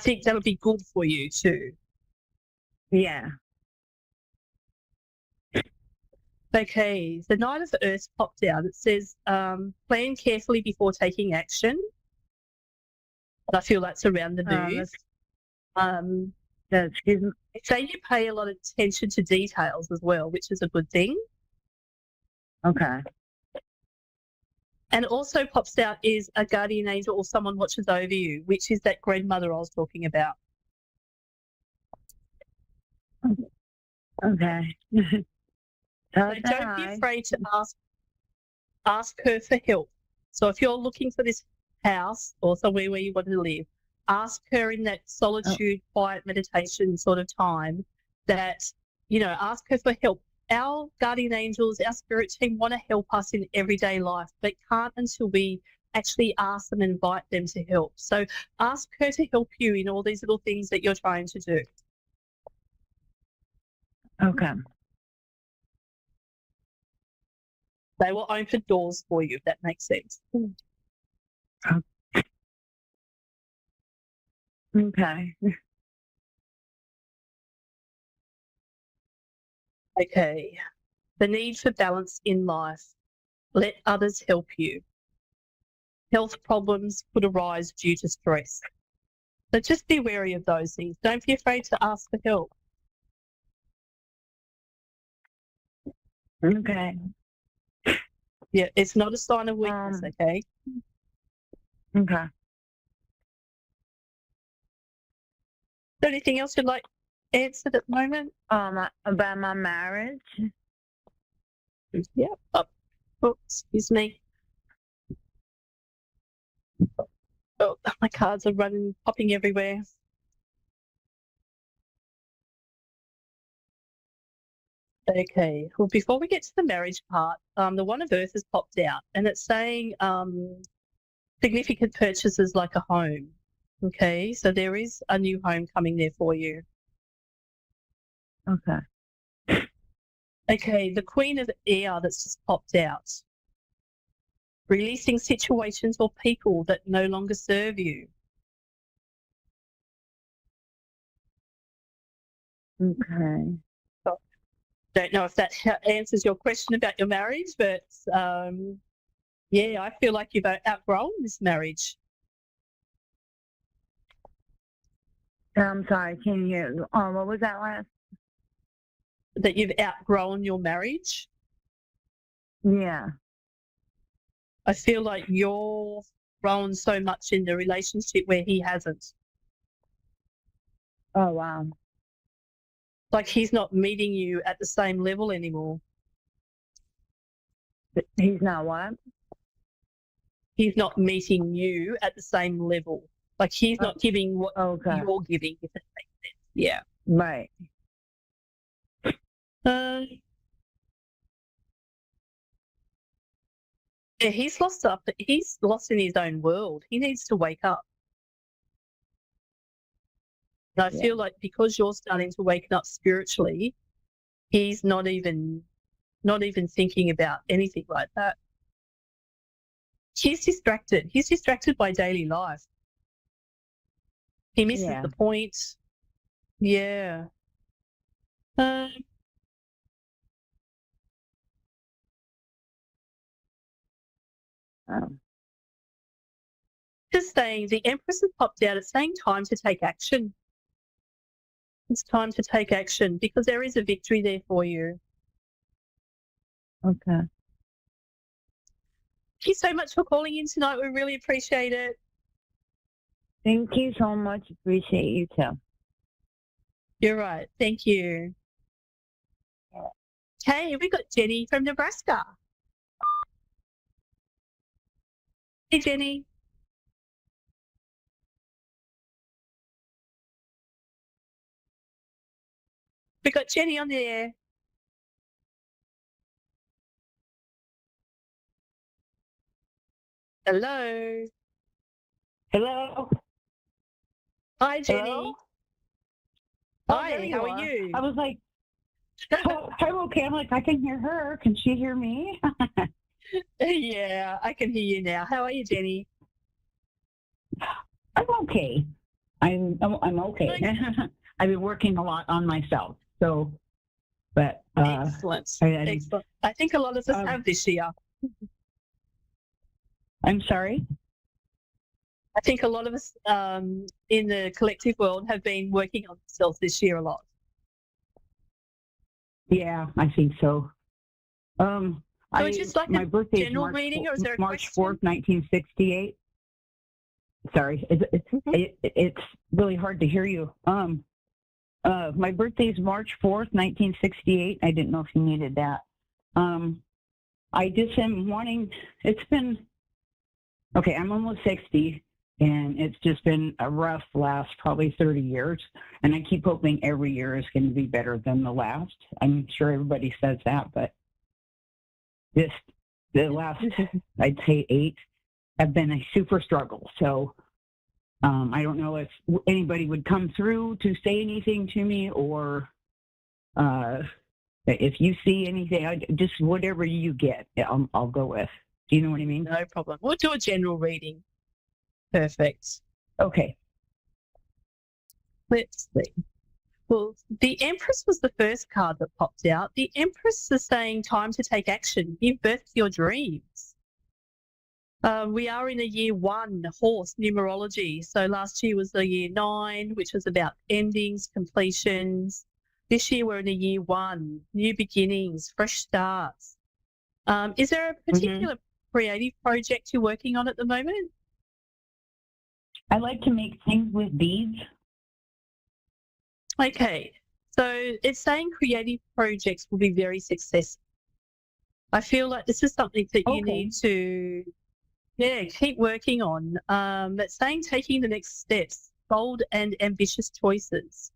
think that'll be good for you too. Yeah. Okay, the Knight of Earth popped out. It says, plan carefully before taking action. And I feel that's around the move. It's saying you pay a lot of attention to details as well, which is a good thing. Okay. And also pops out is a guardian angel or someone watches over you, which is that grandmother I was talking about. Okay. So don't be afraid to ask her for help. So if you're looking for this house or somewhere where you want to live, ask her in that solitude, quiet meditation sort of time that, ask her for help. Our guardian angels, our spirit team want to help us in everyday life, but can't until we actually ask them and invite them to help. So ask her to help you in all these little things that you're trying to do. Okay. They will open doors for you, if that makes sense. Okay. Okay. The need for balance in life. Let others help you. Health problems could arise due to stress. So just be wary of those things. Don't be afraid to ask for help. Okay. Yeah, it's not a sign of weakness, okay? Okay. Is there anything else you'd like answered at the moment? About my marriage. Yeah. Oh, excuse me. Oh, my cards are popping everywhere. Okay. Well, before we get to the marriage part, the One of Earth has popped out, and it's saying significant purchases like a home. Okay, so there is a new home coming there for you. Okay. Okay, the Queen of Air that's just popped out. Releasing situations or people that no longer serve you. Okay. Don't know if that answers your question about your marriage, but yeah, I feel like you've outgrown this marriage. I'm sorry, can you, what was that last? That you've outgrown your marriage? Yeah. I feel like you're grown so much in the relationship where he hasn't. Oh, wow. Like he's not meeting you at the same level anymore. He's not what? He's not meeting you at the same level. Like he's not giving what you're giving, if that makes sense. Yeah. Right. Yeah, he's lost in his own world. He needs to wake up. And I feel like because you're starting to wake up spiritually, he's not even thinking about anything like that. He's distracted. He's distracted by daily life. He misses the point. Yeah. Just saying, the Empress has popped out. It's saying time to take action. It's time to take action because there is a victory there for you. Okay. Thank you so much for calling in tonight. We really appreciate it. Thank you so much. Appreciate you too. You're right. Thank you. Hey, we got Jenny from Nebraska. Hey, Jenny. We got Jenny on the air. Hello. Hello. Hi, Jenny. Hello? Hi, how are you? I was like, I'm okay. I'm like, I can hear her. Can she hear me? Yeah, I can hear you now. How are you, Jenny? I'm okay. I'm okay. I've been working a lot on myself. So, but Excellent. Excellent. I think a lot of us have this year. I'm sorry. I think a lot of us in the collective world have been working on themselves this year a lot. Yeah, I think so. So just like my a birthday general is reading, or is there a March question? 4th, 1968. Sorry, it's really hard to hear you. My birthday is March 4th, 1968. I didn't know if you needed that. I just am wanting, I'm almost 60, and it's just been a rough last probably 30 years. And I keep hoping every year is going to be better than the last. I'm sure everybody says that, but the last, I'd say 8, have been a super struggle. So I don't know if anybody would come through to say anything to me, or if you see anything, just whatever you get, I'll go with. Do you know what I mean? No problem. We'll do a general reading. Perfect. Okay. Let's see. Well, the Empress was the first card that popped out. The Empress is saying time to take action. Give birth to your dreams. We are in a year 1 horse numerology. So last year was the year 9, which was about endings, completions. This year we're in a year 1, new beginnings, fresh starts. Is there a particular creative project you're working on at the moment? I like to make things with beads. Okay, so it's saying creative projects will be very successful. I feel like this is something that you need to, keep working on. It's saying taking the next steps, bold and ambitious choices,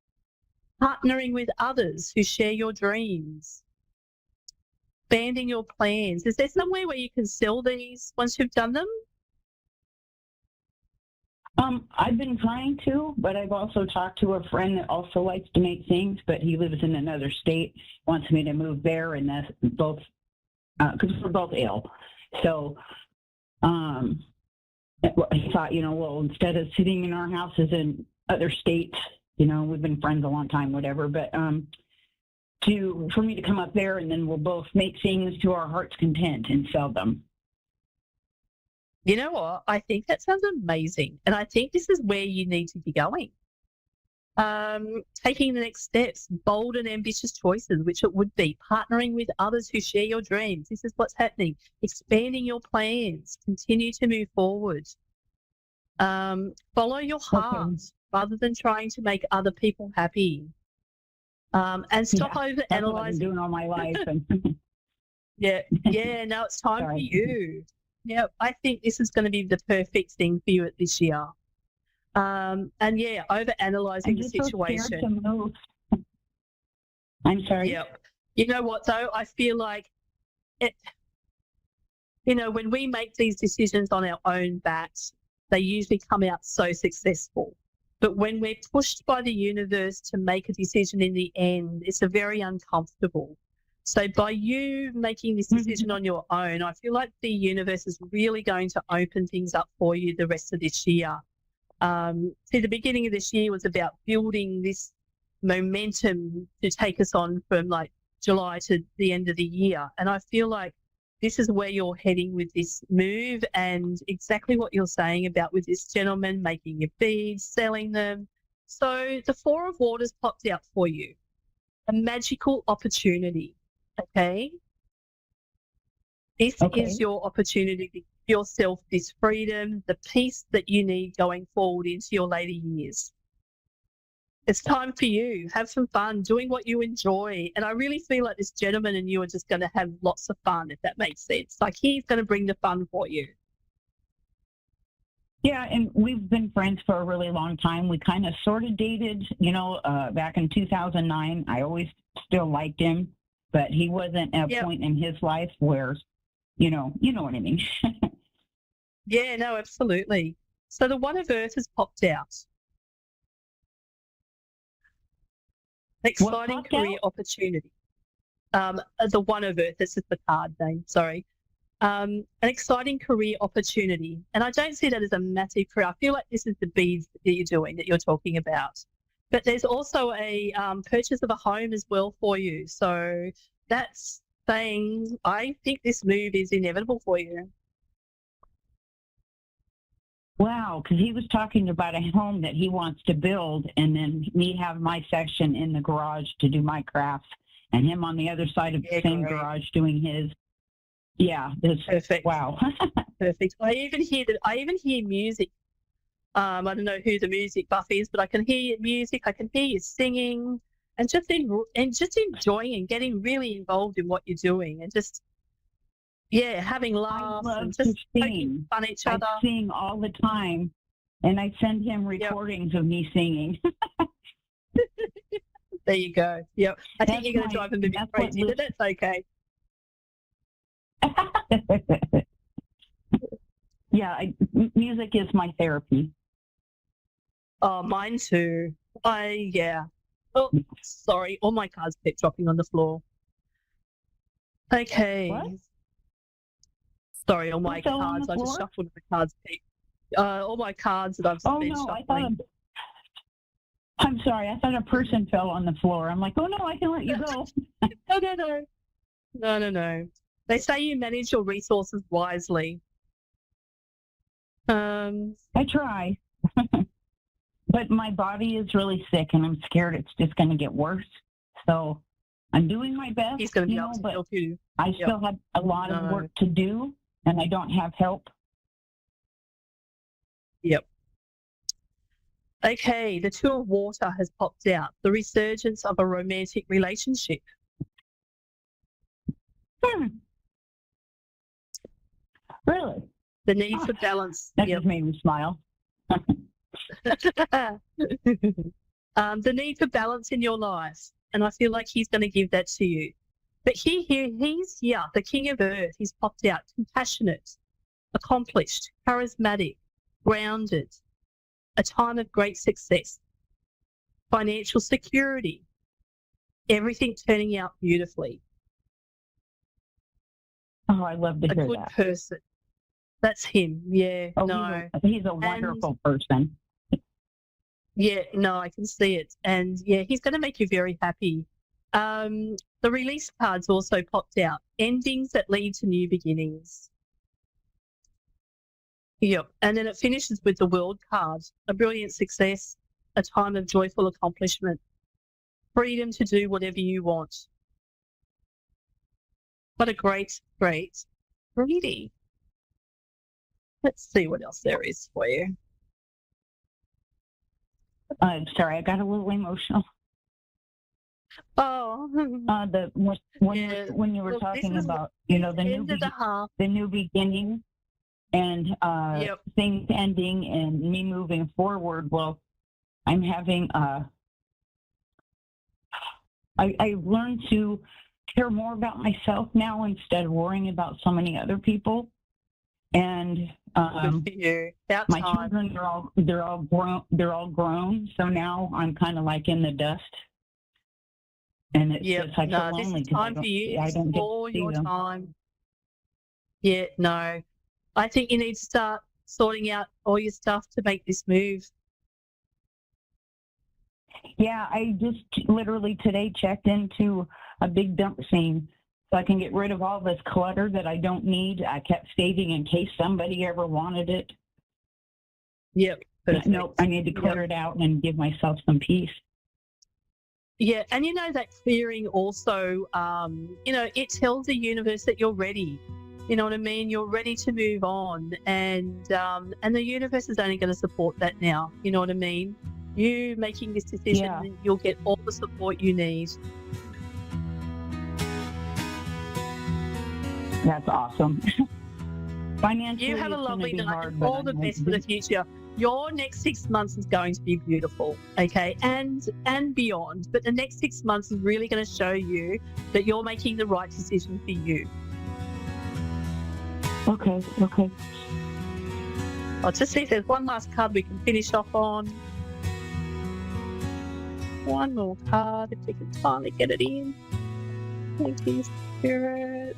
partnering with others who share your dreams, expanding your plans. Is there somewhere where you can sell these once you've done them? I've been trying to, but I've also talked to a friend that also likes to make things, but he lives in another state, wants me to move there, and that's both, because we're both ill. So I thought, well, instead of sitting in our houses in other states, we've been friends a long time, whatever, but for me to come up there, and then we'll both make things to our heart's content and sell them. You know what? I think that sounds amazing. And I think this is where you need to be going. Taking the next steps, bold and ambitious choices, which it would be partnering with others who share your dreams. This is what's happening. Expanding your plans, continue to move forward. Follow your heart rather than trying to make other people happy. And stop over analyzing. That's what I've been doing all my life. No, it's time for you. Yeah, I think this is going to be the perfect thing for you this year. Over analyzing the situation. So scared to move. I'm sorry. Yep. You know what though? I feel like when we make these decisions on our own backs, they usually come out so successful. But when we're pushed by the universe to make a decision in the end, it's a very uncomfortable. So by you making this decision on your own, I feel like the universe is really going to open things up for you the rest of this year. The beginning of this year was about building this momentum to take us on from like July to the end of the year. And I feel like this is where you're heading with this move, and exactly what you're saying about with this gentleman making your beads, selling them. So the 4 of Waters popped out for you, a magical opportunity. Okay. This is your opportunity to give yourself this freedom, the peace that you need going forward into your later years. It's time for you. Have some fun doing what you enjoy. And I really feel like this gentleman and you are just going to have lots of fun, if that makes sense. Like he's going to bring the fun for you. Yeah, and we've been friends for a really long time. We kind of sort of dated, back in 2009. I always still liked him, but he wasn't at a point in his life where, you know what I mean. Yeah, no, absolutely. So the 1 of Earth has popped out. Exciting career opportunity. The 1 of Earth, this is the card name, sorry. An exciting career opportunity. And I don't see that as a massive career. I feel like this is the beads that you're doing, that you're talking about. But there's also a purchase of a home as well for you. So that's saying, I think this move is inevitable for you. Wow, because he was talking about a home that he wants to build, and then me have my section in the garage to do my crafts, and him on the other side of the same garage doing his. Yeah, this Perfect. Wow. Perfect. I even hear music. I don't know who the music buff is, but I can hear music. I can hear you singing, and just enjoying and getting really involved in what you're doing, and just having laughs and just poking fun at each other. I sing all the time, and I send him recordings of me singing. There you go. Yep. I think you're going to drive him a bit crazy, but that's okay. Yeah, music is my therapy. Oh, mine too. Oh, sorry. All my cards kept dropping on the floor. Okay. What? Sorry, all my cards. I just shuffled the cards. All my cards that I've been shuffling. I'm sorry. I thought a person fell on the floor. I'm like, oh no, I can let you go. No. They say you manage your resources wisely. I try. But my body is really sick, and I'm scared it's just going to get worse. So I'm doing my best. He's going to be able to help you. I still have a lot of work to do, and I don't have help. Yep. Okay, the Two of Water has popped out. The resurgence of a romantic relationship. Really? The need for balance. That just made me smile. The need for balance in your life. And I feel like he's going to give that to you. But he's here, the King of Earth. He's popped out. Compassionate, accomplished, charismatic, grounded, a time of great success, financial security, everything turning out beautifully. Oh, I love to hear that. A good person. That's him. Yeah, oh, no. He's a wonderful person. Yeah, no, I can see it. And yeah, he's going to make you very happy. The release cards also popped out. Endings that lead to new beginnings. Yep. And then it finishes with the World card. A brilliant success, a time of joyful accomplishment, freedom to do whatever you want. What a great reading. Let's see what else there is for you. Sorry, I got a little emotional. Oh, when you were talking about the new beginning and things ending and me moving forward. Well, I'm having I learned to care more about myself now instead of worrying about so many other people. And my children they're all grown. So now I'm kind of like in the dust. And it's just I feel lonely this is time for you to explore your time. Yeah, no. I think you need to start sorting out all your stuff to make this move. Yeah, I just literally today checked into a big dump scene so I can get rid of all this clutter that I don't need. I kept saving in case somebody ever wanted it. Yep. Perfect. Nope, I need to clear it out and give myself some peace. Yeah, and that clearing also, it tells the universe that you're ready. You know what I mean? You're ready to move on, and the universe is only going to support that now. You know what I mean? You making this decision, you'll get all the support you need. That's awesome. Financially, you have a lovely night. All the best for the future. Your next 6 months is going to be beautiful, okay, and beyond. But the next 6 months is really going to show you that you're making the right decision for you. Okay. I'll just see if there's one last card we can finish off on. One more card, if we can finally get it in. Thank you, Spirit.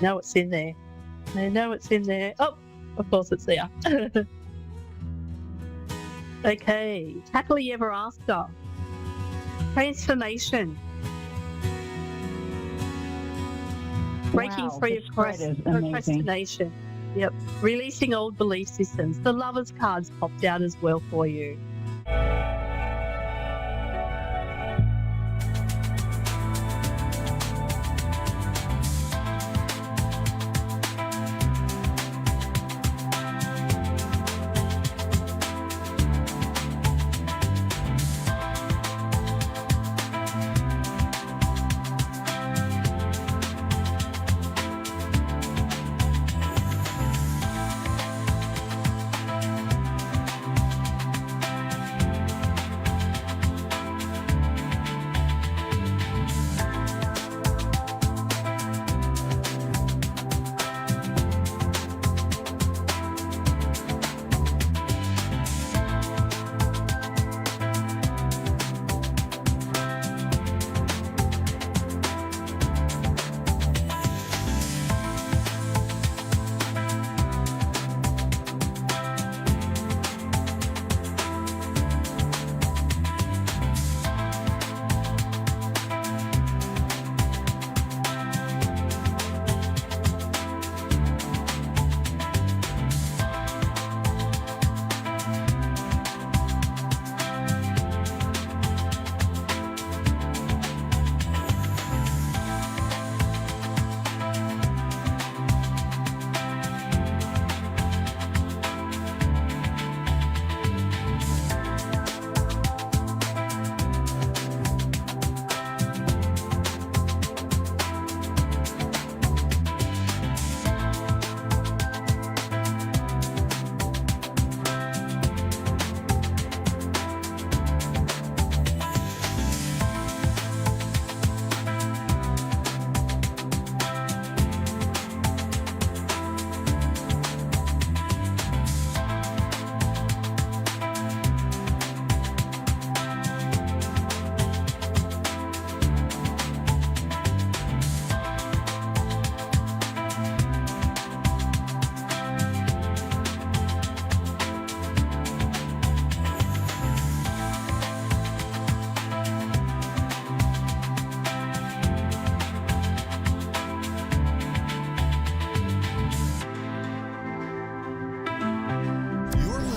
know it's in there. I know it's in there. Oh, of course it's there. Okay, happily ever after. Transformation. Breaking Wow, free the of spread is amazing. procrastination. Yep. Releasing old belief systems. The Lovers cards popped out as well for you.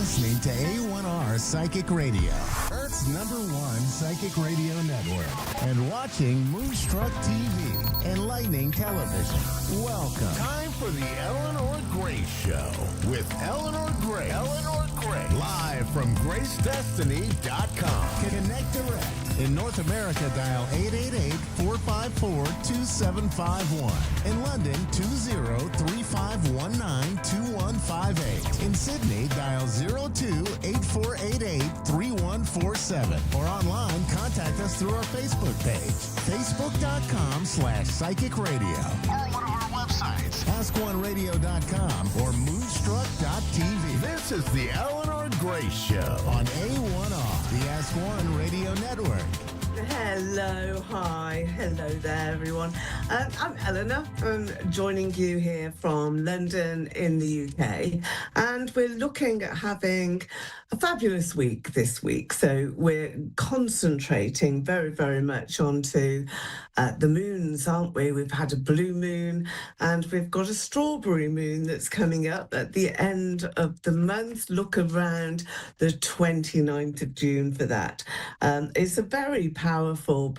Listening to A1R Psychic Radio, Earth's #1 psychic radio network, and watching Moonstruck TV and Lightning Television. Welcome. Time for the Eleanor Grace Show with Eleanor Grace. Eleanor Grace. Live from GraceDestiny.com. Connect direct. In North America, dial 888-454-2751. In London, 20-3519-2158. In Sydney, dial 02-8488-3147. Or online, contact us through our Facebook page, facebook.com/psychic radio. Or one of our websites, askoneradio.com or moonstruck.tv. This is the Eleanor Grace Show on A1R, the Ask One Radio Network. Hello, hi, hello there, everyone. I'm Eleanor. I'm joining you here from London in the UK, and we're looking at having a fabulous week this week. So we're concentrating very, very much onto the moons, aren't we? We've had a blue moon, and we've got a strawberry moon that's coming up at the end of the month. Look around the 29th of June for that. It's a very powerful,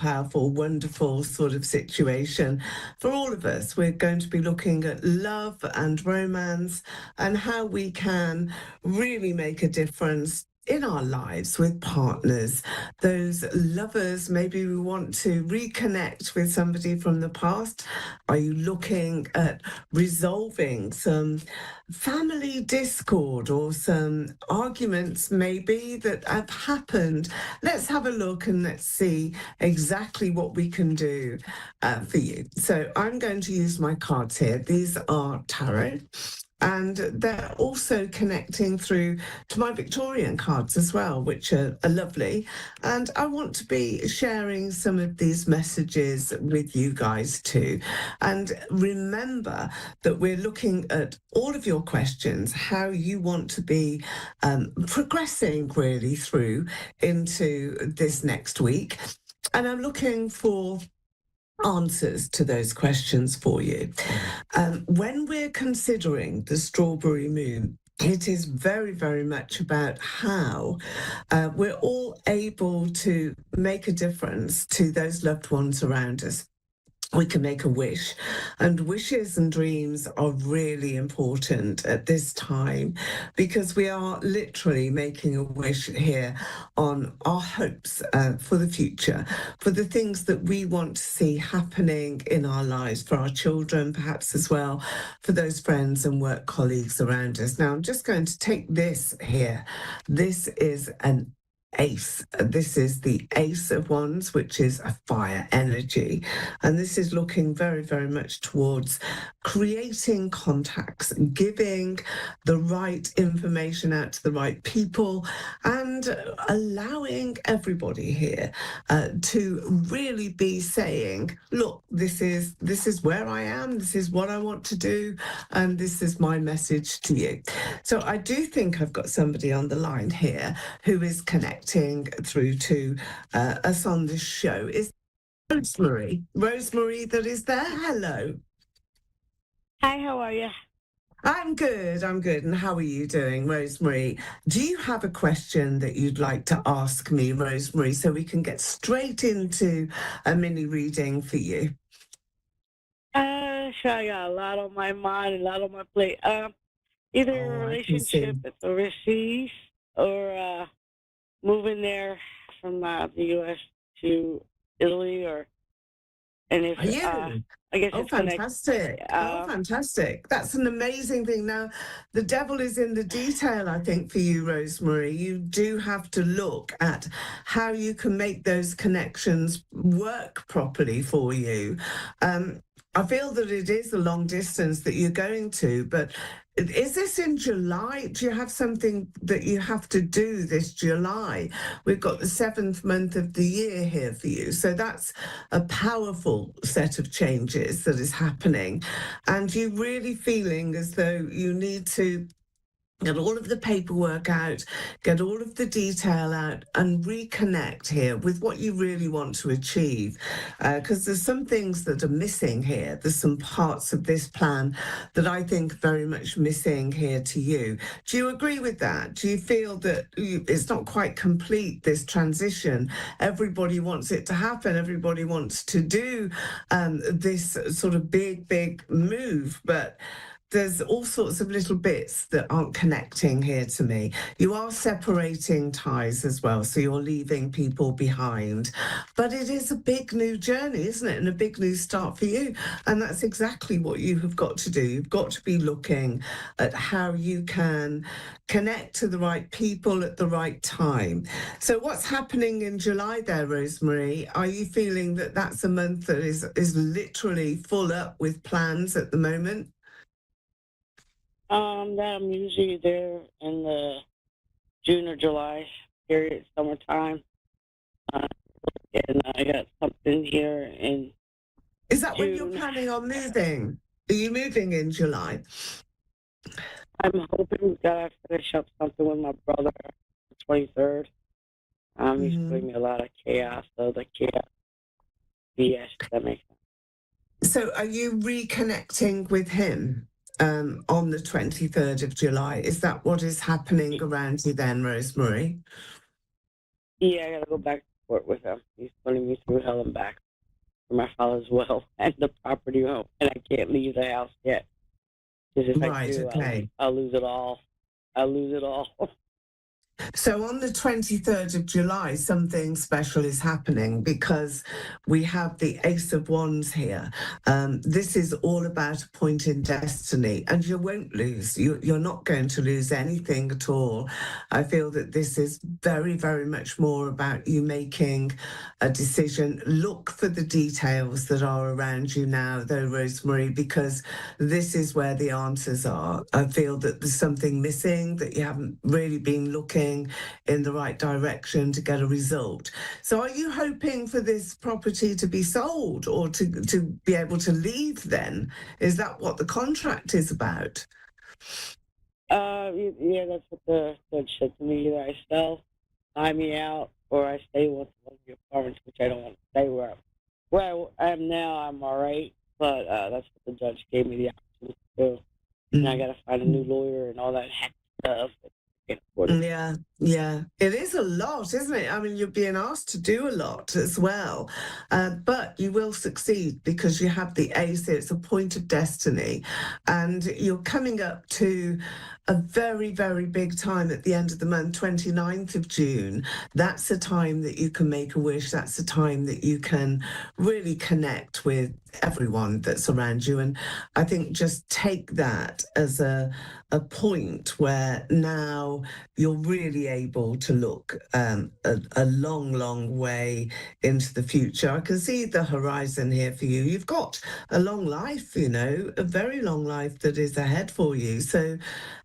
wonderful sort of situation for all of us. We're going to be looking at love and romance and how we can really make a difference in our lives with partners, those lovers. Maybe we want to reconnect with somebody from the past. Are you looking at resolving some family discord or some arguments maybe that have happened? Let's have a look and let's see exactly what we can do for you. So I'm going to use my cards here. These are tarot. And they're also connecting through to my Victorian cards as well, which are lovely. And I want to be sharing some of these messages with you guys too. And remember that we're looking at all of your questions, how you want to be progressing really through into this next week. And I'm looking for answers to those questions for you. When we're considering the strawberry moon, it is very, very much about how we're all able to make a difference to those loved ones around us. We can make a wish, and wishes and dreams are really important at this time because we are literally making a wish here on our hopes for the future, for the things that we want to see happening in our lives, for our children perhaps as well, for those friends and work colleagues around us. Now I'm just going to take this here. This is an ace. This is the Ace of Wands, which is a fire energy. And this is looking very, very much towards creating contacts, giving the right information out to the right people, and allowing everybody here to really be saying, look, this is where I am, this is what I want to do, and this is my message to you. So I do think I've got somebody on the line here who is connecting through to us on this show. Is Rosemary that is there? Hello. Hi, how are you? I'm good. And how are you doing, Rosemary? Do you have a question that you'd like to ask me, Rosemary, so we can get straight into a mini reading for you? Sure, I got a lot on my mind, a lot on my plate. Either a relationship that's overseas or moving there from the U.S. to Italy, and if I guess it's fantastic! Fantastic! That's an amazing thing. Now, the devil is in the detail, I think, for you, Rosemary. You do have to look at how you can make those connections work properly for you. I feel that it is a long distance that you're going to, but is this in July? Do you have something that you have to do this July? We've got the 7th month of the year here for you. So that's a powerful set of changes that is happening. And you're really feeling as though you need to get all of the paperwork out, get all of the detail out, and reconnect here with what you really want to achieve. Because there's some things that are missing here. There's some parts of this plan that I think very much missing here to you. Do you agree with that? Do you feel that it's not quite complete, this transition? Everybody wants it to happen. Everybody wants to do this sort of big move, but there's all sorts of little bits that aren't connecting here to me. You are separating ties as well, so you're leaving people behind. But it is a big new journey, isn't it? And a big new start for you. And that's exactly what you have got to do. You've got to be looking at how you can connect to the right people at the right time. So what's happening in July there, Rosemary? Are you feeling that that's a month that is literally full up with plans at the moment? That I'm usually there in the June or July period, summertime. And I got something here in Is that June. when you're planning on moving? Are you moving in July? I'm hoping that I finish up something with my brother on the 23rd. He's putting me a lot of chaos, so the chaos BS, that makes sense. So are you reconnecting with him on the 23rd of July? Is that what is happening around you then, Rosemary? Yeah, I gotta go back to court with him. He's putting me through hell and back for my father's will and the property home, and I can't leave the house yet. Because if I do, okay. I'll lose it all. So on the 23rd of July, something special is happening because we have the Ace of Wands here. This is all about a point in destiny, and you won't lose. You're not going to lose anything at all. I feel that this is very, very much more about you making a decision. Look for the details that are around you now, though, Rosemary, because this is where the answers are. I feel that there's something missing, that you haven't really been looking in the right direction to get a result. So are you hoping for this property to be sold or to be able to leave then? Is that what the contract is about? Yeah, that's what the judge said to me. Either I sell, buy me out, or I stay with one of the apartments, which I don't want to stay where I am now. I'm all right, but that's what the judge gave me the option to do. And I got to find a new lawyer and all that heck stuff. Yeah. It is a lot, isn't it? I mean, you're being asked to do a lot as well, but you will succeed because you have the ace. It's a point of destiny, and you're coming up to a very, very big time at the end of the month, 29th of June. That's the time that you can make a wish. That's the time that you can really connect with everyone that's around you. And I think just take that as a point where now you're really able to look a long, long way into the future. I can see the horizon here for you. You've got a long life, a very long life that is ahead for you. So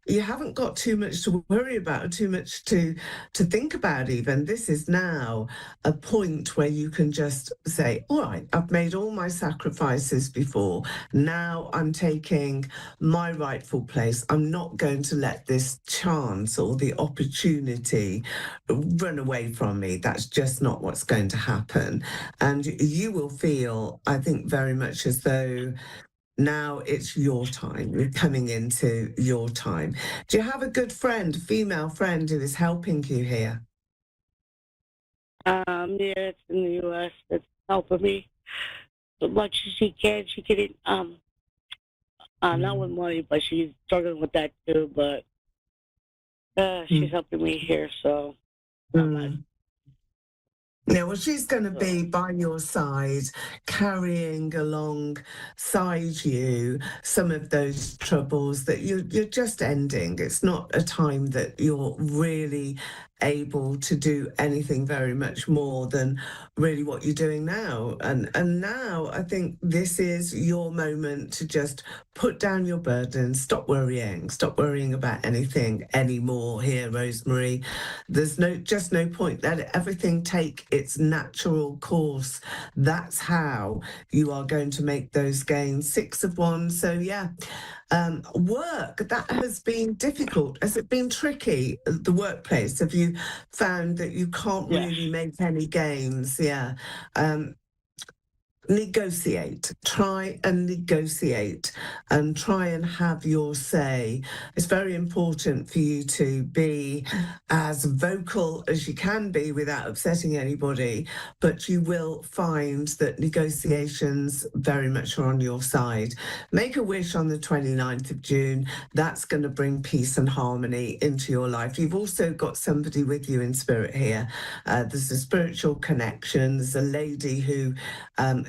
you haven't got too much to worry about, too much to think about even. This is now a point where you can just say, all right, I've made all my sacrifices before. Now I'm taking my rightful place. I'm not going to let this chance or the opportunity run away from me. That's just not what's going to happen. And you will feel, I think, very much as though now it's your time. You're coming into your time. Do you have a good friend, female friend, who is helping you here? Yeah, it's in the U.S. It's helping me as much as she can. She can, not with money, but she's struggling with that too. But she's helping me here, so. Yeah, well, she's going to be by your side, carrying alongside you some of those troubles that you're just ending. It's not a time that you're really able to do anything very much more than really what you're doing now. And now I think this is your moment to just put down your burden, stop worrying about anything anymore here, Rosemary. There's just no point. Let everything take its natural course. That's how you are going to make those gains. 6 of Wands. So yeah. Work, that has been difficult. Has it been tricky, the workplace? Have you found that you can't really make any gains? Yeah. Negotiate. Try and negotiate and try and have your say. It's very important for you to be as vocal as you can be without upsetting anybody, but you will find that negotiations very much are on your side. Make a wish on the 29th of June. That's going to bring peace and harmony into your life. You've also got somebody with you in spirit here. There's a spiritual connection. There's a lady who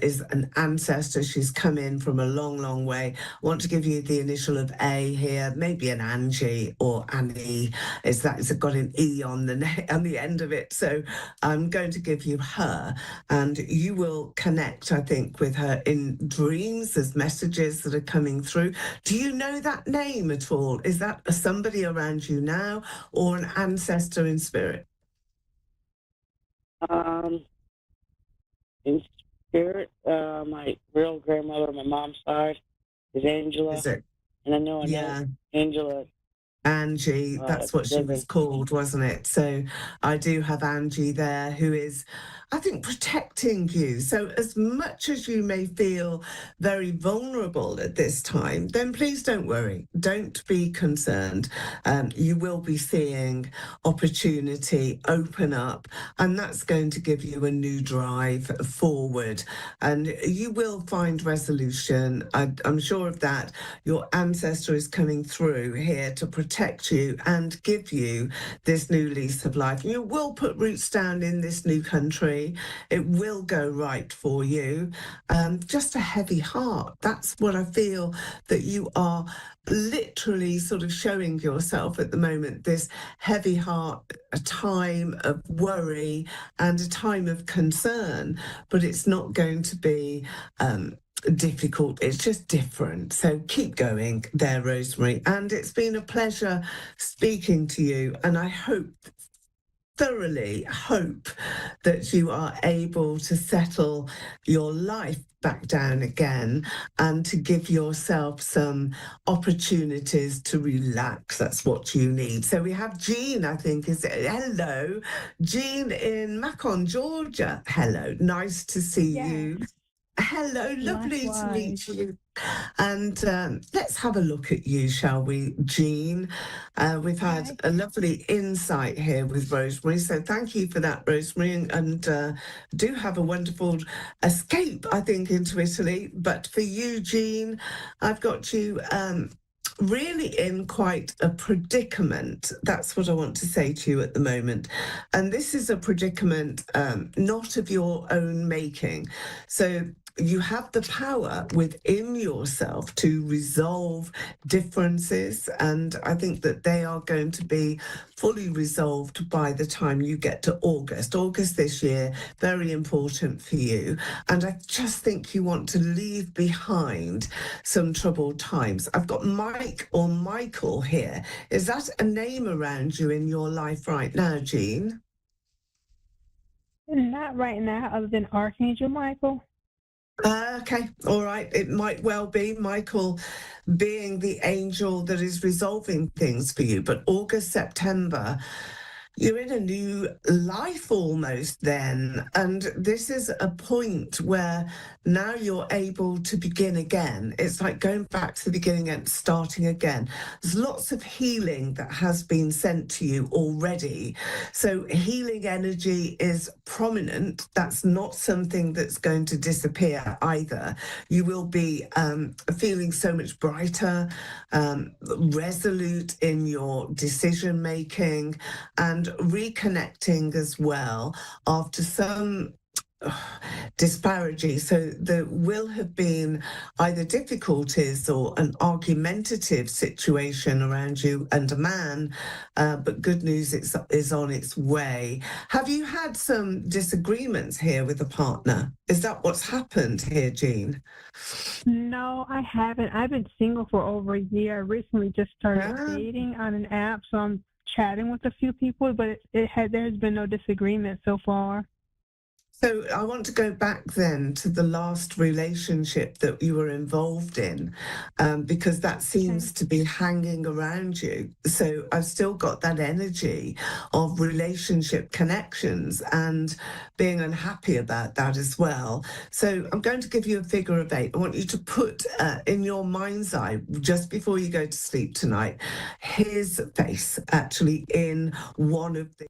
is an ancestor. She's come in from a long, long way. I want to give you the initial of A here, maybe an Angie or Annie. It's got an E on the end of it. So I'm going to give you her, and you will connect, I think, with her in dreams. There's messages that are coming through. Do you know that name at all? Is that somebody around you now or an ancestor in spirit? In spirit, my real grandmother on my mom's side is Angela. Is it? And I know Angela. Angie, that's what she was called, wasn't it? So I do have Angie there who is, I think, protecting you. So as much as you may feel very vulnerable at this time, then please don't worry. Don't be concerned. You will be seeing opportunity open up, and that's going to give you a new drive forward. And you will find resolution. I'm sure of that. Your ancestor is coming through here to protect protect you and give you this new lease of life. You will put roots down in this new country. It will go right for you. Just a heavy heart. That's what I feel that you are literally sort of showing yourself at the moment, this heavy heart, a time of worry and a time of concern, but it's not going to be difficult. It's just different. So keep going there, Rosemary. And it's been a pleasure speaking to you. And I thoroughly hope that you are able to settle your life back down again and to give yourself some opportunities to relax. That's what you need. So we have Jean, I think, hello, Jean in Macon, Georgia. Hello, nice to see you. Hello, lovely to meet you. And let's have a look at you, shall we, Jean? We've had a lovely insight here with Rosemary, so thank you for that, Rosemary, and do have a wonderful escape, I think, into Italy. But for you, Jean, I've got you really in quite a predicament. That's what I want to say to you at the moment. And this is a predicament not of your own making. So you have the power within yourself to resolve differences, and I think that they are going to be fully resolved by the time you get to August. August this year, very important for you. And I just think you want to leave behind some troubled times. I've got Mike or Michael here. Is that a name around you in your life right now, Jean? Not right now, other than Archangel Michael. Okay, all right. It might well be Michael being the angel that is resolving things for you. But August, September, you're in a new life almost then. And this is a point where now you're able to begin again. It's like going back to the beginning and starting again. There's lots of healing that has been sent to you already. So healing energy is prominent. That's not something that's going to disappear either. You will be feeling so much brighter, resolute in your decision making, and reconnecting as well after some disparity. So there will have been either difficulties or an argumentative situation around you and a man, but good news is on its way. Have you had some disagreements here with a partner? Is that what's happened here, Jean? No, I haven't. I've been single for over a year. I recently just started dating on an app, so I'm chatting with a few people, but there's been no disagreement so far. So I want to go back then to the last relationship that you were involved in, because that seems to be hanging around you. So I've still got that energy of relationship connections and being unhappy about that as well. So I'm going to give you a figure of 8. I want you to put in your mind's eye, just before you go to sleep tonight, his face actually in one of the...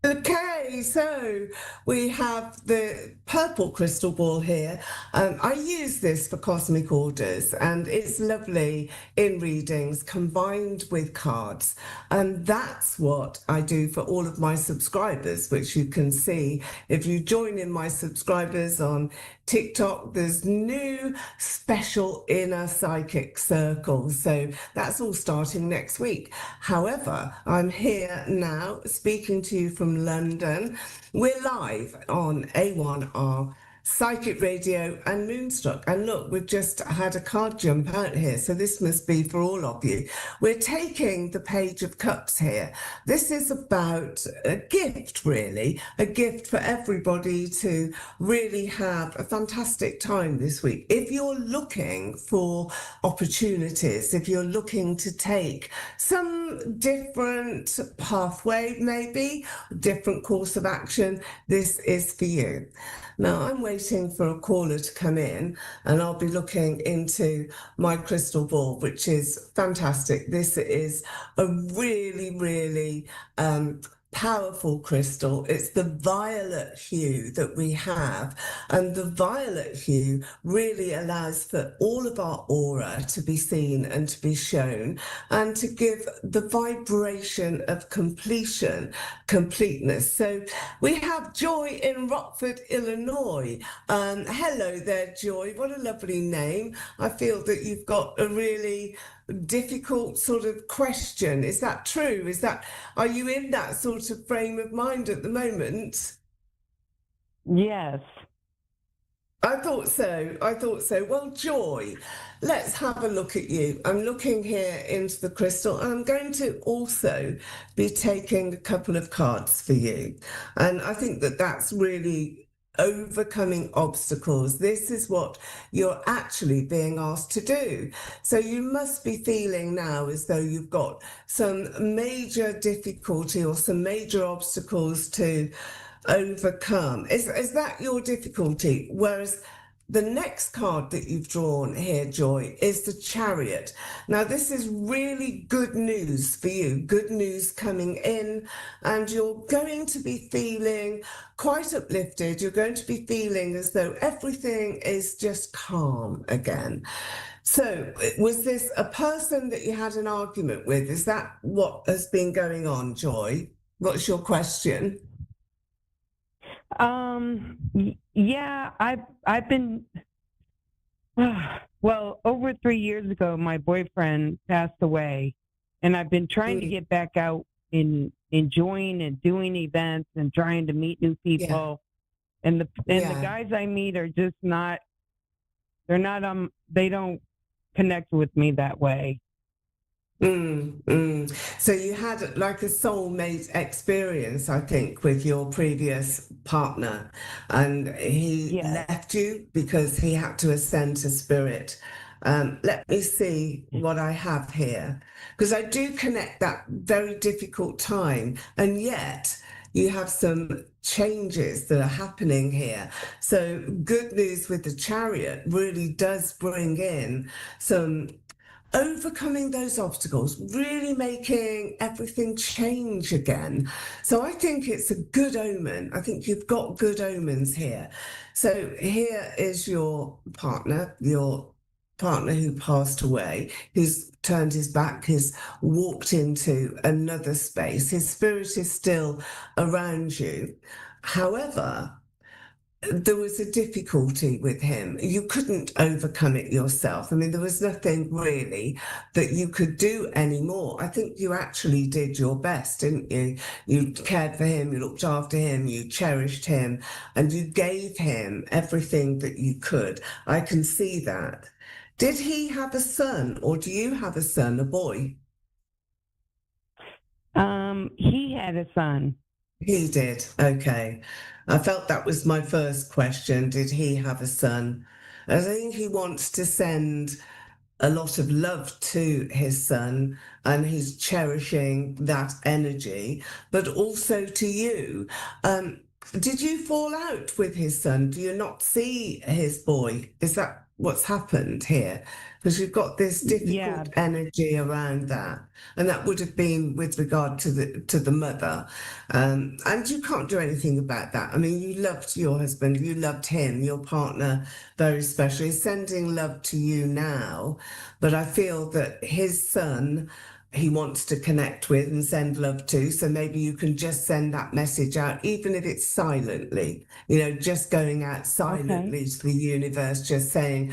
Okay, so we have the purple crystal ball here. I use this for cosmic orders, and it's lovely in readings combined with cards. And that's what I do for all of my subscribers, which you can see if you join in my subscribers on TikTok. There's new special inner psychic circles. So that's all starting next week. However, I'm here now speaking to you from London. We're live on A1R, Psychic Radio and Moonstruck. And look, we've just had a card jump out here, so this must be for all of you. We're taking the Page of Cups here. This is about a gift, really, a gift for everybody to really have a fantastic time this week. If you're looking for opportunities, if you're looking to take some different pathway, maybe, different course of action, this is for you. Now, I'm waiting for a caller to come in, and I'll be looking into my crystal ball, which is fantastic. This is a really, really powerful crystal. It's the violet hue that we have. And the violet hue really allows for all of our aura to be seen and to be shown and to give the vibration of completeness. So we have Joy in Rockford, Illinois. Hello there, Joy. What a lovely name. I feel that you've got a really difficult sort of question. Is that true? Are you in that sort of frame of mind at the moment? Yes. I thought so. Well, Joy, let's have a look at you. I'm looking here into the crystal, and I'm going to also be taking a couple of cards for you. And I think that that's really overcoming obstacles. This is what you're actually being asked to do. So you must be feeling now as though you've got some major difficulty or some major obstacles to overcome. Is that your difficulty? Whereas the next card that you've drawn here, Joy, is the Chariot. Now, this is really good news for you, good news coming in, and you're going to be feeling quite uplifted. You're going to be feeling as though everything is just calm again. So, was this a person that you had an argument with? Is that what has been going on, Joy? What's your question? Yeah, I've been, well, over 3 years ago, my boyfriend passed away, and I've been trying to get back out and enjoying and doing events and trying to meet new people. Yeah. And the guys I meet are just not, they don't connect with me that way. So you had like a soulmate experience, I think, with your previous partner, and he left you because he had to ascend to spirit. Let me see what I have here, because I do connect that very difficult time, and yet you have some changes that are happening here. So good news with the Chariot really does bring in some overcoming those obstacles, really making everything change again. So I think it's a good omen. I think you've got good omens here. So here is your partner who passed away, who's turned his back, has walked into another space. His spirit is still around you. However, there was a difficulty with him. You couldn't overcome it yourself. I mean, there was nothing really that you could do anymore. I think you actually did your best, didn't you? You cared for him, you looked after him, you cherished him, and you gave him everything that you could. I can see that. Did he have a son, or do you have a son, a boy? He had a son. He did. Okay. I felt that was my first question. Did he have a son? I think he wants to send a lot of love to his son, and he's cherishing that energy, but also to you. Did you fall out with his son? Do you not see his boy? Is that what's happened here? Because you've got this difficult energy around that, and that would have been with regard to the mother, and you can't do anything about that. I mean, you loved your husband, you loved him, your partner very special. He's sending love to you now, but I feel that his son, he wants to connect with and send love to. So maybe you can just send that message out, even if it's silently, just going out silently to the universe, just saying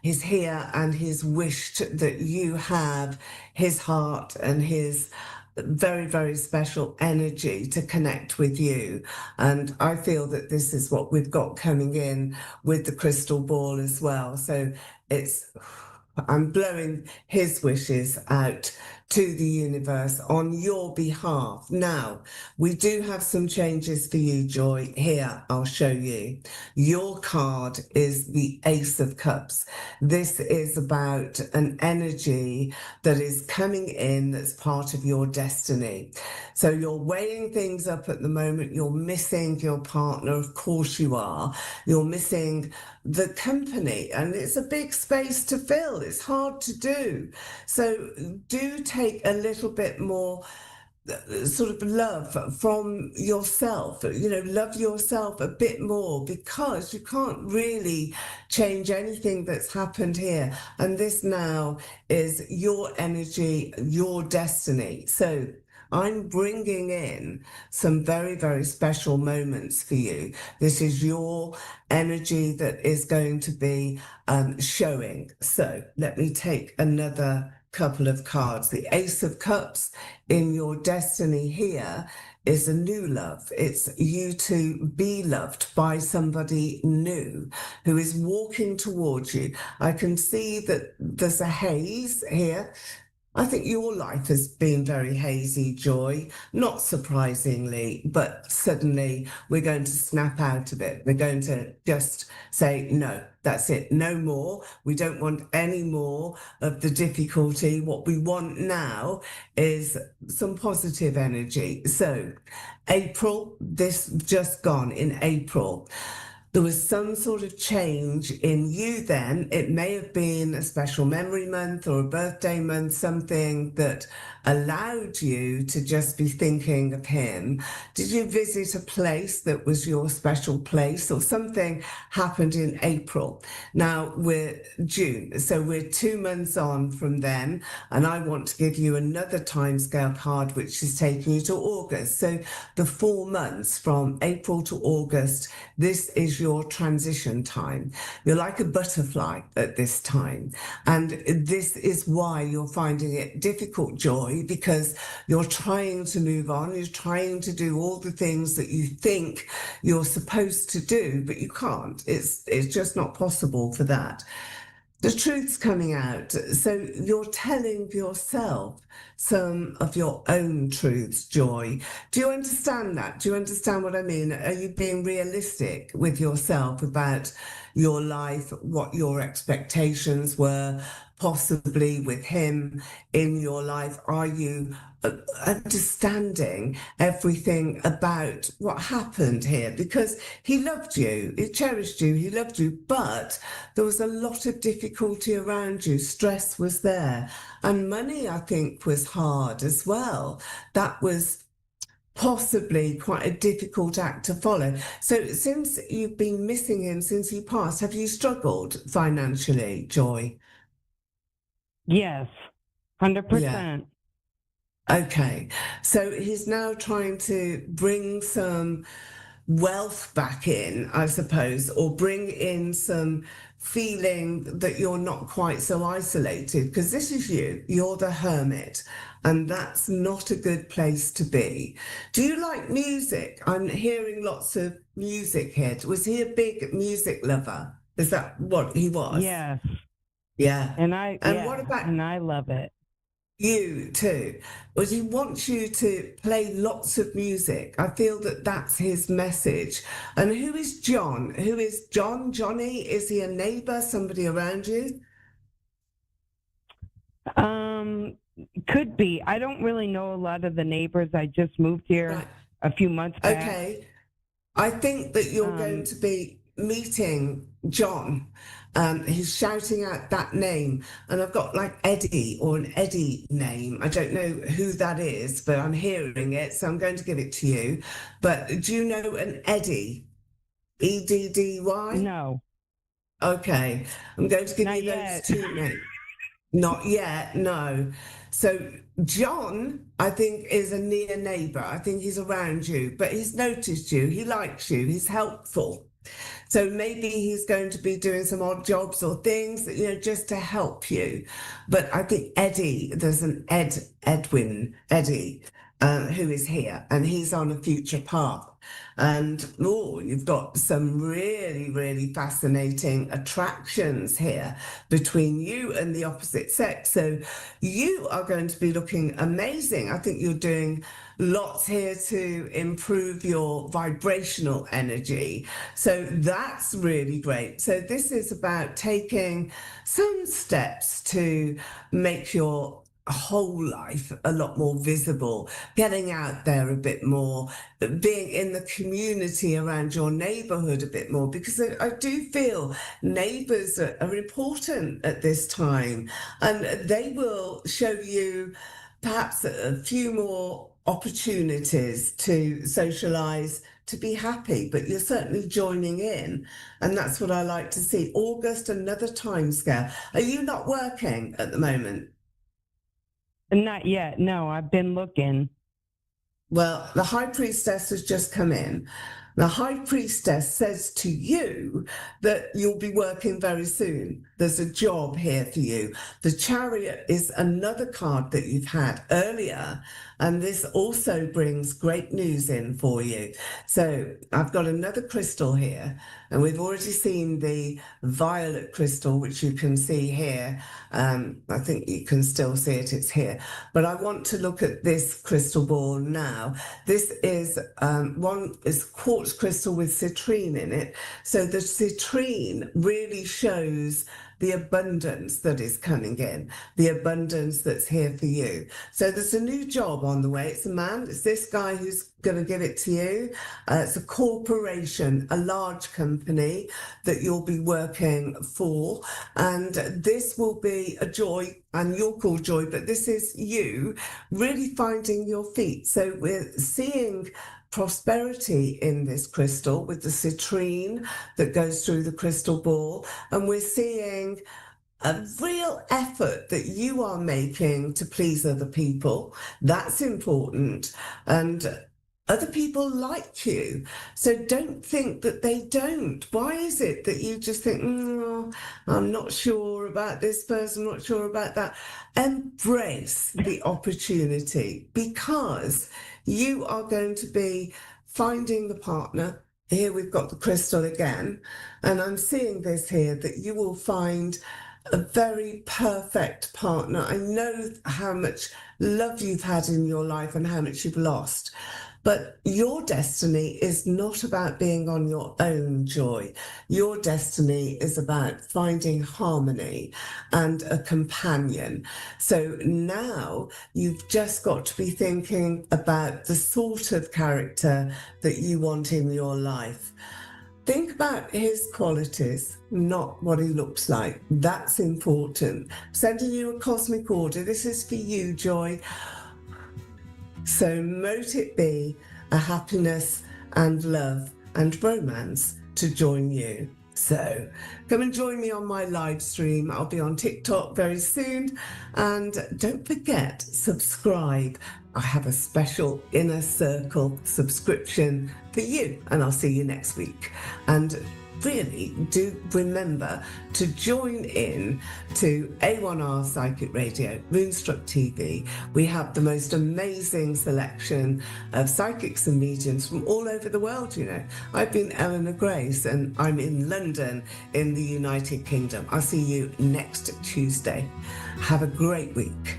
he's here and he's wished that you have his heart and his very, very special energy to connect with you. And I feel that this is what we've got coming in with the crystal ball as well. So I'm blowing his wishes out to the universe on your behalf. Now, we do have some changes for you, Joy. Here, I'll show you. Your card is the Ace of Cups. This is about an energy that is coming in that's part of your destiny. So you're weighing things up at the moment. You're missing your partner. Of course you are. You're missing the company, and it's a big space to fill. It's hard to do. So do take a little bit more sort of love from yourself, love yourself a bit more, because you can't really change anything that's happened here. And this now is your energy, your destiny. So I'm bringing in some very, very special moments for you. This is your energy that is going to be showing. So let me take another couple of cards. The Ace of Cups in your destiny here is a new love. It's you to be loved by somebody new who is walking towards you. I can see that there's a haze here. I think your life has been very hazy, Joy, not surprisingly, but suddenly we're going to snap out of it. We're going to just say, no, that's it, no more. We don't want any more of the difficulty. What we want now is some positive energy. So, April, this just gone in April. There was some sort of change in you then. It may have been a special memory month or a birthday month, something that allowed you to just be thinking of him. Did you visit a place that was your special place, or something happened in April? Now we're June, so we're 2 months on from then, and I want to give you another timescale card, which is taking you to August. So the 4 months from April to August, this is your transition time. You're like a butterfly at this time. And this is why you're finding it difficult, Joy, because you're trying to move on. You're trying to do all the things that you think you're supposed to do, but you can't. It's just not possible for that. The truth's coming out. So you're telling yourself some of your own truths, Joy. Do you understand that? Do you understand what I mean? Are you being realistic with yourself about your life, what your expectations were, possibly with him in your life? Are you understanding everything about what happened here? Because he loved you, he cherished you, he loved you, but there was a lot of difficulty around you. Stress was there, and money, I think, was hard as well. That was possibly quite a difficult act to follow. So since you've been missing him since he passed, have you struggled financially, Joy? Yes, 100%. Okay, so he's now trying to bring some wealth back in, I suppose, or bring in some feeling that you're not quite so isolated, because this is you, you're the hermit, and that's not a good place to be. Do you like music? I'm hearing lots of music here. Was he a big music lover? Is that what he was? Yes. Yeah. What about, and I love it. You too. Well, he wants you to play lots of music. I feel that that's his message. And who is John? Who is John? Johnny? Is he a neighbor, somebody around you? Could be. I don't really know a lot of the neighbors. I just moved here a few months back. Okay. I think that you're going to be meeting John. He's shouting out that name, and I've got like Eddie or an Eddie name. I don't know who that is, but I'm hearing it, so I'm going to give it to you. But do you know an Eddie? E-D-D-Y? No. Okay, I'm going to give Not you yet. those two names. Not yet, no. So John, I think, is a near neighbour. I think he's around you, but he's noticed you. He likes you. He's helpful. So maybe he's going to be doing some odd jobs or things, just to help you. But I think Eddie, there's an Eddie, who is here, and he's on a future path. And you've got some really, really fascinating attractions here between you and the opposite sex. So you are going to be looking amazing. I think you're doing lots here to improve your vibrational energy. So that's really great. So this is about taking some steps to make your whole life a lot more visible, getting out there a bit more, being in the community around your neighborhood a bit more, because I do feel neighbors are important at this time, and they will show you perhaps a few more opportunities to socialize, to be happy, but you're certainly joining in. And that's what I like to see. August, another timescale. Are you not working at the moment? Not yet. No, I've been looking. Well, the High Priestess has just come in. The High Priestess says to you that you'll be working very soon. There's a job here for you. The Chariot is another card that you've had earlier, and this also brings great news in for you. So I've got another crystal here, and we've already seen the violet crystal, which you can see here. I think you can still see it, it's here. But I want to look at this crystal ball now. This is one is quartz crystal with citrine in it. So the citrine really shows the abundance that is coming in, the abundance that's here for you. So there's a new job on the way. It's a man, it's this guy who's going to give it to you. It's a corporation, a large company that you'll be working for. And this will be a joy, and you're called Joy, but this is you really finding your feet. So we're seeing prosperity in this crystal with the citrine that goes through the crystal ball, and we're seeing a real effort that you are making to please other people. That's important, and other people like you, so don't think that they don't. Why is it that you just think, I'm not sure about this person, not sure about that? Embrace the opportunity, because you are going to be finding the partner. Here we've got the crystal again, and I'm seeing this here, that you will find a very perfect partner. I know how much love you've had in your life and how much you've lost. But your destiny is not about being on your own, Joy. Your destiny is about finding harmony and a companion. So now you've just got to be thinking about the sort of character that you want in your life. Think about his qualities, not what he looks like. That's important. Sending you a cosmic order. This is for you, Joy. So mote it be a happiness and love and romance to join you. So come and join me on my live stream. I'll be on TikTok very soon. And don't forget, subscribe. I have a special Inner Circle subscription for you, and I'll see you next week. And really do remember to join in to A1R Psychic Radio, Moonstruck TV. We have the most amazing selection of psychics and mediums from all over the world, you know. I've been Eleanor Grace, and I'm in London in the United Kingdom. I'll see you next Tuesday. Have a great week.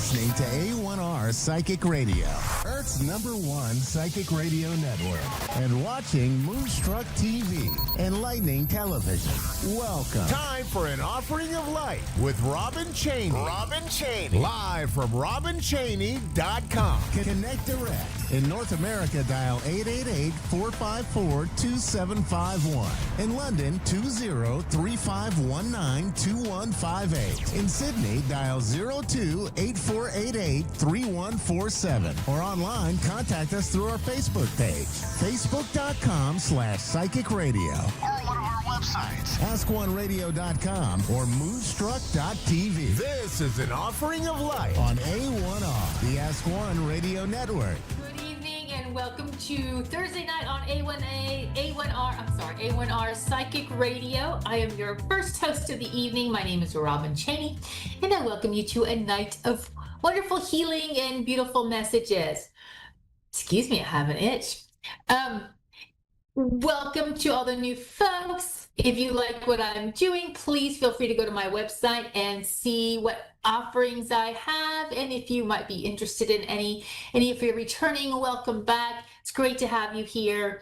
Listening to A1R Psychic Radio, Earth's #1 psychic radio network, and watching Moonstruck TV, enlightening television. Welcome. Time for an offering of light with Robin Chaney. Robin Chaney. Live from RobinChaney.com. Connect direct. In North America, dial 888-454-2751. In London, 20-3519-2158. In Sydney, dial 02-8488-3147. Or online, contact us through our Facebook page, facebook.com/psychic radio. Or one of our websites, askoneradio.com or moonstruck.tv. This is an offering of light on A1R, the Ask One Radio Network. Good evening and welcome to Thursday night on A1R Psychic Radio. I am your first host of the evening. My name is Robin Chaney, and I welcome you to a night of wonderful healing and beautiful messages. Excuse me, I have an itch. Welcome to all the new folks. If you like what I'm doing, please feel free to go to my website and see what offerings I have. And if you might be interested in any of your returning, welcome back. It's great to have you here.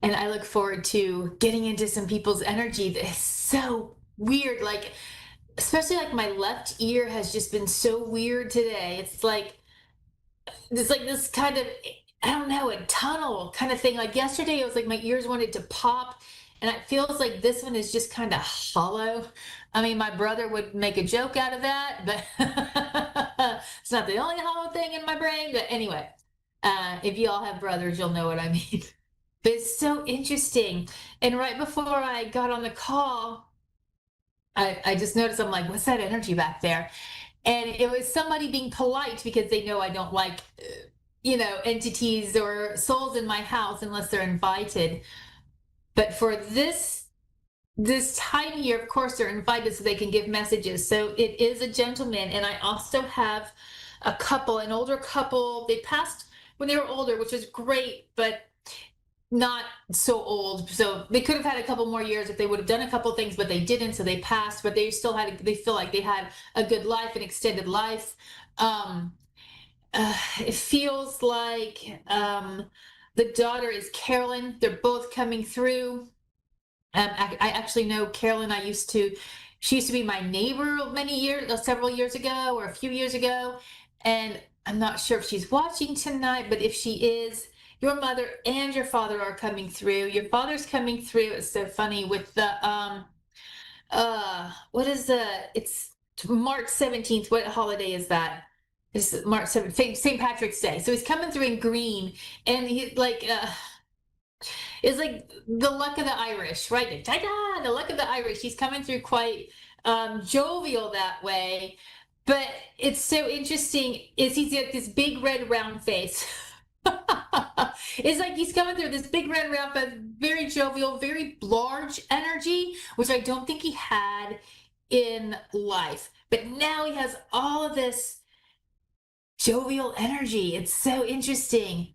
And I look forward to getting into some people's energy that is so weird. Like, especially like my left ear has just been so weird today. It's like this kind of, I don't know, a tunnel kind of thing. Like yesterday, it was like my ears wanted to pop, and it feels like this one is just kind of hollow. I mean, my brother would make a joke out of that, but it's not the only hollow thing in my brain. But anyway, if you all have brothers, you'll know what I mean. But it's so interesting. And right before I got on the call, I just noticed, I'm like, what's that energy back there? And it was somebody being polite because they know I don't like, entities or souls in my house unless they're invited. But for this time here, of course, they're invited so they can give messages. So it is a gentleman. And I also have a couple, an older couple. They passed when they were older, which was great, but not so old. So they could have had a couple more years if they would have done a couple things, but they didn't. So they passed, but they still they feel like they had a good life, an extended life. It feels like the daughter is Carolyn. They're both coming through. I actually know Carolyn. She used to be my neighbor several years ago, or a few years ago. And I'm not sure if she's watching tonight, but if she is, your mother and your father are coming through. Your father's coming through. It's so funny with the, it's March 17th. What holiday is that? It's March 7th, St. Patrick's Day. So he's coming through in green, and he it's like the luck of the Irish, right? The luck of the Irish. He's coming through quite jovial that way. But it's so interesting is he's got this big red round face. It's like he's coming through this big red round face, very jovial, very large energy, which I don't think he had in life. But now he has all of this jovial energy. It's so interesting.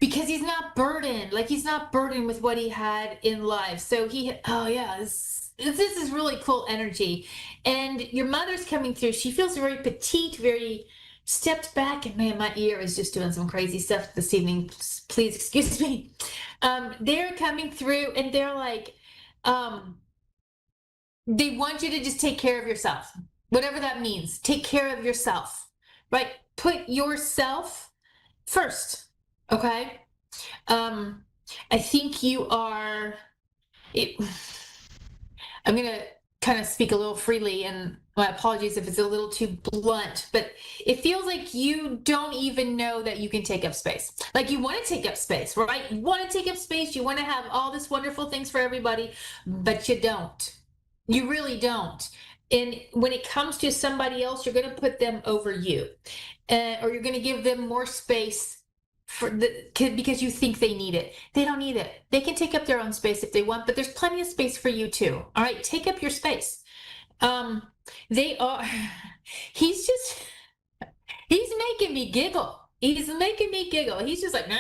Because he's not burdened, with what he had in life. So this is really cool energy. And your mother's coming through. She feels very petite, very stepped back, and man, my ear is just doing some crazy stuff this evening. Please excuse me. They're coming through, and they're like, they want you to just take care of yourself, whatever that means. Take care of yourself, right? Put yourself first. Okay. I think you are, I'm going to kind of speak a little freely, and my apologies if it's a little too blunt, but it feels like you don't even know that you can take up space. Like you want to take up space, right? You want to take up space. You want to have all this wonderful things for everybody, but you don't. You really don't. And when it comes to somebody else, you're going to put them over you, or you're going to give them more space because you think they need it. They don't need it. They can take up their own space if they want, but there's plenty of space for you too. All right, take up your space. He's making me giggle. He's just like, nah.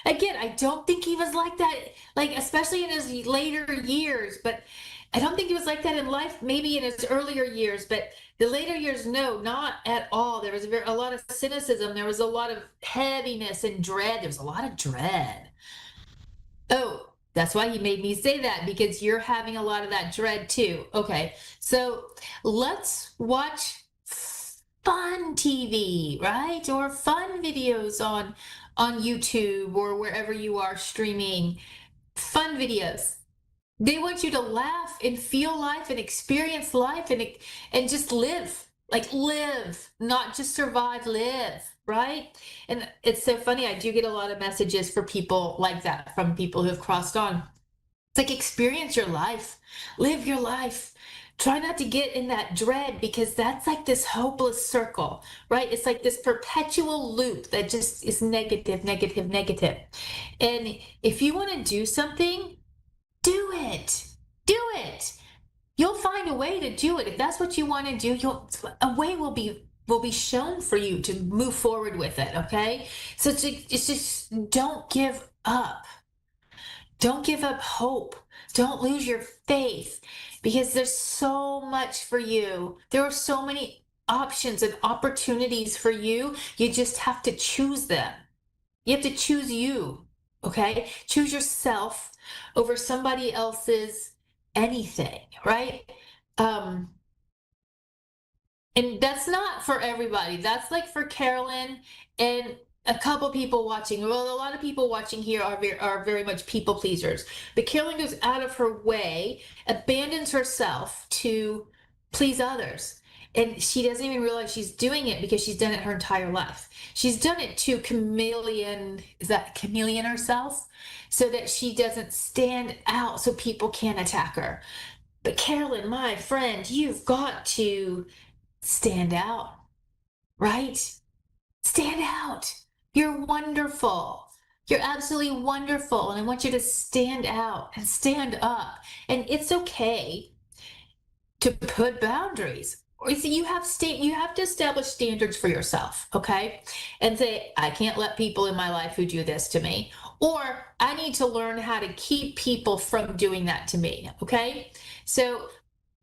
Again, I don't think he was like that, like especially in his later years, but I don't think he was like that in life, maybe in his earlier years, but the later years, no, not at all. There was a lot of cynicism. There was a lot of heaviness and dread. There was a lot of dread. Oh, that's why he made me say that, because you're having a lot of that dread too. Okay, so let's watch fun TV, right? Or fun videos on YouTube or wherever you are streaming. Fun videos. They want you to laugh and feel life and experience life and just live, not just survive, live, right? And it's so funny. I do get a lot of messages for people like that from people who have crossed on. It's like, experience your life, live your life. Try not to get in that dread, because that's like this hopeless circle, right? It's like this perpetual loop that just is negative, negative, negative. And if you want to do something, do it. Do it. You'll find a way to do it. If that's what you want to do, a way will be shown for you to move forward with it, okay? So it's just don't give up. Don't give up hope. Don't lose your faith, because there's so much for you. There are so many options and opportunities for you. You just have to choose them. You have to choose you, okay? Choose yourself over somebody else's anything, right? And that's not for everybody. That's like for Carolyn and a couple people watching. Well, a lot of people watching here are very much people pleasers. But Carolyn goes out of her way, abandons herself to please others. And she doesn't even realize she's doing it because she's done it her entire life. She's done it to chameleon herself so that she doesn't stand out so people can't attack her. But Carolyn, my friend, you've got to stand out, right? Stand out. You're wonderful. You're absolutely wonderful. And I want you to stand out and stand up. And it's okay to put boundaries. Or you have to establish standards for yourself, okay? And say, I can't let people in my life who do this to me. Or I need to learn how to keep people from doing that to me, okay? So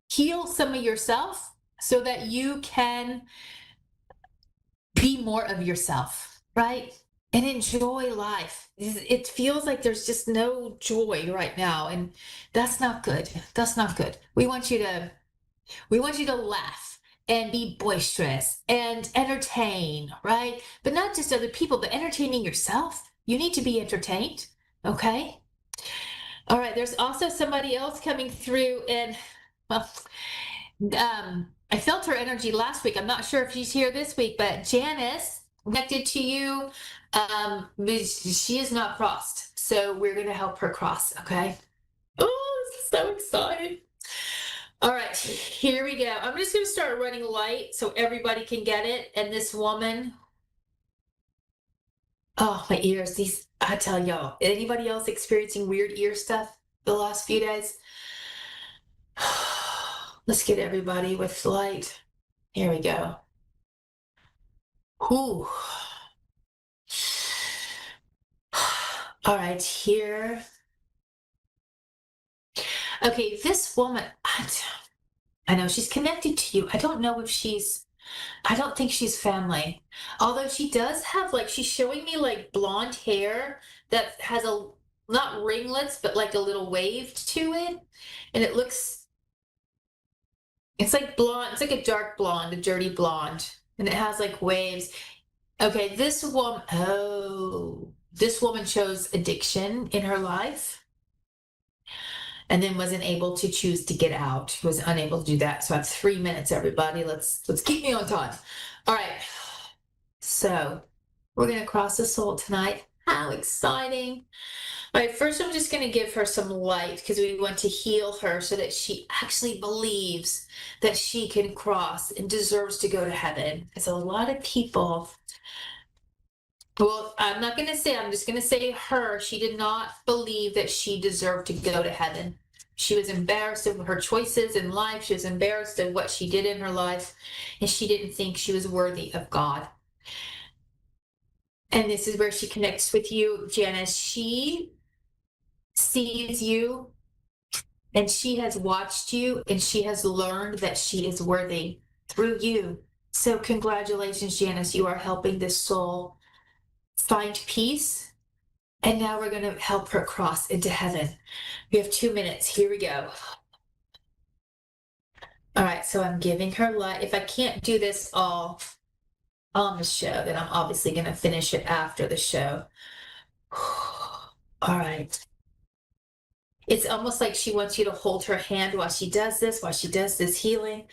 heal some of yourself so that you can be more of yourself, right? And enjoy life. It feels like there's just no joy right now, and that's not good. That's not good. We want you to laugh and be boisterous and entertain, right? But not just other people, but entertaining yourself. You need to be entertained, okay? All right, there's also somebody else coming through, and well, I felt her energy last week. I'm not sure if she's here this week, but Janice, connected to you, she is not crossed. So we're going to help her cross, okay? Oh, this is so exciting. All right, here we go. I'm just going to start running light so everybody can get it. And this woman, oh, my ears, I tell y'all, anybody else experiencing weird ear stuff the last few days? Let's get everybody with light. Here we go. Whew. All right, here. Okay, this woman, I know she's connected to you. I don't know if I don't think she's family. Although she does have, like, she's showing me like blonde hair that has not ringlets, but like a little wave to it. And it's like blonde, it's like a dark blonde, a dirty blonde. And it has like waves. Okay, this woman chose addiction in her life and then wasn't able to choose to get out. She was unable to do that. So I have 3 minutes, everybody. Let's keep me on time. All right. So we're going to cross the soul tonight. How exciting. All right, first I'm just going to give her some light because we want to heal her so that she actually believes that she can cross and deserves to go to heaven. Because a lot of people, well, I'm just going to say her. She did not believe that she deserved to go to heaven. She was embarrassed of her choices in life. She was embarrassed of what she did in her life. And she didn't think she was worthy of God. And this is where she connects with you, Janice. She sees you and she has watched you and she has learned that she is worthy through you. So congratulations, Janice. You are helping this soul find peace. And now we're going to help her cross into heaven. We have 2 minutes. Here we go. All right. So I'm giving her light. If I can't do this all on the show, then I'm obviously going to finish it after the show. All right. It's almost like she wants you to hold her hand while she does this healing,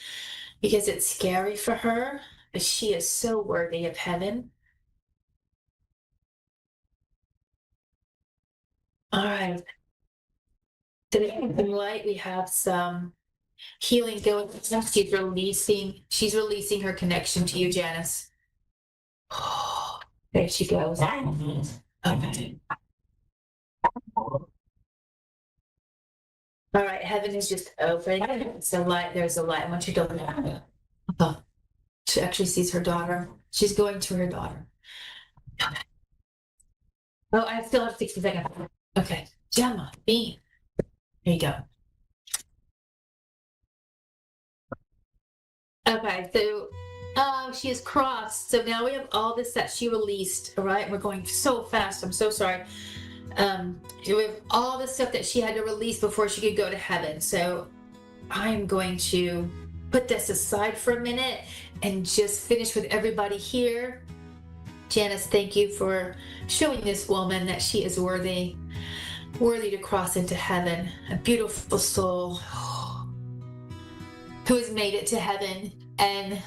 because it's scary for her, but she is so worthy of heaven. All right. Today, light, we have some healing going. She's releasing her connection to you, Janice. There she goes. Okay. All right, heaven is just open. So there's a light. I want you to look at it. Oh, she actually sees her daughter. She's going to her daughter. Okay. Oh, I still have 60 seconds. Okay, Gemma, Bean. Here you go. Okay, so Oh, she is crossed. So now we have all this that she released. All right, we're going so fast. I'm so sorry. We have all the stuff that she had to release before she could go to heaven. So I'm going to put this aside for a minute and just finish with everybody here. Janice, thank you for showing this woman that she is worthy to cross into heaven. A beautiful soul who has made it to heaven. And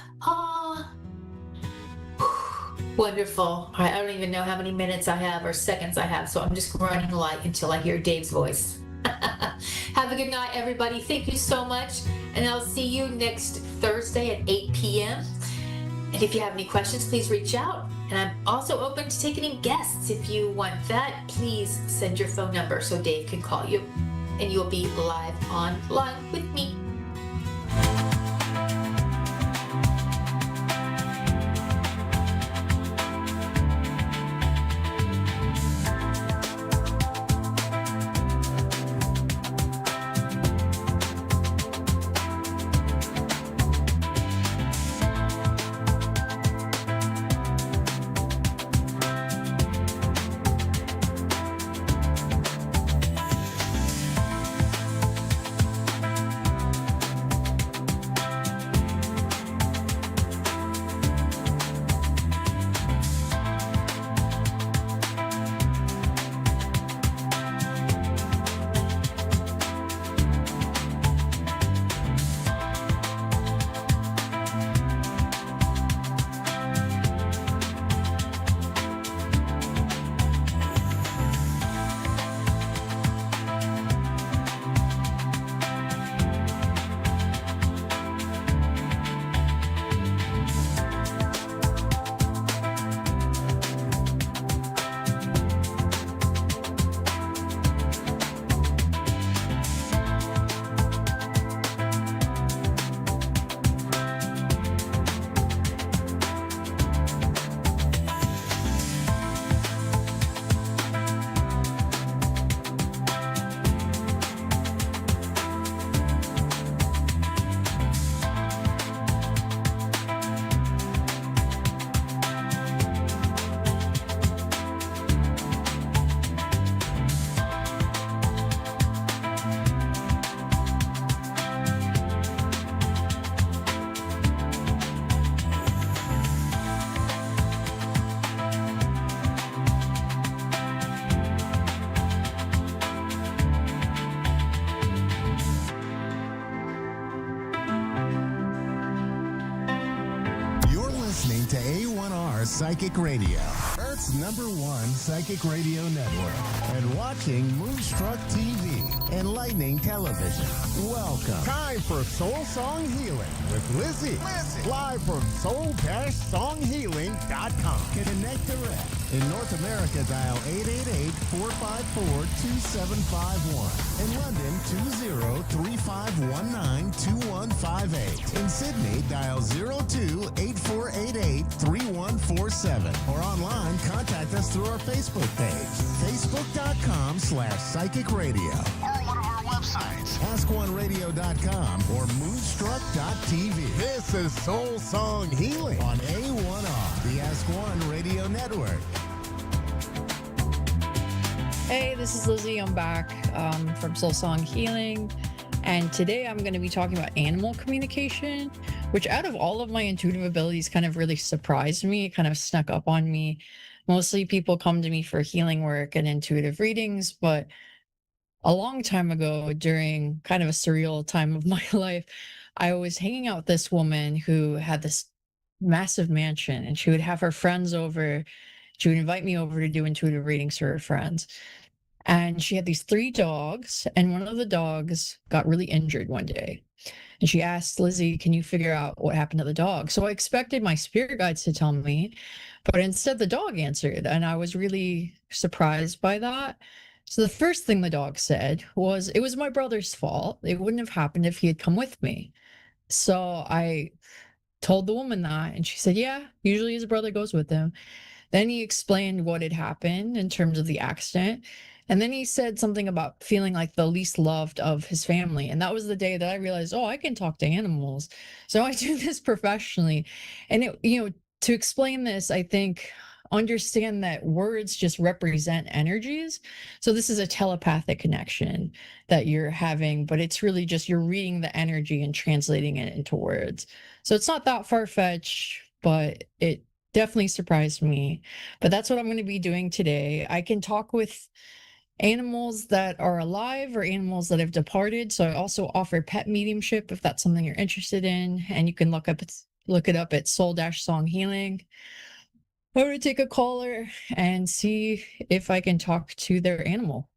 wonderful. All right, I don't even know how many minutes I have or seconds I have, so I'm just running light until I hear Dave's voice. Have a good night, everybody. Thank you so much, and I'll see you next Thursday at 8 p.m. And if you have any questions, please reach out. And I'm also open to taking in guests. If you want that, please send your phone number so Dave can call you, and you'll be live online with me. Listening to A1R Psychic Radio, Earth's #1 psychic radio network, and watching Moonstruck TV, Enlightening Television. Welcome. Time for Soul Song Healing with Lizzie. Live from soul-songhealing.com. Connect direct. In North America, dial 888-454-2751. In London, 20-3519-2158. In Sydney, dial 02-8488-3147. Or online, contact us through our Facebook page, facebook.com/psychic radio. Or one of our websites, askoneradio.com or moonstruck.tv. This is Soul Song Healing on A1R, the Ask One Radio Network. Hey, this is Lizzie. I'm back from Soul Song Healing. And today I'm going to be talking about animal communication, which out of all of my intuitive abilities kind of really surprised me. It kind of snuck up on me. Mostly people come to me for healing work and intuitive readings, but a long time ago, during kind of a surreal time of my life, I was hanging out with this woman who had this massive mansion, and she would have her friends over. She would invite me over to do intuitive readings for her friends. And she had these 3 dogs, and one of the dogs got really injured one day. And she asked, Lizzie, can you figure out what happened to the dog? So I expected my spirit guides to tell me, but instead the dog answered, and I was really surprised by that. So the first thing the dog said was, it was my brother's fault. It wouldn't have happened if he had come with me. So I told the woman that, and she said, yeah, usually his brother goes with him. Then he explained what had happened in terms of the accident. And then he said something about feeling like the least loved of his family. And that was the day that I realized, oh, I can talk to animals. So I do this professionally. And to explain this, I think understand that words just represent energies. So this is a telepathic connection that you're having, but it's really just you're reading the energy and translating it into words. So it's not that far-fetched, but it definitely surprised me. But that's what I'm going to be doing today. I can talk with animals that are alive or animals that have departed. So I also offer pet mediumship if that's something you're interested in, and you can look it up at Soul-Song Healing. I'm going to take a caller and see if I can talk to their animal.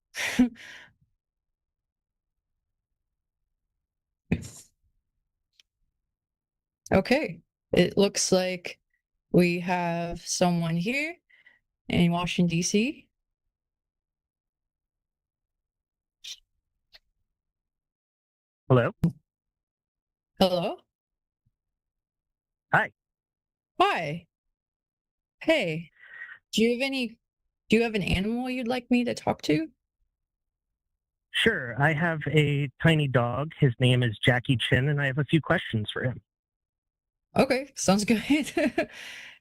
Okay, it looks like we have someone here in Washington, D.C. Hello. Hello. Hi. Hi. Hey, do you have an animal you'd like me to talk to? Sure. I have a tiny dog. His name is Jackie Chin, and I have a few questions for him. Okay, sounds good.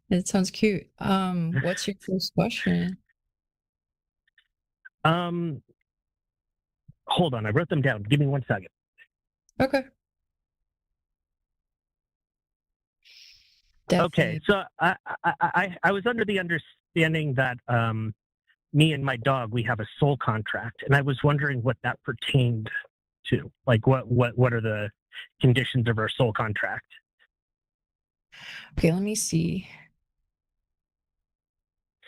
It sounds cute. What's your first question? Hold on. I wrote them down. Give me 1 second. Okay. Okay. Definitely. So I was under the understanding that me and my dog, we have a soul contract, and I was wondering what that pertained to. Like, what are the conditions of our soul contract? Okay, let me see.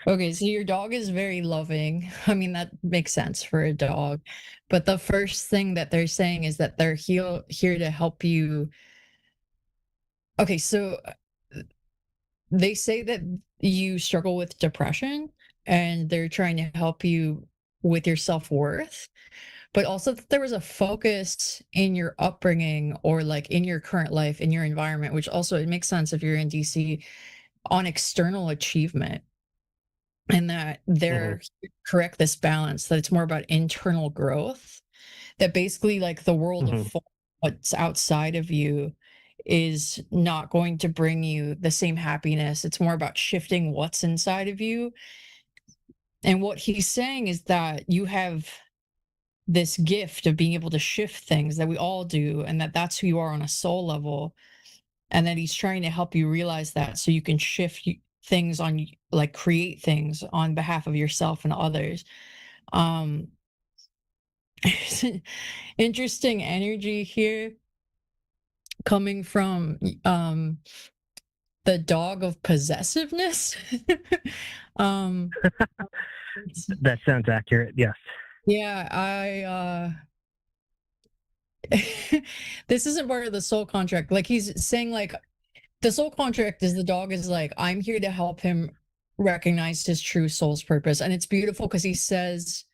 Okay, so your dog is very loving. I mean, that makes sense for a dog. But the first thing that they're saying is that they're here to help you. Okay, so they say that you struggle with depression and they're trying to help you with your self-worth, but also that there was a focus in your upbringing or like in your current life, in your environment, which also it makes sense if you're in DC, on external achievement. And that they're here to correct this balance, that it's more about internal growth, that basically like the world of what's outside of you is not going to bring you the same happiness. It's more about shifting what's inside of you. And what he's saying is that you have this gift of being able to shift things, that we all do, and that that's who you are on a soul level, and that he's trying to help you realize that so you can shift things on, like create things on behalf of yourself and others. Interesting energy here coming from the dog of possessiveness. um That sounds accurate. Yes. yeah, I this isn't part of the soul contract. Like he's saying, like the soul contract is the dog is like, I'm here to help him recognize his true soul's purpose. And it's beautiful because he says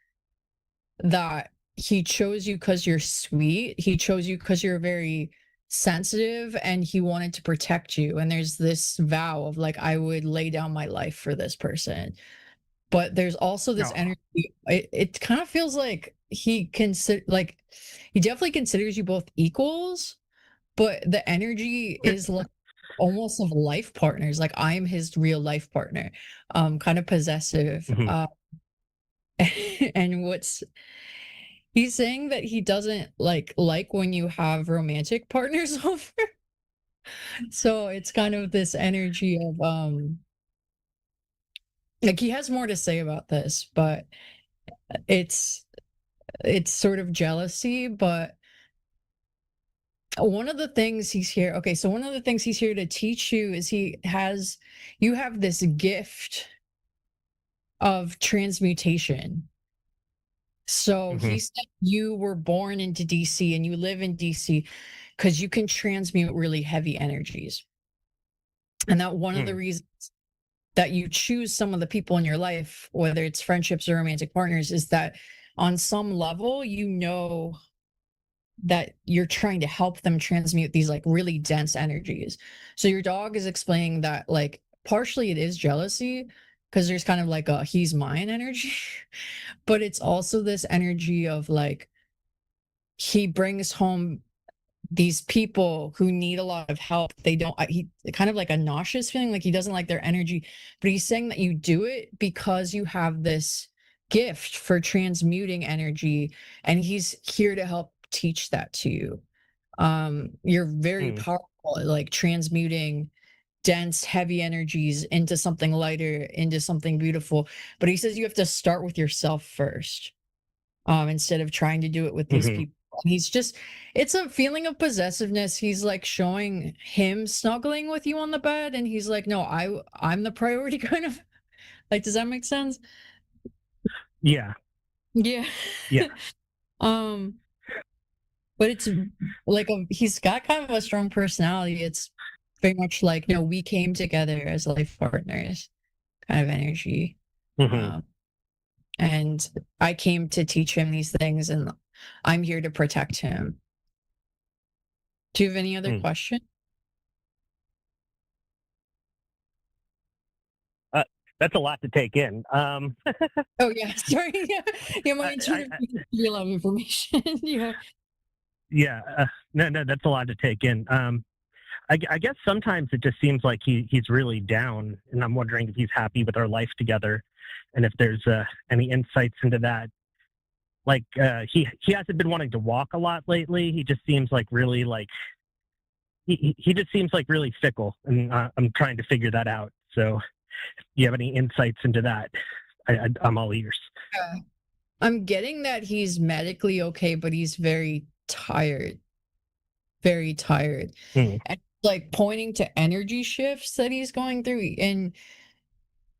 that he chose you because you're sweet. He chose you because you're very sensitive and he wanted to protect you. And there's this vow of like, I would lay down my life for this person. But there's also this energy. It kind of feels like he definitely considers you both equals, but the energy is like almost of life partners. Like I'm his real life partner, kind of possessive. And he's saying that he doesn't like when you have romantic partners over. So it's kind of this energy of like he has more to say about this, but it's sort of jealousy. But one of the things he's here to teach you is you have this gift of transmutation. So he said you were born into DC and you live in DC because you can transmute really heavy energies. And that one of the reasons that you choose some of the people in your life, whether it's friendships or romantic partners, is that on some level, you know that you're trying to help them transmute these like really dense energies. So your dog is explaining that like partially it is jealousy, because there's kind of like a he's mine energy, but it's also this energy of like he brings home these people who need a lot of help. They don't, he kind of like a nauseous feeling, like he doesn't like their energy, but he's saying that you do it because you have this gift for transmuting energy, and he's here to help teach that to you. You're very powerful at like transmuting dense, heavy energies into something lighter, into something beautiful. But he says you have to start with yourself first, instead of trying to do it with these people. He's just, it's a feeling of possessiveness. He's like showing him snuggling with you on the bed, and he's like, no, I'm the priority, kind of like, does that make sense? Yeah. Yeah. Yeah. But it's like he's got kind of a strong personality. It's very much like, we came together as life partners kind of energy. And I came to teach him these things, and I'm here to protect him. Do you have any other question? That's a lot to take in. Oh yeah, sorry. Yeah, my intuitive a lot of information. Yeah. Yeah. No, that's a lot to take in. I guess sometimes it just seems like he's really down, and I'm wondering if he's happy with our life together, and if there's any insights into that. Like he hasn't been wanting to walk a lot lately. He just seems like really like he just seems like really fickle, and I'm trying to figure that out. So, if you have any insights into that, I'm all ears. I'm getting that he's medically okay, but he's very tired. Very tired. And like pointing to energy shifts that he's going through. And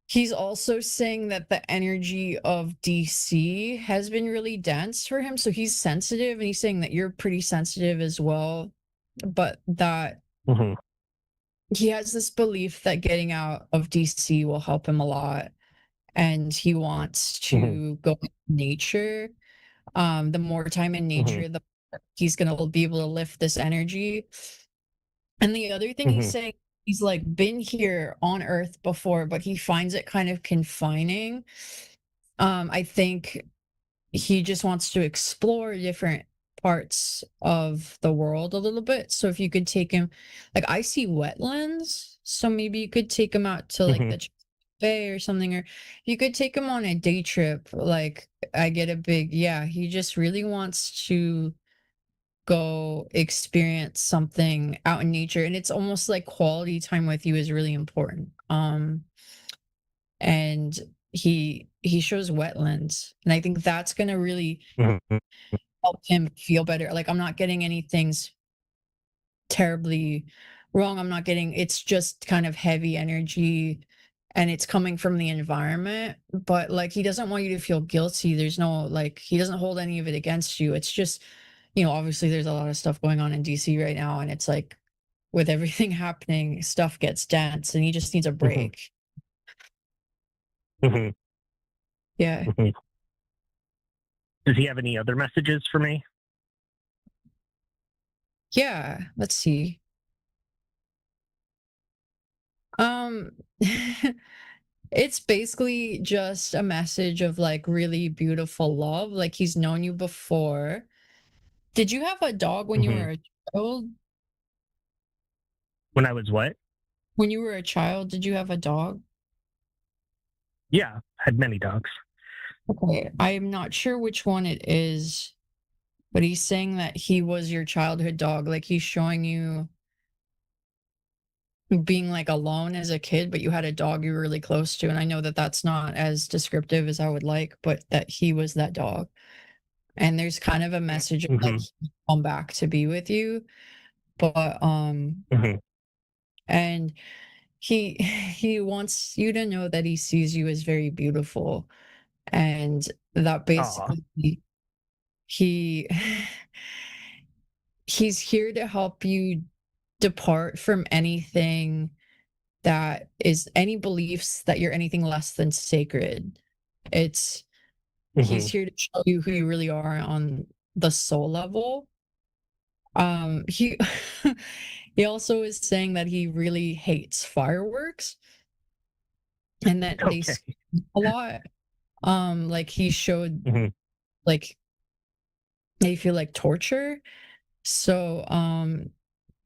he's also saying that the energy of DC has been really dense for him. So he's sensitive, and he's saying that you're pretty sensitive as well. But that he has this belief that getting out of DC will help him a lot. And he wants to go in nature. The more time in nature, the more he's going to be able to lift this energy. And the other thing he's saying, he's like been here on Earth before, but he finds it kind of confining. I think he just wants to explore different parts of the world a little bit. So if you could take him, like I see wetlands, so maybe you could take him out to like the Bay or something, or you could take him on a day trip. Like I get a big, he just really wants to go experience something out in nature, and it's almost like quality time with you is really important. And he shows wetlands, and I think that's going to really help him feel better. Like I'm not getting anything's terribly wrong. I'm not getting, it's just kind of heavy energy, and it's coming from the environment, but like he doesn't want you to feel guilty. There's no, like, he doesn't hold any of it against you. It's just, obviously there's a lot of stuff going on in DC right now, and it's like with everything happening, stuff gets dense, and he just needs a break. Yeah. Does he have any other messages for me? Yeah, let's see. It's basically just a message of like really beautiful love. Like he's known you before. Did you have a dog when you were a child? When I was what? When you were a child, did you have a dog? Yeah, had many dogs. Okay, I'm not sure which one it is, but he's saying that he was your childhood dog. Like he's showing you being like alone as a kid, but you had a dog you were really close to. And I know that that's not as descriptive as I would like, but that he was that dog. And there's kind of a message of like he'll come back to be with you, but and he wants you to know that he sees you as very beautiful, and that basically he's here to help you depart from anything that is any beliefs that you're anything less than sacred. It's he's here to show you who you really are on the soul level. He he also is saying that he really hates fireworks. and that they Okay. speak a lot. Like he showed Mhm. like they feel like torture. So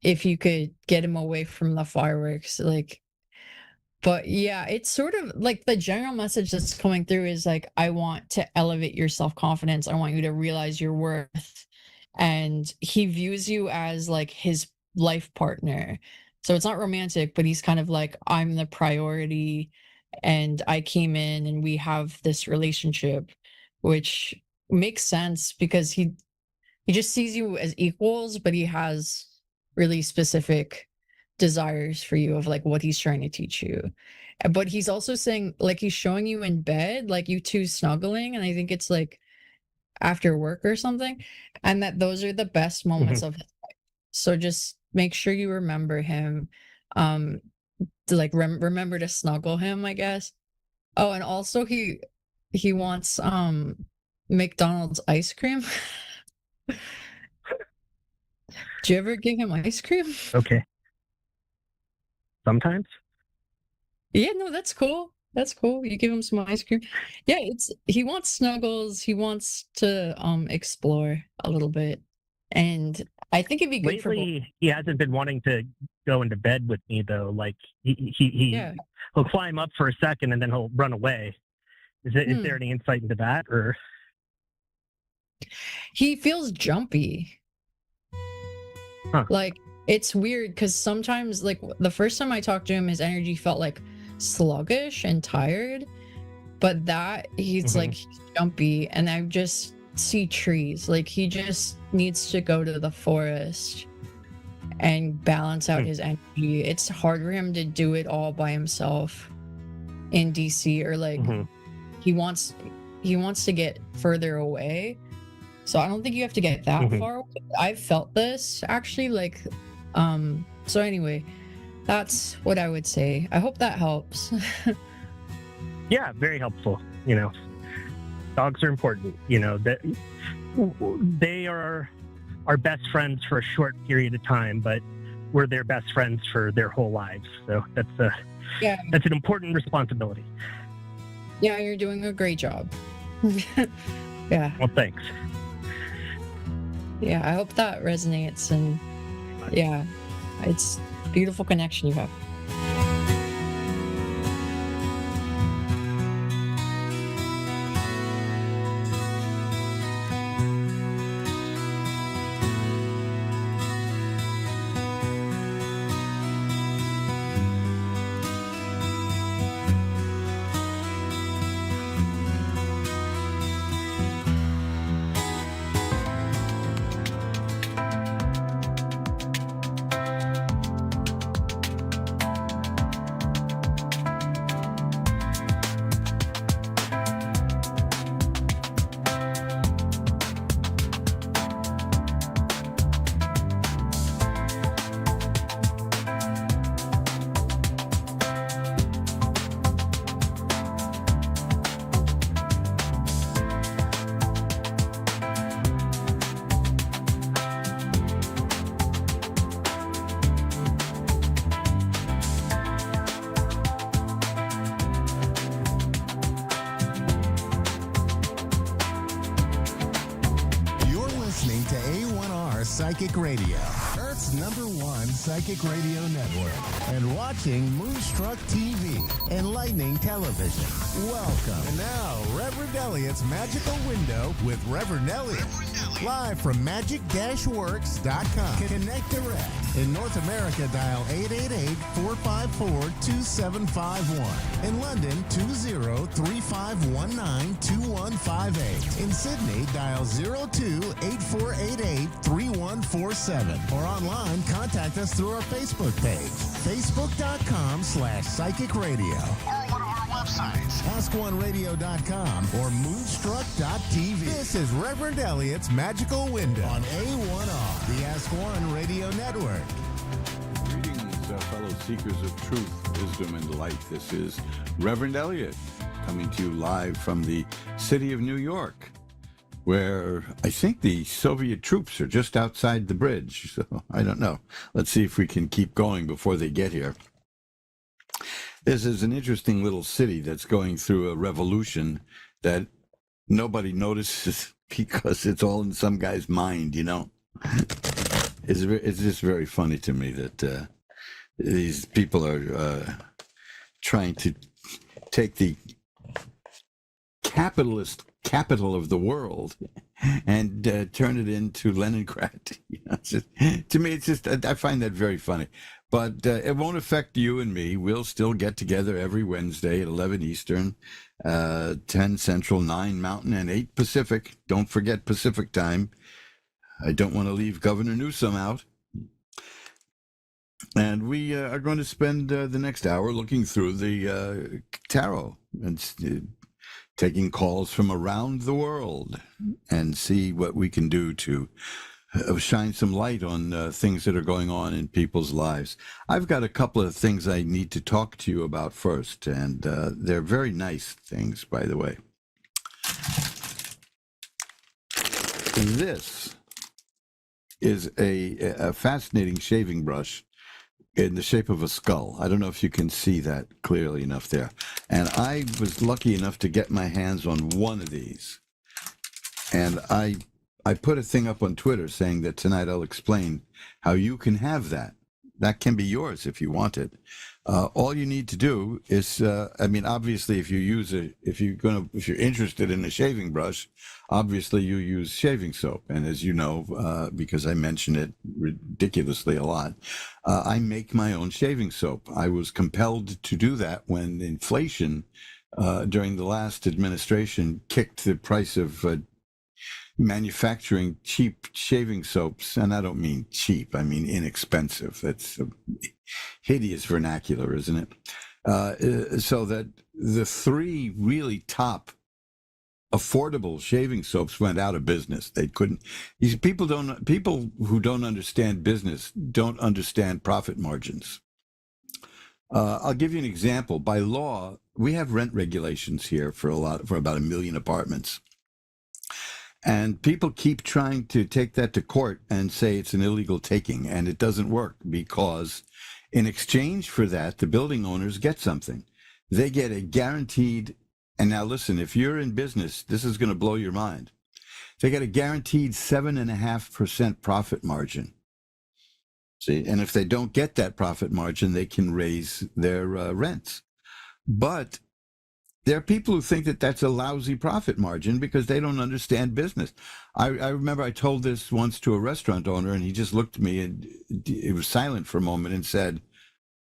if you could get him away from the fireworks, like, but yeah, it's sort of like the general message that's coming through is like, I want to elevate your self-confidence. I want you to realize your worth. And he views you as like his life partner. So it's not romantic, but he's kind of like, I'm the priority and I came in and we have this relationship, which makes sense because he just sees you as equals, but he has really specific desires for you of like what he's trying to teach you. But he's also saying like he's showing you in bed, like you two snuggling, and I think it's like after work or something, and that those are the best moments of his life. So just make sure you remember him, um, to like remember to snuggle him, I guess. Oh, and also he wants McDonald's ice cream. Do you ever give him ice cream? Okay. Sometimes. Yeah, no, that's cool. That's cool. You give him some ice cream. Yeah, it's he wants snuggles. He wants to explore a little bit. And I think it'd be good for both. Lately, he hasn't been wanting to go into bed with me though. Like Yeah. he'll climb up for a second and then he'll run away. Is there any insight into that, or He feels jumpy. Huh. Like it's weird because sometimes like the first time I talked to him, his energy felt like sluggish and tired. But that he's like jumpy, and I just see trees. Like he just needs to go to the forest and balance out his energy. It's hard for him to do it all by himself in DC, or like he wants to get further away. So I don't think you have to get that far away. I've felt this actually, like so anyway, that's what I would say. I hope that helps. yeah, very helpful. You know, dogs are important. You know, that they are our best friends for a short period of time, but we're their best friends for their whole lives. So that's an important responsibility. Yeah, you're doing a great job. Yeah. Well, thanks. Yeah, I hope that resonates, and yeah, it's a beautiful connection you have. Listening to A1R Psychic Radio, Earth's #1 psychic radio network, and watching Moonstruck TV, Enlightening Television. Welcome. And now, Reverend Elliot's Magical Window with Reverend Elliot. Live from magic-works.com. Connect direct. In North America, dial 888-454-2751. In London, 20-3519-2158. In Sydney, dial 02-8488-3147. Or online, contact us through our Facebook page, facebook.com/psychic radio. Or one of our websites, askoneradio.com or moonstruck.tv. This is Reverend Elliot's Magical Window on A1R, the Ask One Radio Network. Greetings, fellow seekers of truth, wisdom, and light. This is Reverend Elliot coming to you live from the city of New York, where I think the Soviet troops are just outside the bridge. So I don't know. Let's see if we can keep going before they get here. This is an interesting little city that's going through a revolution that nobody notices because it's all in some guy's mind, It's just very funny to me that these people are trying to take the capitalist capital of the world and turn it into Leningrad. To me, I find that very funny. But it won't affect you and me. We'll still get together every Wednesday at 11 Eastern, 10 Central, 9 Mountain, and 8 Pacific. Don't forget Pacific time. I don't want to leave Governor Newsom out. And we are going to spend the next hour looking through the tarot and taking calls from around the world and see what we can do to shine some light on things that are going on in people's lives. I've got a couple of things I need to talk to you about first, and they're very nice things, by the way. This is a fascinating shaving brush in the shape of a skull. I don't know if you can see that clearly enough there. And I was lucky enough to get my hands on one of these. And I put a thing up on Twitter saying that tonight I'll explain how you can have that. That can be yours if you want it. All you need to do is, obviously, if you're interested in a shaving brush, obviously you use shaving soap. And as you know, because I mention it ridiculously a lot, I make my own shaving soap. I was compelled to do that when inflation during the last administration kicked the price of manufacturing cheap shaving soaps, and I don't mean cheap, I mean inexpensive. That's a hideous vernacular, isn't it? So that the 3 really top affordable shaving soaps went out of business. They couldn't. These people who don't understand business don't understand profit margins. I'll give you an example. By law, we have rent regulations here for about 1 million apartments. And people keep trying to take that to court and say it's an illegal taking, and it doesn't work because in exchange for that, the building owners get something. They get a guaranteed, and now listen, if you're in business, this is going to blow your mind. They get a guaranteed 7.5% profit margin. See, and if they don't get that profit margin, they can raise their rents. But there are people who think that that's a lousy profit margin because they don't understand business. I remember I told this once to a restaurant owner, and he just looked at me and he was silent for a moment and said,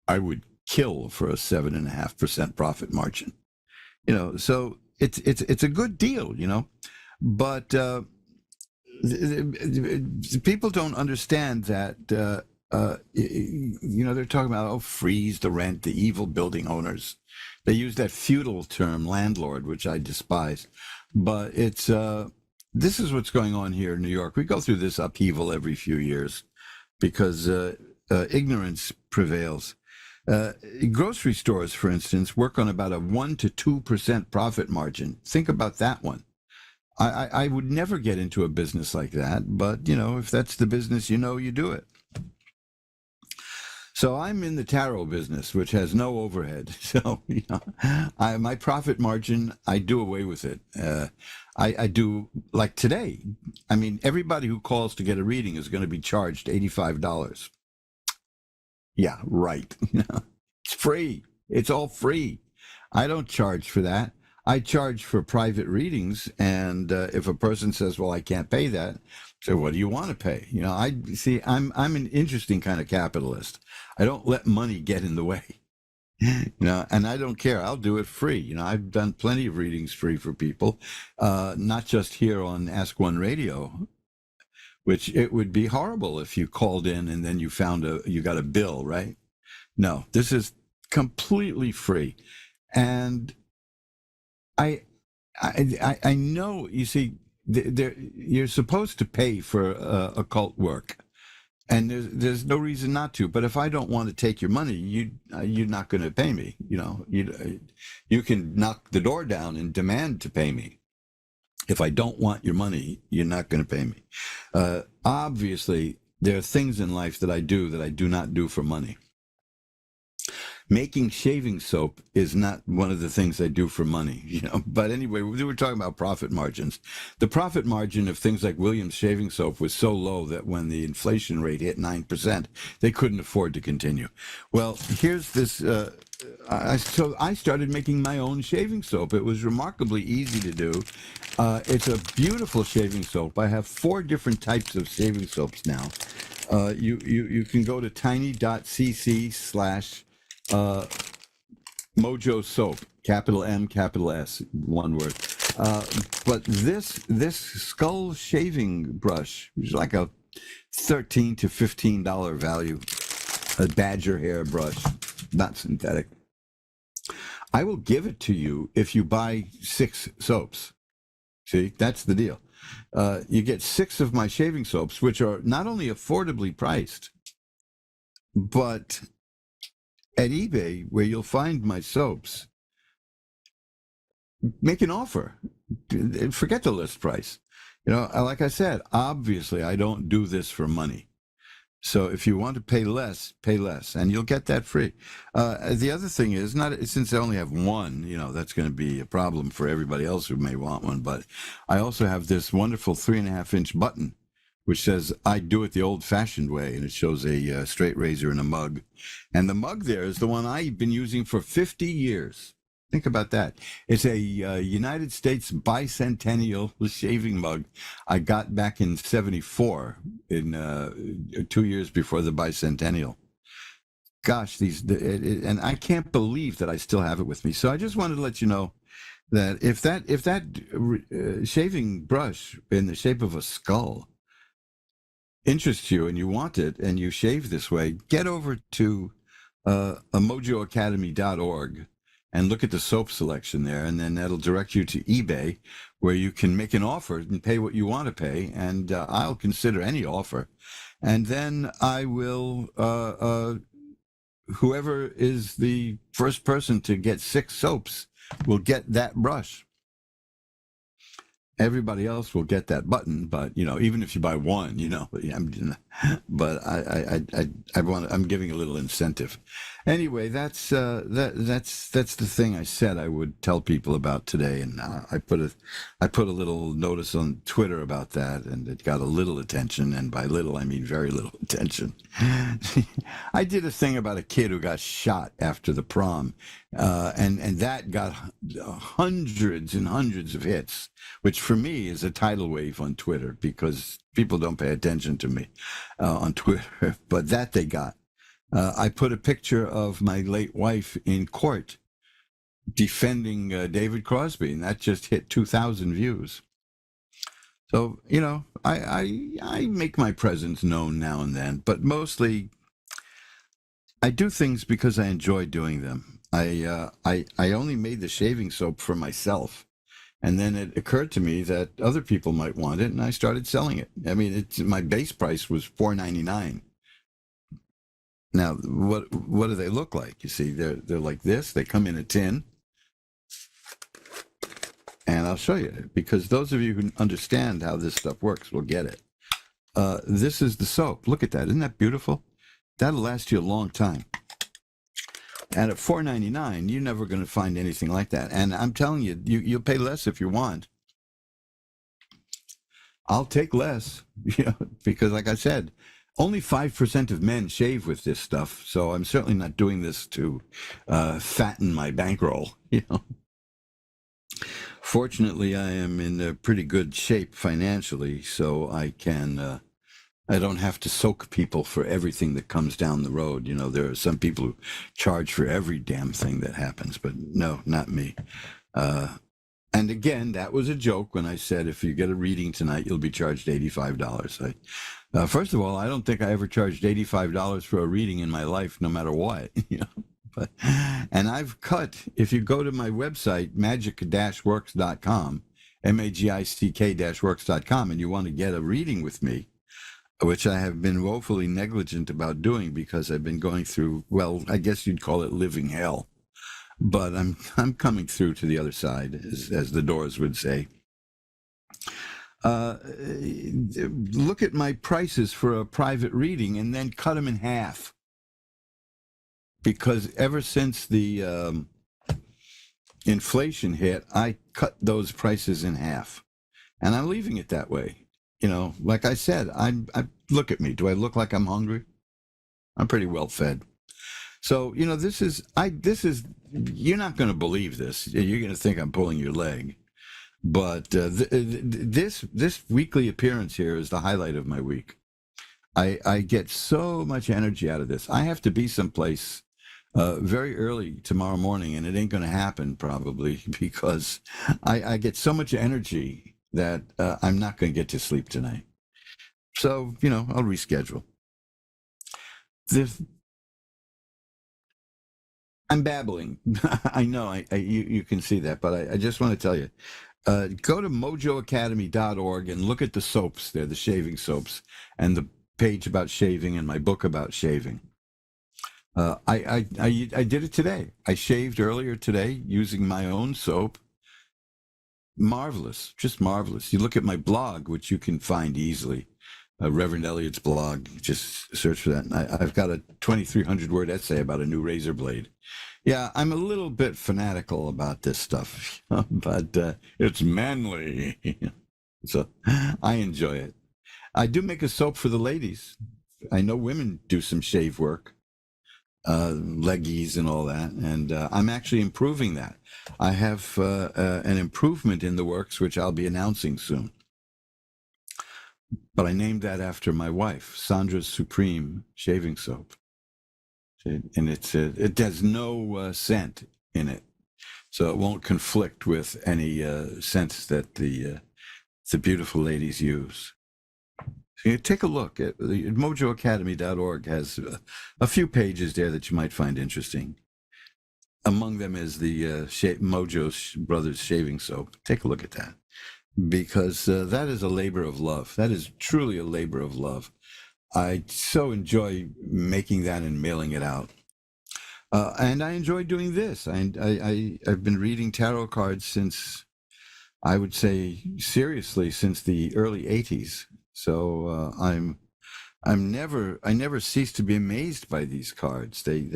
I would kill for a 7.5% profit margin. So it's a good deal, but people don't understand that, they're talking about, freeze the rent, the evil building owners. They use that feudal term, landlord, which I despise. But this is what's going on here in New York. We go through this upheaval every few years because ignorance prevails. Grocery stores, for instance, work on about a 1 to 2% profit margin. Think about that one. I would never get into a business like that, but, if that's the business, you do it. So I'm in the tarot business, which has no overhead. So, my profit margin, I do away with it. I do, like today. I mean, everybody who calls to get a reading is going to be charged $85. Yeah, right. It's free. It's all free. I don't charge for that. I charge for private readings. And if a person says, well, I can't pay that, so what do you want to pay? I'm an interesting kind of capitalist. I don't let money get in the way, and I don't care. I'll do it free. I've done plenty of readings free for people, not just here on Ask One Radio, which it would be horrible if you called in and then you found you got a bill, right? No, this is completely free. And I know, you see, you're supposed to pay for occult work, and there's no reason not to. But if I don't want to take your money, you're not going to pay me. You can knock the door down and demand to pay me. If I don't want your money, you're not going to pay me. Obviously, there are things in life that I do not do for money. making shaving soap is not one of the things I do for money, you know. But anyway, we were talking about profit margins. The profit margin of things like Williams shaving soap was so low that when the inflation rate hit 9%, they couldn't afford to continue. Well, here's this. So I started making my own shaving soap. It was remarkably easy to do. It's a beautiful shaving soap. I have 4 different types of shaving soaps now. You can go to tiny.cc/ Mojo Soap, capital M, capital S, one word. But this skull shaving brush is like a $13 to $15 value, a badger hair brush, not synthetic. I will give it to you if you buy 6 soaps. See, that's the deal. You get 6 of my shaving soaps, which are not only affordably priced, but at eBay, where you'll find my soaps, make an offer. Forget the list price. You know, like I said, obviously I don't do this for money. So if you want to pay less, and you'll get that free. The other thing is, since I only have one, you know, that's going to be a problem for everybody else who may want one. But I also have this wonderful 3.5-inch button, which says, I do it the old-fashioned way, and it shows a straight razor and a mug. And the mug there is the one I've been using for 50 years. Think about that. It's a United States bicentennial shaving mug I got back in 74, in 2 years before the bicentennial. Gosh, and I can't believe that I still have it with me. So I just wanted to let you know that if that shaving brush in the shape of a skull interests you and you want it and you shave this way, get over to mojoacademy.org and look at the soap selection there, and then that'll direct you to eBay, where you can make an offer and pay what you want to pay, and I'll consider any offer. And then I will, whoever is the first person to get 6 soaps will get that brush. Everybody else will get that button, but you know, even if you buy one, you know, but I'm giving a little incentive. Anyway, that's the thing I said I would tell people about today, and I put a little notice on Twitter about that, and it got a little attention, and by little I mean very little attention. I did a thing about a kid who got shot after the prom, and that got hundreds and hundreds of hits, which for me is a tidal wave on Twitter, because people don't pay attention to me on Twitter, but that they got. I put a picture of my late wife in court defending David Crosby, and that just hit 2,000 views. So, you know, I make my presence known now and then, but mostly I do things because I enjoy doing them. I only made the shaving soap for myself, and then it occurred to me that other people might want it, and I started selling it. I mean, my base price was $4.99. Now, what do they look like? You see, they're like this. They come in a tin, and I'll show you, because those of you who understand how this stuff works will get it. This is the soap. Look at that. Isn't that beautiful? That'll last you a long time. And at $4.99, you're never going to find anything like that. And I'm telling you, you'll pay less if you want. I'll take less, you know, because like I said, only 5% of men shave with this stuff. So I'm certainly not doing this to fatten my bankroll, you know. Fortunately, I am in a pretty good shape financially, so I can... I don't have to soak people for everything that comes down the road. You know, there are some people who charge for every damn thing that happens, but no, not me. And again, that was a joke when I said, if you get a reading tonight, you'll be charged $85. First of all, I don't think I ever charged $85 for a reading in my life, no matter what, you know. And I've cut, if you go to my website, magic-works.com, magick-works.com, and you want to get a reading with me, which I have been woefully negligent about doing because I've been going through, well, I guess you'd call it living hell. But I'm coming through to the other side, as the Doors would say. Look at my prices for a private reading and then cut them in half. because ever since the inflation hit, I cut those prices in half, and I'm leaving it that way. Like I said, I look at me. Do I look like I'm hungry? I'm pretty well fed. So, this is, you're not going to believe this. You're going to think I'm pulling your leg. But this weekly appearance here is the highlight of my week. I get so much energy out of this. I have to be someplace very early tomorrow morning, and it ain't going to happen probably because I get so much energy that I'm not going to get to sleep tonight. So, I'll reschedule. I'm babbling. I know you can see that, but I just want to tell you, go to mojoacademy.org and look at the soaps there, the shaving soaps, and the page about shaving and my book about shaving. I did it today. I shaved earlier today using my own soap. Marvelous, just marvelous. You look at my blog, which you can find easily. Reverend Elliott's blog. Just search for that. I've got a 2,300 word essay about a new razor blade. Yeah, I'm a little bit fanatical about this stuff, but it's manly. So I enjoy it. I do make a soap for the ladies. I know women do some shave work, leggies and all that, and I'm actually improving that. I have an improvement in the works, which I'll be announcing soon. But I named that after my wife, Sandra's Supreme Shaving Soap. And it has no scent in it, so it won't conflict with any scents that the beautiful ladies use. So you take a look at mojoacademy.org has a few pages there that you might find interesting. Among them is the Mojo Brothers Shaving Soap. Take a look at that, because that is a labor of love. That is truly a labor of love. I so enjoy making that and mailing it out. And I enjoy doing this. I've been reading tarot cards since, I would say, seriously, since the early 80s. So I never cease to be amazed by these cards. They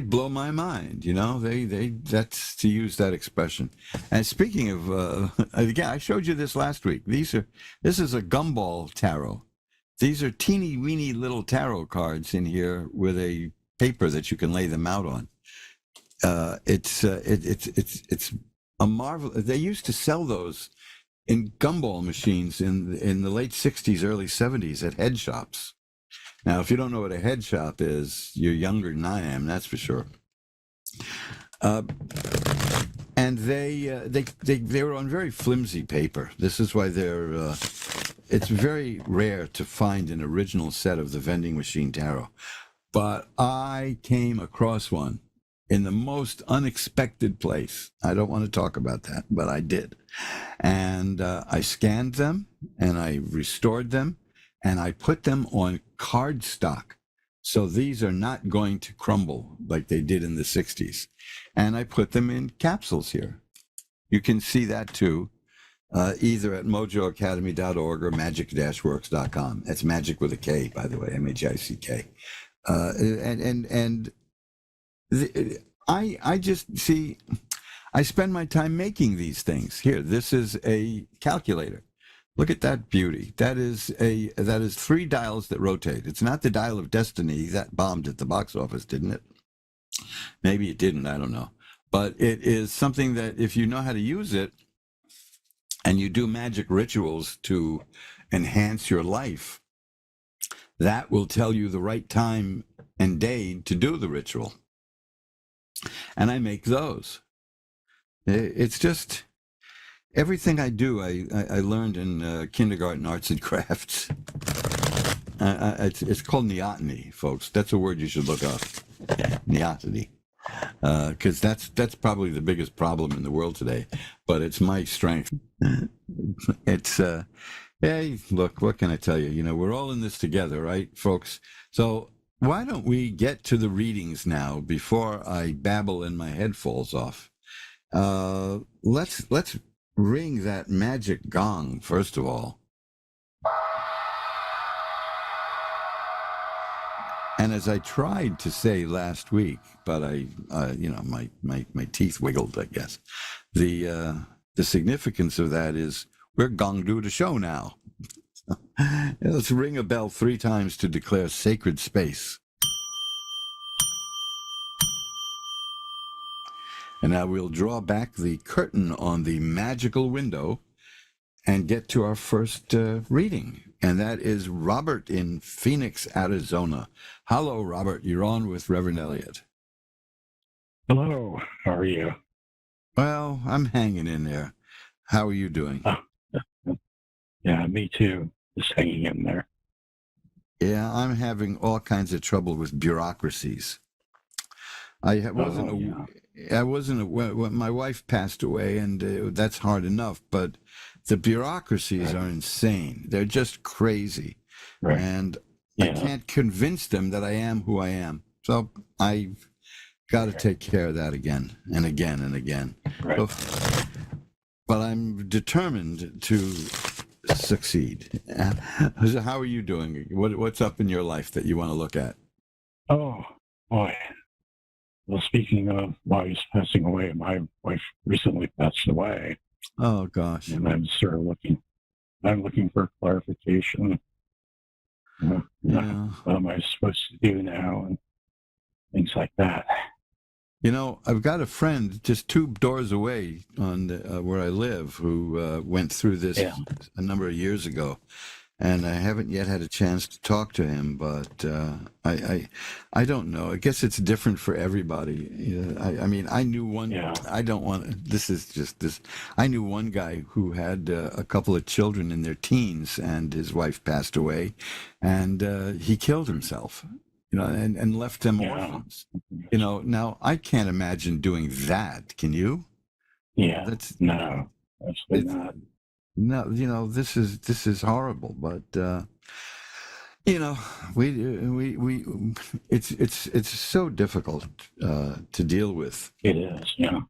blow my mind, that's, to use that expression. And speaking of, again, I showed you this last week. This is a gumball tarot. These are teeny weeny little tarot cards in here with a paper that you can lay them out on. It's a marvel. They used to sell those in gumball machines in the late 60s, early 70s at head shops. Now, if you don't know what a head shop is, you're younger than I am, that's for sure. And they were on very flimsy paper. This is why it's very rare to find an original set of the vending machine tarot. But I came across one in the most unexpected place. I don't want to talk about that, but I did. And I scanned them, and I restored them, and I put them on cardstock. So these are not going to crumble like they did in the 60s. And I put them in capsules here. You can see that too, either at mojoacademy.org or magic-works.com. That's magic with a K, by the way, M-H-I-C-K. I just see, I spend my time making these things. Here, this is a calculator. Look at that beauty. That is 3 dials that rotate. It's not the dial of destiny that bombed at the box office, didn't it? Maybe it didn't, I don't know. But it is something that if you know how to use it and you do magic rituals to enhance your life, that will tell you the right time and day to do the ritual. And I make those. It's just, everything I do, I learned in kindergarten arts and crafts. It's called neoteny, folks. That's a word you should look up. Neoteny. Because that's probably the biggest problem in the world today. But it's my strength. It's, hey, look, what can I tell you? We're all in this together, right, folks? So why don't we get to the readings now before I babble and my head falls off? Let's ring that magic gong, first of all. And as I tried to say last week, but my teeth wiggled, I guess. The significance of that is we're going to do the show now. Let's ring a bell 3 times to declare sacred space. And now we'll draw back the curtain on the magical window and get to our first reading. And that is Robert in Phoenix, Arizona. Hello, Robert. You're on with Reverend Elliot. Hello. How are you? Well, I'm hanging in there. How are you doing? Yeah, me too. Just hanging in there. Yeah, I'm having all kinds of trouble with bureaucracies. I wasn't when my wife passed away, and that's hard enough, but the bureaucracies are insane. They're just crazy. Right. And I can't convince them that I am who I am. So I've got to take care of that again and again and again. Right. But I'm determined to succeed. So how are you doing? What's up in your life that you want to look at? Oh, boy. Well, speaking of wives passing away, my wife recently passed away. Oh, gosh. And I'm sort of looking for clarification. What am I supposed to do now? And things like that. You know, I've got a friend just 2 doors away on where I live who went through this a number of years ago, and I haven't yet had a chance to talk to him. But I don't know. I guess it's different for everybody. I mean, I knew one. Yeah. I don't want. This is just this. I knew one guy who had a couple of children in their teens, and his wife passed away, and he killed himself. You know, and left them orphans. You know, now I can't imagine doing that. Can you? Yeah. No, absolutely not. No, you know, this is horrible. But you know, it's so difficult to deal with. It is. Yeah.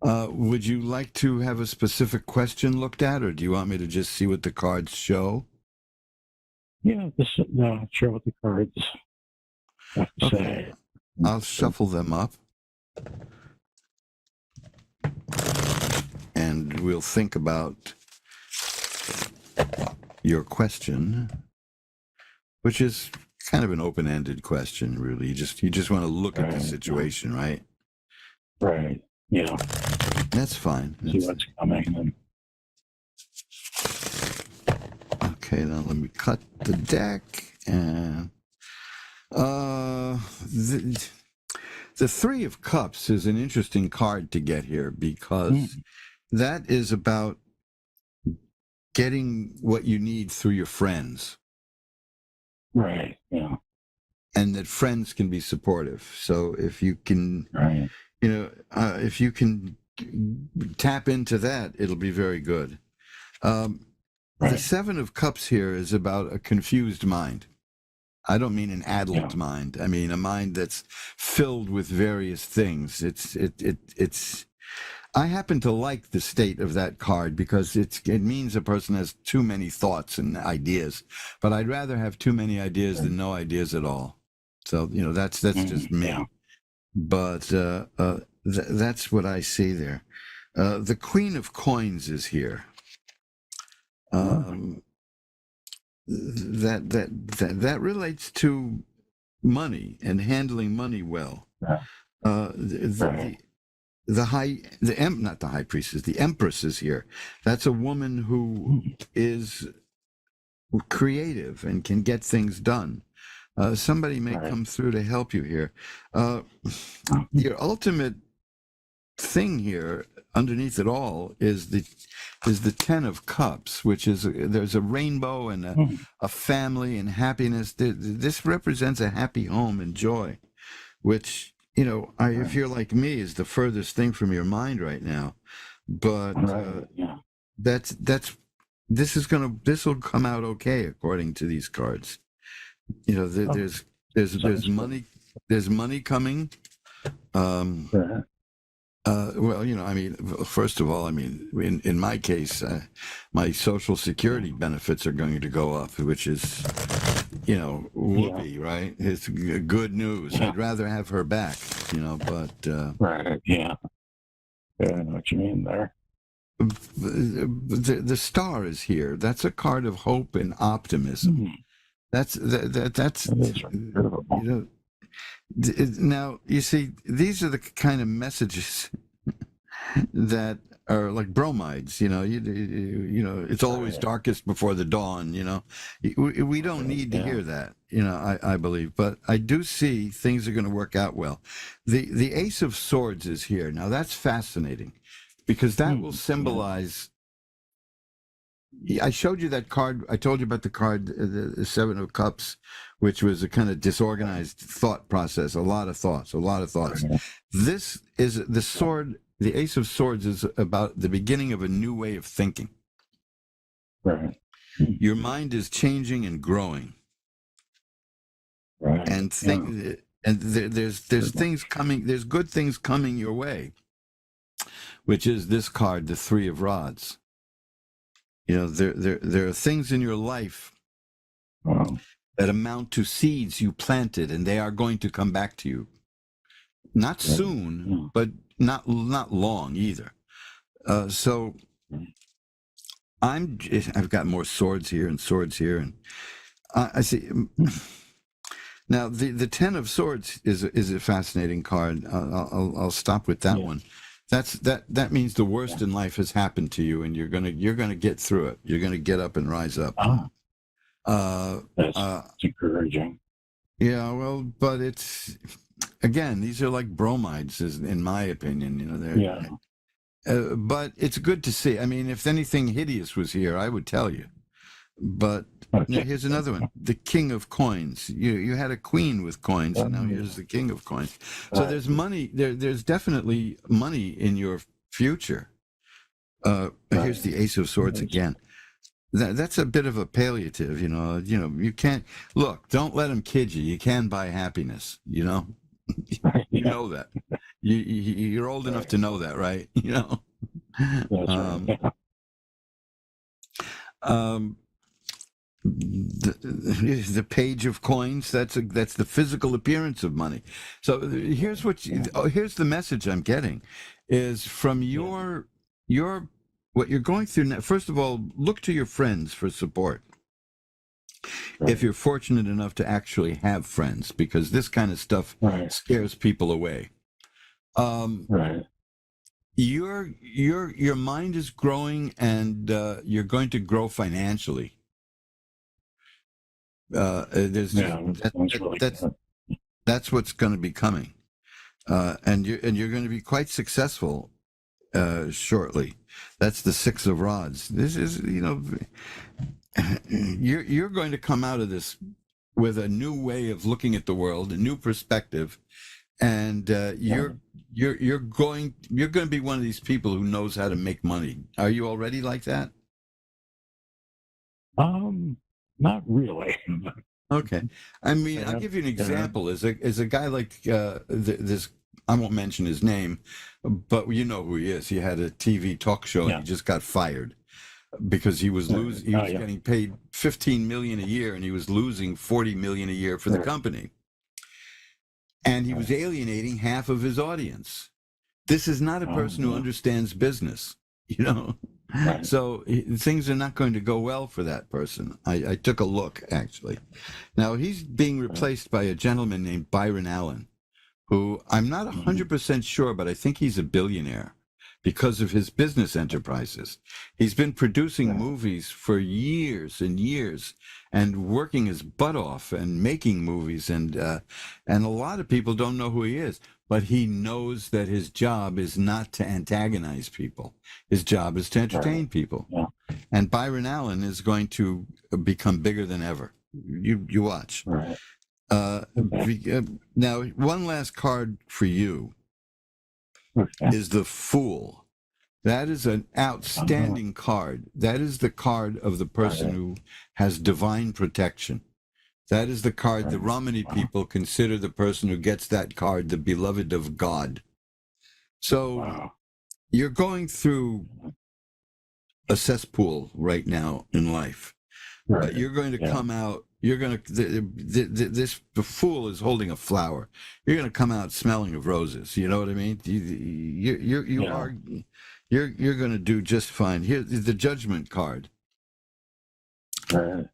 Would you like to have a specific question looked at, or do you want me to just see what the cards show? Yeah, show what the cards have to say. I'll shuffle them up, and we'll think about your question, which is kind of an open-ended question, really. You just want to look at the situation, right? Right. Yeah. That's fine. See what's coming. Okay, now let me cut the deck. And the 3 of Cups is an interesting card to get here because that is about getting what you need through your friends. Right, yeah. And that friends can be supportive. So if you can, you know, if you can tap into that, it'll be very good. The 7 of Cups here is about a confused mind. I don't mean an addled mind. I mean a mind that's filled with various things. It's. I happen to like the state of that card because it means a person has too many thoughts and ideas. But I'd rather have too many ideas than no ideas at all. So you know that's just me. Yeah. But that's what I see there. The Queen of Coins is here. That relates to money and handling money well. The high priestess, the Empress is here. That's a woman who is creative and can get things done. Somebody may come through to help you here. Your ultimate thing here underneath it all is the 10 of Cups, which is there's a rainbow and a family and happiness. This represents a happy home and joy, which, you know, if you're like me, is the furthest thing from your mind right now. But this will come out okay according to these cards. You know, there's money coming. Well, you know, I mean, first of all, I mean, in my case, my Social Security benefits are going to go up, which is Whoopi, right? It's good news. Yeah. I'd rather have her back, but Right. Yeah. Yeah, I know what you mean there. the star is here. That's a card of hope and optimism. That's That is incredible. now you see, these are the kind of messages that are like bromides. It's always darkest before the dawn. We don't need to hear that. I believe, but I do see things are going to work out well. The Ace of Swords is here now. That's fascinating because that will symbolize. I showed you that card. I told you about the card, the Seven of Cups, which was a kind of disorganized thought process, a lot of thoughts. This is the sword. The Ace of Swords is about the beginning of a new way of thinking. Right. Your mind is changing and growing. Right. And there's things coming. There's good things coming your way, which is this card, the Three of Rods. There are things in your life that amount to seeds you planted, and they are going to come back to you. Not soon, but not long either. So I've got more swords here, and I see. Now the Ten of Swords is a fascinating card. I'll stop with that one. That means the worst in life has happened to you, and you're gonna get through it. You're gonna get up and rise up. That's encouraging. Yeah, well, but it's again, these are like bromides, in my opinion. But it's good to see. I mean, if anything hideous was here, I would tell you. But now here's another one: the King of Coins. You had a queen with coins, and now here's the King of Coins. So there's money. There's definitely money in your future. Here's the Ace of Swords again. That's a bit of a palliative, you can't look, don't let them kid you. You can buy happiness, you know that. You're old enough to know that, right? The Page of Coins, that's the physical appearance of money. So here's here's the message I'm getting is from your what you're going through now. First of all, look to your friends for support. If you're fortunate enough to actually have friends, because this kind of stuff scares people away. Your mind is growing, and you're going to grow financially. That's what's going to be coming, and you're going to be quite successful shortly. That's the Six of Rods. This is, you're going to come out of this with a new way of looking at the world, a new perspective, and you're going to be one of these people who knows how to make money. Are you already like that? Not really. Okay. I mean, I'll give you an example. As a guy like this, I won't mention his name, but you know who he is. He had a TV talk show, and he just got fired because he was losing. He was getting paid $15 million a year, and he was losing $40 million a year for the company. And he was alienating half of his audience. This is not a person who understands business, So things are not going to go well for that person. I took a look, actually. Now, he's being replaced by a gentleman named Byron Allen, who I'm not 100% sure, but I think he's a billionaire because of his business enterprises. He's been producing movies for years and years and working his butt off and making movies. And a lot of people don't know who he is, but he knows that his job is not to antagonize people. His job is to entertain people. And Byron Allen is going to become bigger than ever. You watch. Now, one last card for you is the Fool. That is an outstanding card. That is the card of the person who has divine protection. That is the card the Romani people consider the person who gets that card the beloved of God. So you're going through a cesspool right now in life. But you're going to come out you're going to, the fool is holding a flower. You're going to come out smelling of roses. You know what I mean? You're going to do just fine. Here's the judgment card. You're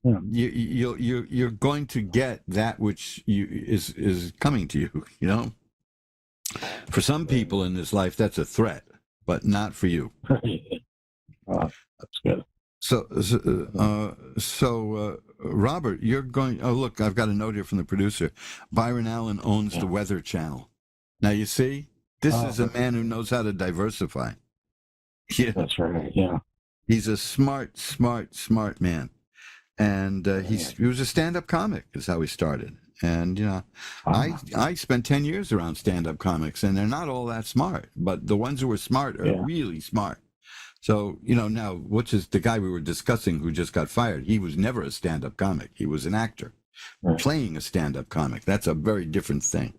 going to get that which is coming to you. You know, for some people in this life, that's a threat, but not for you. That's good. So, Robert, you're going. Oh, look, I've got a note here from the producer. Byron Allen owns the Weather Channel. Now you see, this is a man who knows how to diversify. Yeah, that's right. Yeah, he's a smart man. And he was a stand-up comic is how he started. And, you know, I spent 10 years around stand-up comics, and they're not all that smart. But the ones who are smart are really smart. So, you know, now, which is the guy we were discussing who just got fired. He was never a stand-up comic. He was an actor playing a stand-up comic. That's a very different thing,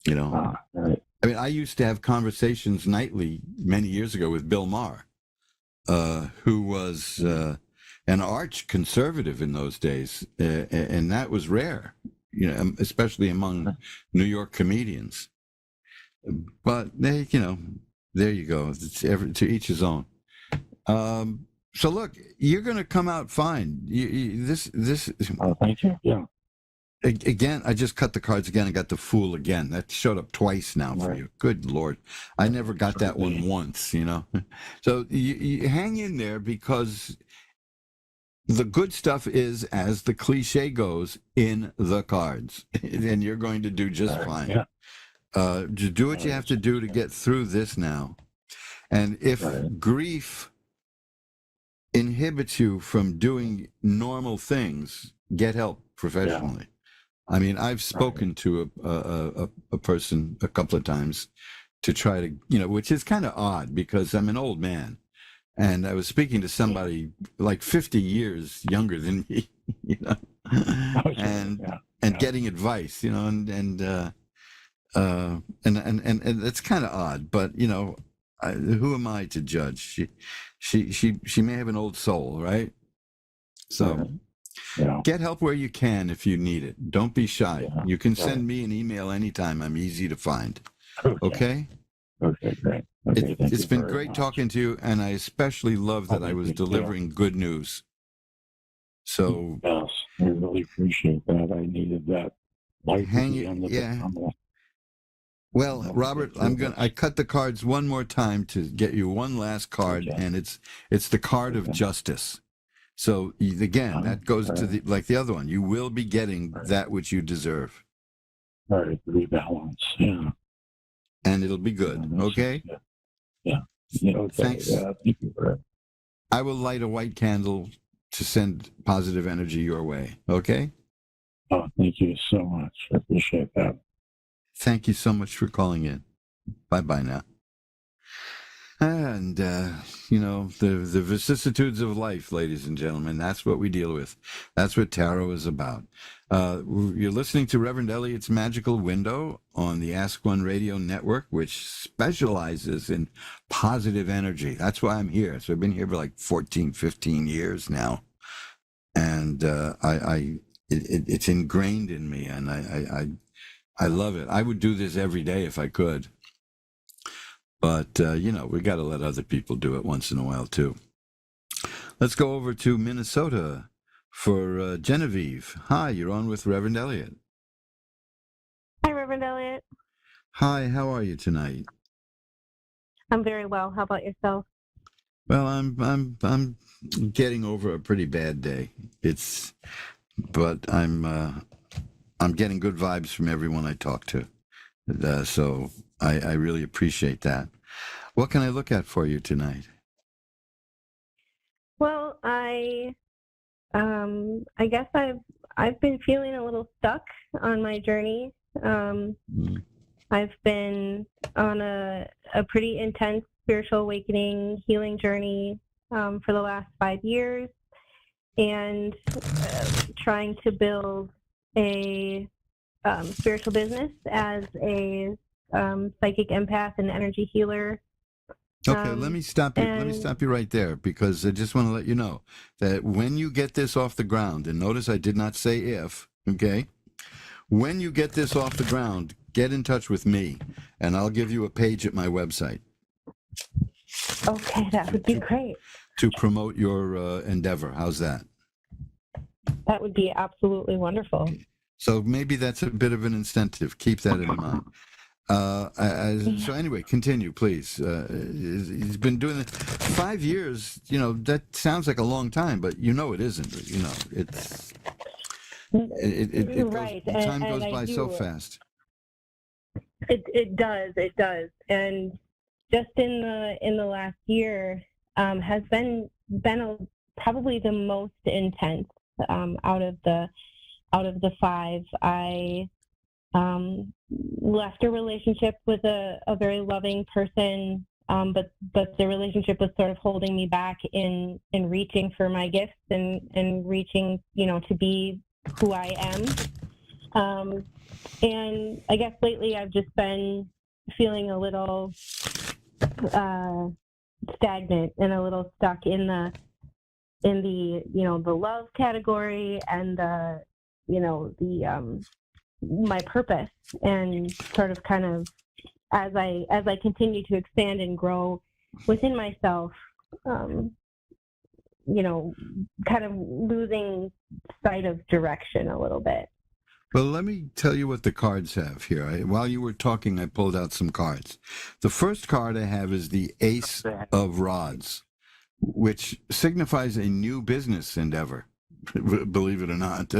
you know. I mean, I used to have conversations nightly many years ago with Bill Maher, who was... an arch conservative in those days, and that was rare, you know, especially among New York comedians. But they, you know, there you go. It's to each his own. So look, you're going to come out fine. This. Oh, thank you. Yeah. Again, I just cut the cards again and got the Fool again. That showed up twice now for you. Good Lord. I never got that one once, you know. So you hang in there because the good stuff is, as the cliche goes, in the cards. And you're going to do just fine. Yeah. Do what you have to do to get through this now. And if grief inhibits you from doing normal things, get help professionally. I mean, I've spoken to a person a couple of times to try to, you know, which is kind of odd because I'm an old man. And I was speaking to somebody like 50 years younger than me, you know, and getting advice, you know, and it's kind of odd, but you know, who am I to judge? She may have an old soul, right? So get help where you can if you need it. Don't be shy. You can send me an email anytime. I'm easy to find. Okay? Okay, great. It's been great talking to you, and I especially love that I was delivering good news. So yes, I really appreciate that. I needed that. Well, Robert, I cut the cards one more time to get you one last card, and it's the card of justice. So again, that goes to like the other one. You will be getting that which you deserve. All right, rebalance. Yeah. And it'll be good. Okay? Yeah. Okay. Thanks. Thank you for it. I will light a white candle to send positive energy your way. Okay? Oh, thank you so much. I appreciate that. Thank you so much for calling in. Bye-bye now. And, you know, the vicissitudes of life, ladies and gentlemen, that's what we deal with. That's what tarot is about. You're listening to Reverend Elliot's Magical Window on the Ask One Radio Network, which specializes in positive energy. That's why I'm here. So I've been here for like 14, 15 years now. And it's ingrained in me, and I love it. I would do this every day if I could. But, you know, we got to let other people do it once in a while, too. Let's go over to Minnesota for Genevieve. Hi, you're on with Reverend Elliot. Hi, Reverend Elliot. Hi, how are you tonight? I'm very well. How about yourself? Well, I'm getting over a pretty bad day. But I'm getting good vibes from everyone I talk to. So I really appreciate that. What can I look at for you tonight? Well, I guess I've been feeling a little stuck on my journey. I've been on a pretty intense spiritual awakening, healing journey for the last 5 years, and trying to build a spiritual business as a psychic empath and energy healer Okay, let me stop you. Let me stop you right there, because I just want to let you know that when you get this off the ground, and notice I did not say if, okay? When you get this off the ground, get in touch with me, and I'll give you a page at my website. Okay, that would be great. To promote your endeavor. How's that? That would be absolutely wonderful. So maybe that's a bit of an incentive. Keep that in mind. So anyway, continue, please. He's been doing it 5 years. You know, that sounds like a long time, but you know it isn't. You know, it's right. Time goes by so fast. It does, and just in the last year has been probably the most intense out of the 5. I left a relationship with a very loving person, but the relationship was sort of holding me back in reaching for my gifts and reaching, to be who I am. And I guess lately I've just been feeling a little stagnant and a little stuck in the the love category and my purpose, and sort of kind of as I continue to expand and grow within myself, kind of losing sight of direction a little bit. Well, let me tell you what the cards have here. While you were talking, I pulled out some cards. The first card I have is the Ace of Rods, which signifies a new business endeavor. Believe it or not,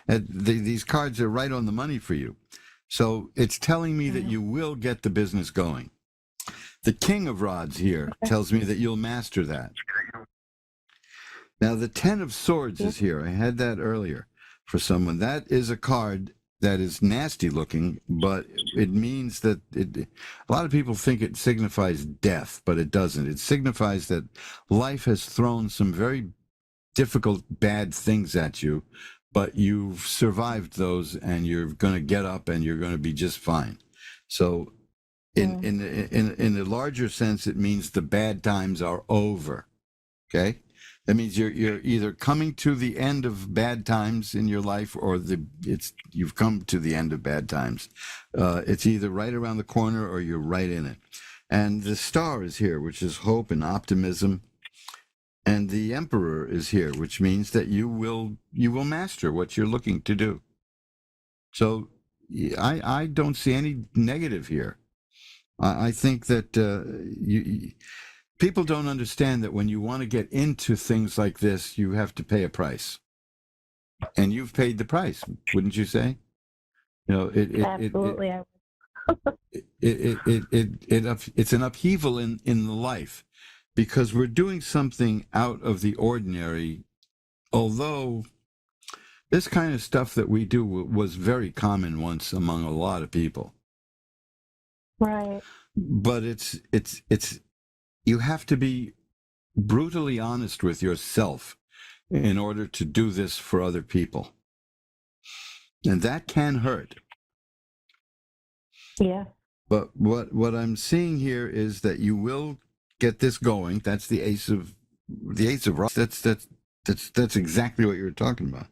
these cards are right on the money for you. So it's telling me that you will get the business going. The King of Rods here tells me that you'll master that. Now, the Ten of Swords is here. I had that earlier for someone. That is a card that is nasty looking, but it means that a lot of people think it signifies death, but it doesn't. It signifies that life has thrown some very difficult, bad things at you, but you've survived those, and you're going to get up, and you're going to be just fine. So, in a larger sense, it means the bad times are over. Okay, that means you're either coming to the end of bad times in your life, or you've come to the end of bad times. It's either right around the corner, or you're right in it. And the Star is here, which is hope and optimism. And the Emperor is here, which means that you will master what you're looking to do. So I don't see any negative here. I think that people don't understand that when you want to get into things like this, you have to pay a price. And you've paid the price, wouldn't you say? Absolutely. It's an upheaval in the life, because we're doing something out of the ordinary, although this kind of stuff that we do was very common once among a lot of people. Right. But it's you have to be brutally honest with yourself in order to do this for other people. And that can hurt. Yeah. But what I'm seeing here is that you will get this going. That's the Ace of Rods. That's exactly what you were talking about.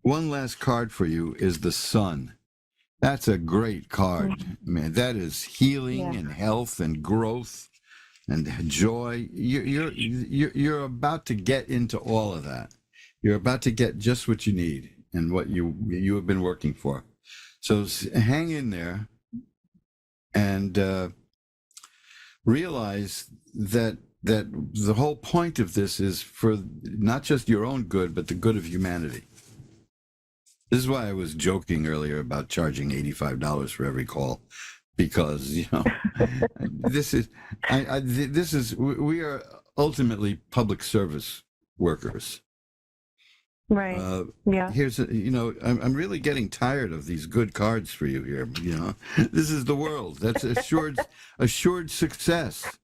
One last card for you is the Sun. That's a great card, man. That is healing and health and growth and joy. You're about to get into all of that. You're about to get just what you need and what you have been working for. So hang in there and realize that the whole point of this is for not just your own good, but the good of humanity. This is why I was joking earlier about charging $85 for every call, because we are ultimately public service workers. Right. Yeah. Here's I'm really getting tired of these good cards for you here. This is the world. That's assured success.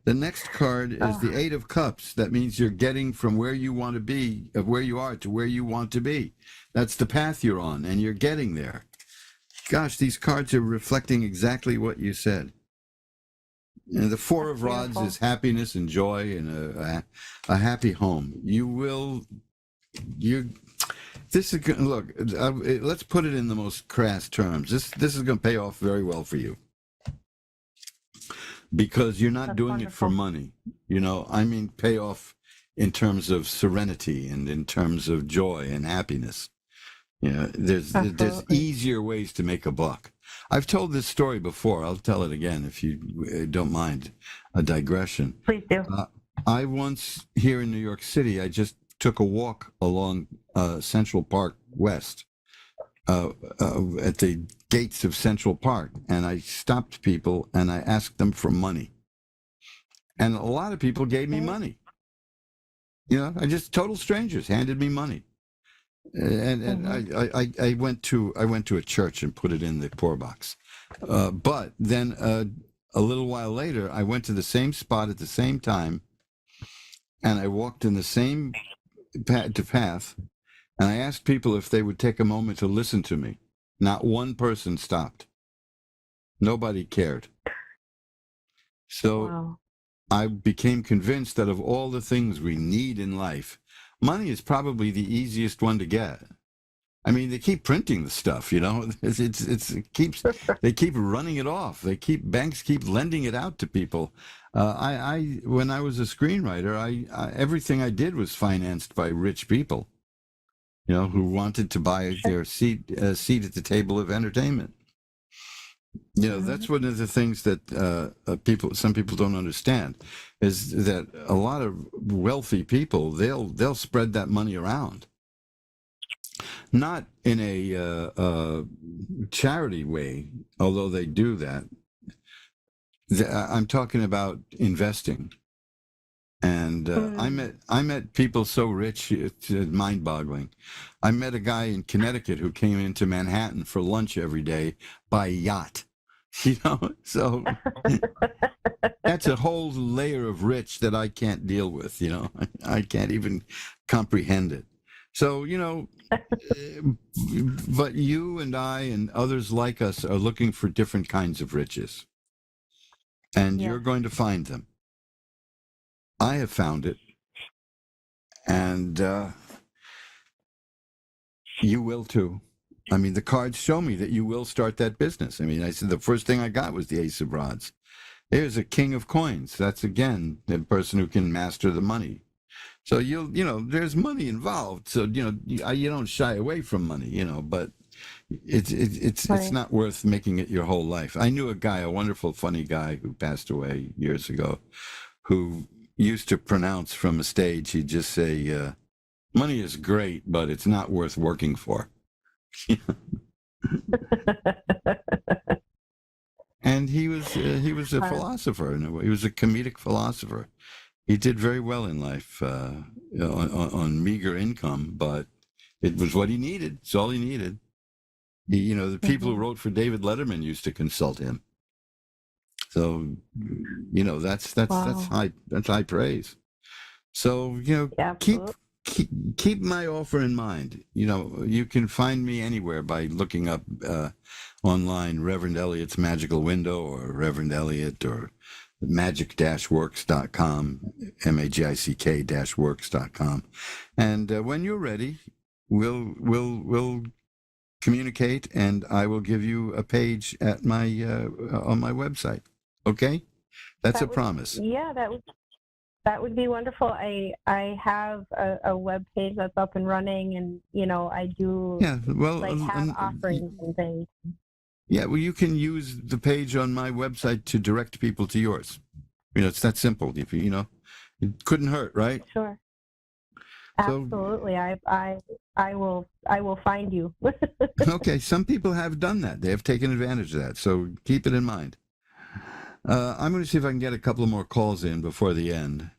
The next card is the Eight of Cups. That means you're getting from where you want to be, of where you are to where you want to be. That's the path you're on, and you're getting there. Gosh, these cards are reflecting exactly what you said. And the Four That's of Rods beautiful. is happiness and joy and a happy home. This is going look. Let's put it in the most crass terms. This is going to pay off very well for you because you're not That's doing wonderful. it for money. I mean, pay off in terms of serenity and in terms of joy and happiness. There's Absolutely. easier ways to make a buck. I've told this story before. I'll tell it again if you don't mind a digression. Please do. I once, here in New York City, I just took a walk along Central Park West at the gates of Central Park, and I stopped people and I asked them for money. And a lot of people gave me money. I just total strangers handed me money. And I went to a church and put it in the poor box. But then a little while later, I went to the same spot at the same time, and I walked in the same path, and I asked people if they would take a moment to listen to me. Not one person stopped. Nobody cared. So Wow. I became convinced that of all the things we need in life, money is probably the easiest one to get. I mean, they keep printing the stuff, they keep running it off. Banks keep lending it out to people. When I was a screenwriter, everything I did was financed by rich people, who wanted to buy their seat at the table of entertainment. That's one of the things that some people don't understand is that a lot of wealthy people, they'll spread that money around. Not in a charity way, although they do that. I'm talking about investing. And I met people so rich, it's mind-boggling. I met a guy in Connecticut who came into Manhattan for lunch every day by yacht. So that's a whole layer of rich that I can't deal with. I can't even comprehend it. So but you and I and others like us are looking for different kinds of riches, and you're going to find them. I have found it, and you will too. I mean, the cards show me that you will start that business. I mean, I said the first thing I got was the Ace of Rods. There's a King of Coins. That's, again, the person who can master the money. So there's money involved. So, you don't shy away from money, but it's not worth making it your whole life. I knew a guy, a wonderful, funny guy who passed away years ago, who used to pronounce from a stage, he'd just say, money is great, but it's not worth working for. And he was a philosopher. He was a comedic philosopher. He did very well in life on meager income, but it was what he needed. It's all he needed. The people who wrote for David Letterman used to consult him. So, that's high praise. So, keep my offer in mind. You can find me anywhere by looking up online Reverend Elliott's Magical Window or Reverend Elliott or magic-works.com, magick-works.com. And when you're ready, we'll communicate, and I will give you a page at my on my website. Okay, that's a promise. Yeah, that would be wonderful. I have a web page that's up and running, and I do have offerings and things. Yeah, well, you can use the page on my website to direct people to yours. It's that simple. If it couldn't hurt, right? Sure. Absolutely. I will find you. Okay, some people have done that. They have taken advantage of that. So keep it in mind. I'm going to see if I can get a couple of more calls in before the end.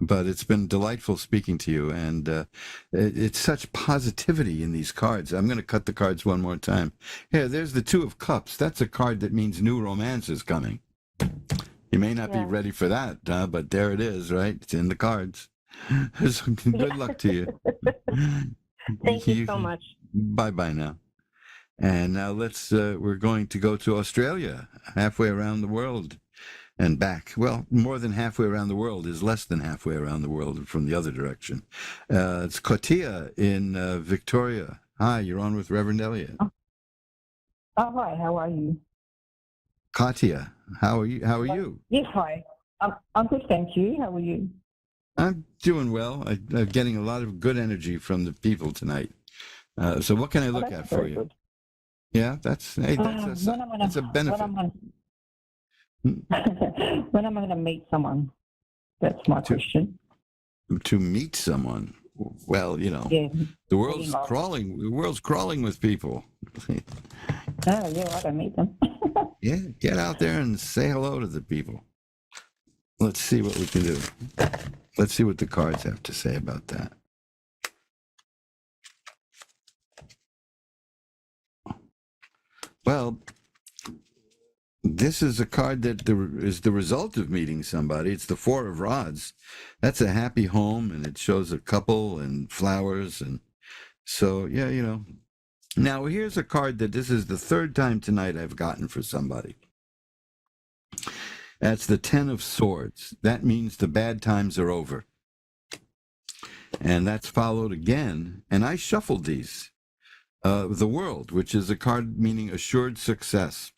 But it's been delightful speaking to you, and it's such positivity in these cards. I'm going to cut the cards one more time. Here, there's the Two of Cups. That's a card that means new romance is coming. You may not be ready for that, but there it is, right? It's in the cards. So good luck to you. Thank you so much. Bye-bye now. And now we're going to go to Australia, halfway around the world. and back. Well, more than halfway around the world is less than halfway around the world from the other direction. It's Katia in Victoria. Hi, you're on with Reverend Elliot. Oh, hi. How are you? Katia, how are you? How are you? Yes, hi. I'm good, thank you. How are you? I'm doing well. I'm getting a lot of good energy from the people tonight. So what can I look at for you? Good. Yeah, that's a benefit. When am I going to meet someone? That's my question. To meet someone. Well, Yeah. the world's crawling. The world's crawling with people. Oh, yeah, I don't meet them. Yeah, get out there and say hello to the people. Let's see what we can do. Let's see what the cards have to say about that. Well, this is a card that is the result of meeting somebody. It's the Four of Rods. That's a happy home, and it shows a couple and flowers. And so, yeah, Now, here's a card that this is the third time tonight I've gotten for somebody. That's the Ten of Swords. That means the bad times are over. And that's followed again, and I shuffled these. The World, which is a card meaning assured success.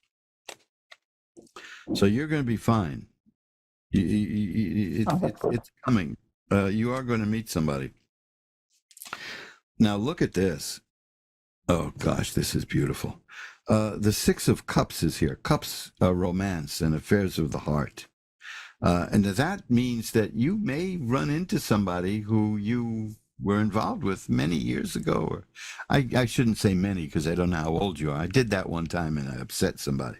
So you're going to be fine. It's coming. You are going to meet somebody. Now look at this. Oh gosh, this is beautiful. The Six of Cups is here. Cups are romance and affairs of the heart. And that means that you may run into somebody who you were involved with many years ago. Or I shouldn't say many because I don't know how old you are. I did that one time and I upset somebody.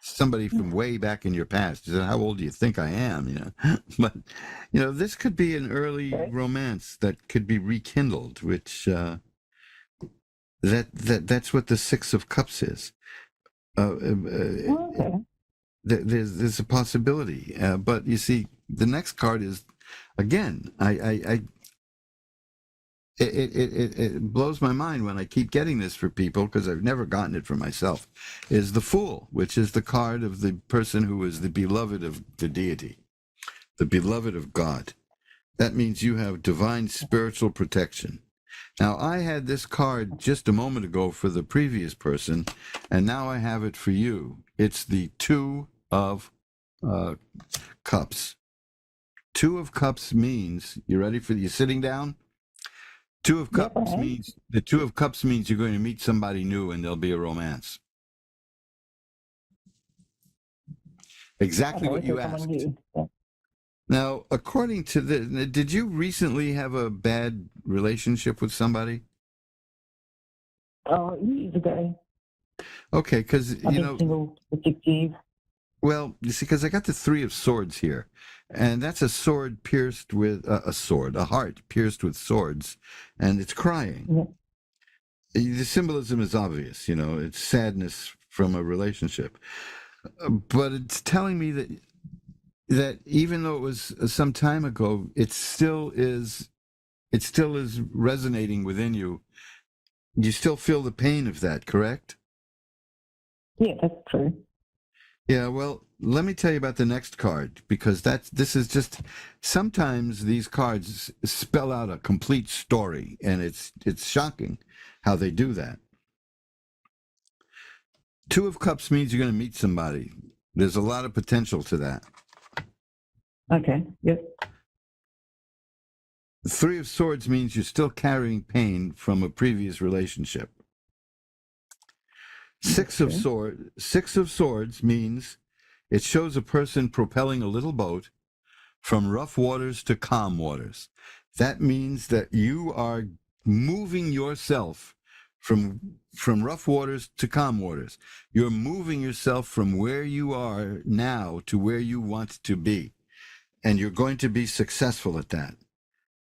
Somebody from way back in your past. He said, "How old do you think I am?" But this could be an early romance that could be rekindled, which that's what the Six of Cups is. Okay. There's a possibility, but you see, the next card is, again, it blows my mind when I keep getting this for people because I've never gotten it for myself. Is the Fool, which is the card of the person who is the beloved of the deity, the beloved of God. That means you have divine spiritual protection. Now, I had this card just a moment ago for the previous person, and now I have it for you. It's the Two of Cups. Two of Cups means, you ready for you sitting down? Two of Cups means, the Two of Cups means you're going to meet somebody new and there'll be a romance. Exactly what you asked. Now, according to this, did you recently have a bad relationship with somebody? Oh, years ago. Okay, because, I've been single for 6 years. Well, you see, because I got the Three of Swords here, and that's a sword pierced with a heart pierced with swords, and it's crying. Yeah. The symbolism is obvious, it's sadness from a relationship. But it's telling me that even though it was some time ago, it still is resonating within you. You still feel the pain of that, correct? Yeah, that's true. Yeah, well, let me tell you about the next card, because this is just, sometimes these cards spell out a complete story, and it's shocking how they do that. Two of Cups means you're going to meet somebody. There's a lot of potential to that. Okay, yep. Three of Swords means you're still carrying pain from a previous relationship. Six of Swords means it shows a person propelling a little boat from rough waters to calm waters. That means that you are moving yourself from rough waters to calm waters. You're moving yourself from where you are now to where you want to be. And you're going to be successful at that.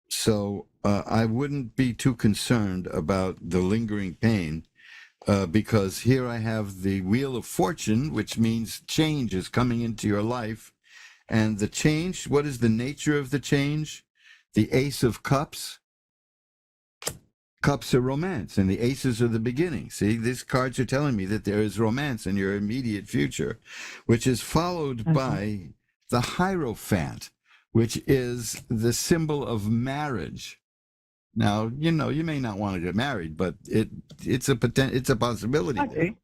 So I wouldn't be too concerned about the lingering pain. Because here I have the Wheel of Fortune, which means change is coming into your life. And the change, what is the nature of the change? The Ace of Cups. cups are romance, and the aces are the beginning. See, these cards are telling me that there is romance in your immediate future, which is followed by the Hierophant, which is the symbol of marriage. Now, you may not want to get married, but it's a possibility. Okay.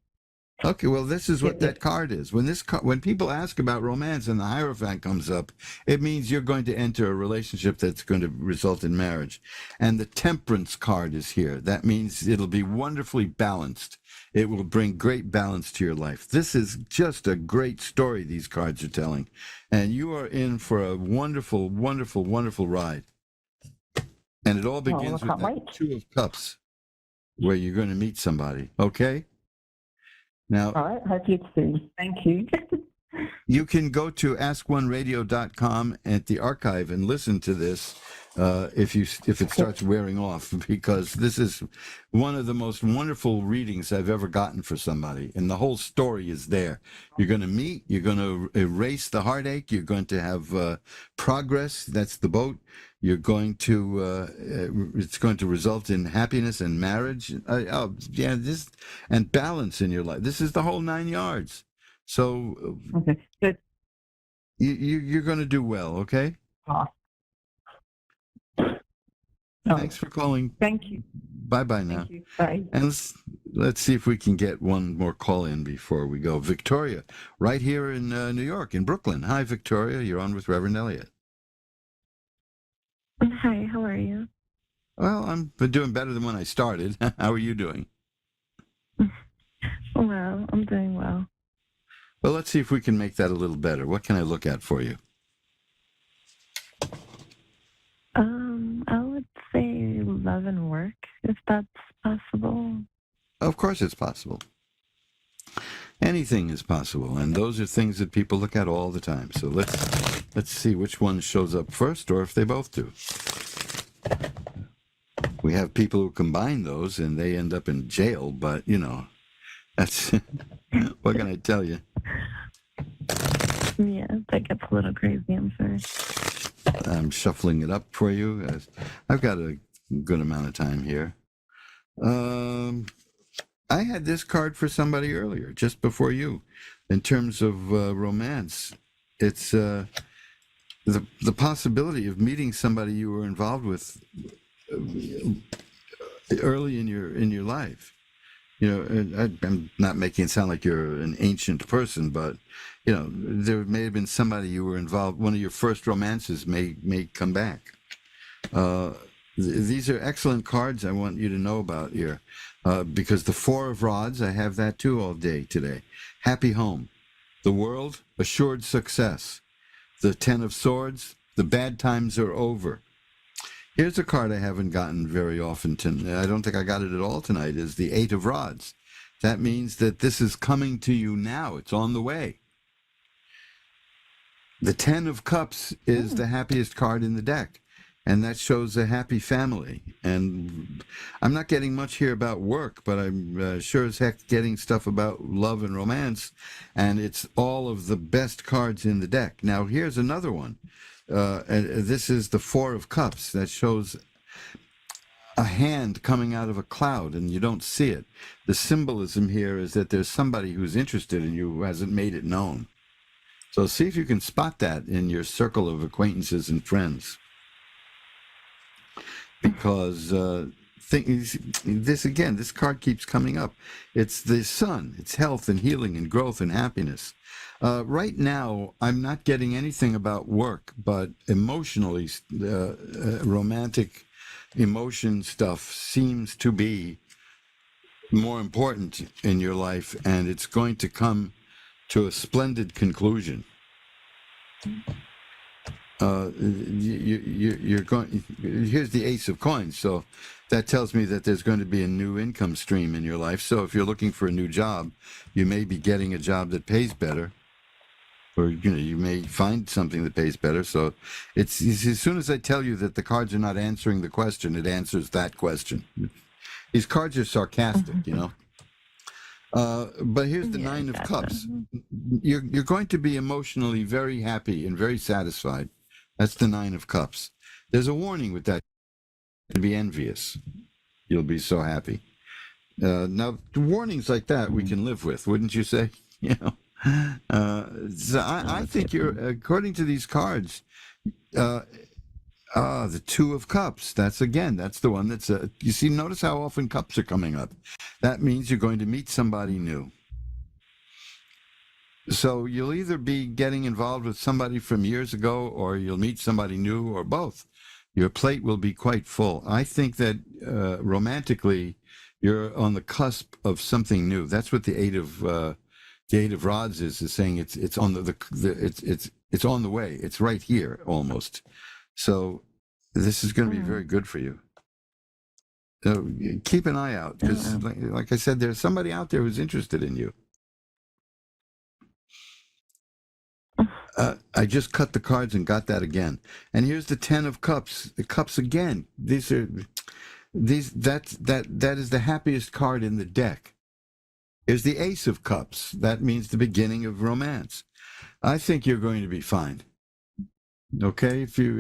Okay, well, this is what that card is. When people ask about romance and the Hierophant comes up, it means you're going to enter a relationship that's going to result in marriage. And the Temperance card is here. That means it'll be wonderfully balanced. It will bring great balance to your life. This is just a great story these cards are telling. And you are in for a wonderful, wonderful, wonderful ride. And it all begins with that Two of Cups, where you're going to meet somebody, okay? Now, all right, happy soon. Thank you. You can go to askoneradio.com at the archive and listen to this if it starts wearing off, because this is one of the most wonderful readings I've ever gotten for somebody, and the whole story is there. You're going to meet, you're going to erase the heartache, you're going to have progress. That's the boat. You're going to it's going to result in happiness and marriage. This and balance in your life. This is the whole 9 yards. So okay, good. You're going to do well. Okay. Thanks for calling. Thank you. Bye now. Thank you. Bye. And let's see if we can get one more call in before we go. Victoria, right here in New York, in Brooklyn. Hi, Victoria. You're on with Reverend Elliot. Hi, how are you? Well, I'm doing better than when I started. How are you doing? Well, I'm doing well. Well, let's see if we can make that a little better. What can I look at for you? I would say love and work, if that's possible. Of course it's possible. Anything is possible, and those are things that people look at all the time. So let's see which one shows up first, or if they both do. We have people who combine those, and they end up in jail, but, that's... what can I tell you? Yeah, that gets a little crazy, I'm sorry. I'm shuffling it up for you. I've got a good amount of time here. I had this card for somebody earlier, just before you. In terms of romance, it's the possibility of meeting somebody you were involved with early in your life. I'm not making it sound like you're an ancient person, but there may have been somebody you were involved. One of your first romances may come back. These are excellent cards I want you to know about here, because the Four of Rods, I have that too all day today. Happy home. The world, assured success. The Ten of Swords, the bad times are over. Here's a card I haven't gotten very often. I don't think I got it at all tonight, is the Eight of Rods. That means that this is coming to you now. It's on the way. The Ten of Cups is the happiest card in the deck, and that shows a happy family. And I'm not getting much here about work, but I'm sure as heck getting stuff about love and romance, and it's all of the best cards in the deck. Now, here's another one. This is the Four of Cups. That shows a hand coming out of a cloud, and you don't see it. The symbolism here is that there's somebody who's interested in you who hasn't made it known. So see if you can spot that in your circle of acquaintances and friends. Because this card keeps coming up. It's the sun. It's health and healing and growth and happiness. Right now, I'm not getting anything about work, but emotionally, romantic emotion stuff seems to be more important in your life, and it's going to come to a splendid conclusion. You're going. Here's the Ace of Coins, so that tells me that there's going to be a new income stream in your life. So if you're looking for a new job, you may be getting a job that pays better, or you may find something that pays better. So it's as soon as I tell you that the cards are not answering the question, it answers that question. These cards are sarcastic, But here's the Nine of Cups. You're going to be emotionally very happy and very satisfied. That's the Nine of Cups. There's a warning with that. To be envious. You'll be so happy. Now, warnings like that we can live with, wouldn't you say? You know, so I think you're, according to these cards, the Two of Cups. That's the one that's, you see, notice how often cups are coming up. That means you're going to meet somebody new. So you'll either be getting involved with somebody from years ago, or you'll meet somebody new, or both. Your plate will be quite full. I think that romantically, you're on the cusp of something new. That's what the Eight of Rods is saying. It's on it's on the way. It's right here almost. So this is going to be very good for you. So keep an eye out, because like I said, there's somebody out there who's interested in you. I just cut the cards and got that again. And here's the Ten of Cups. The cups again. That is the happiest card in the deck. Here's the Ace of Cups. That means the beginning of romance. I think you're going to be fine. Okay? If you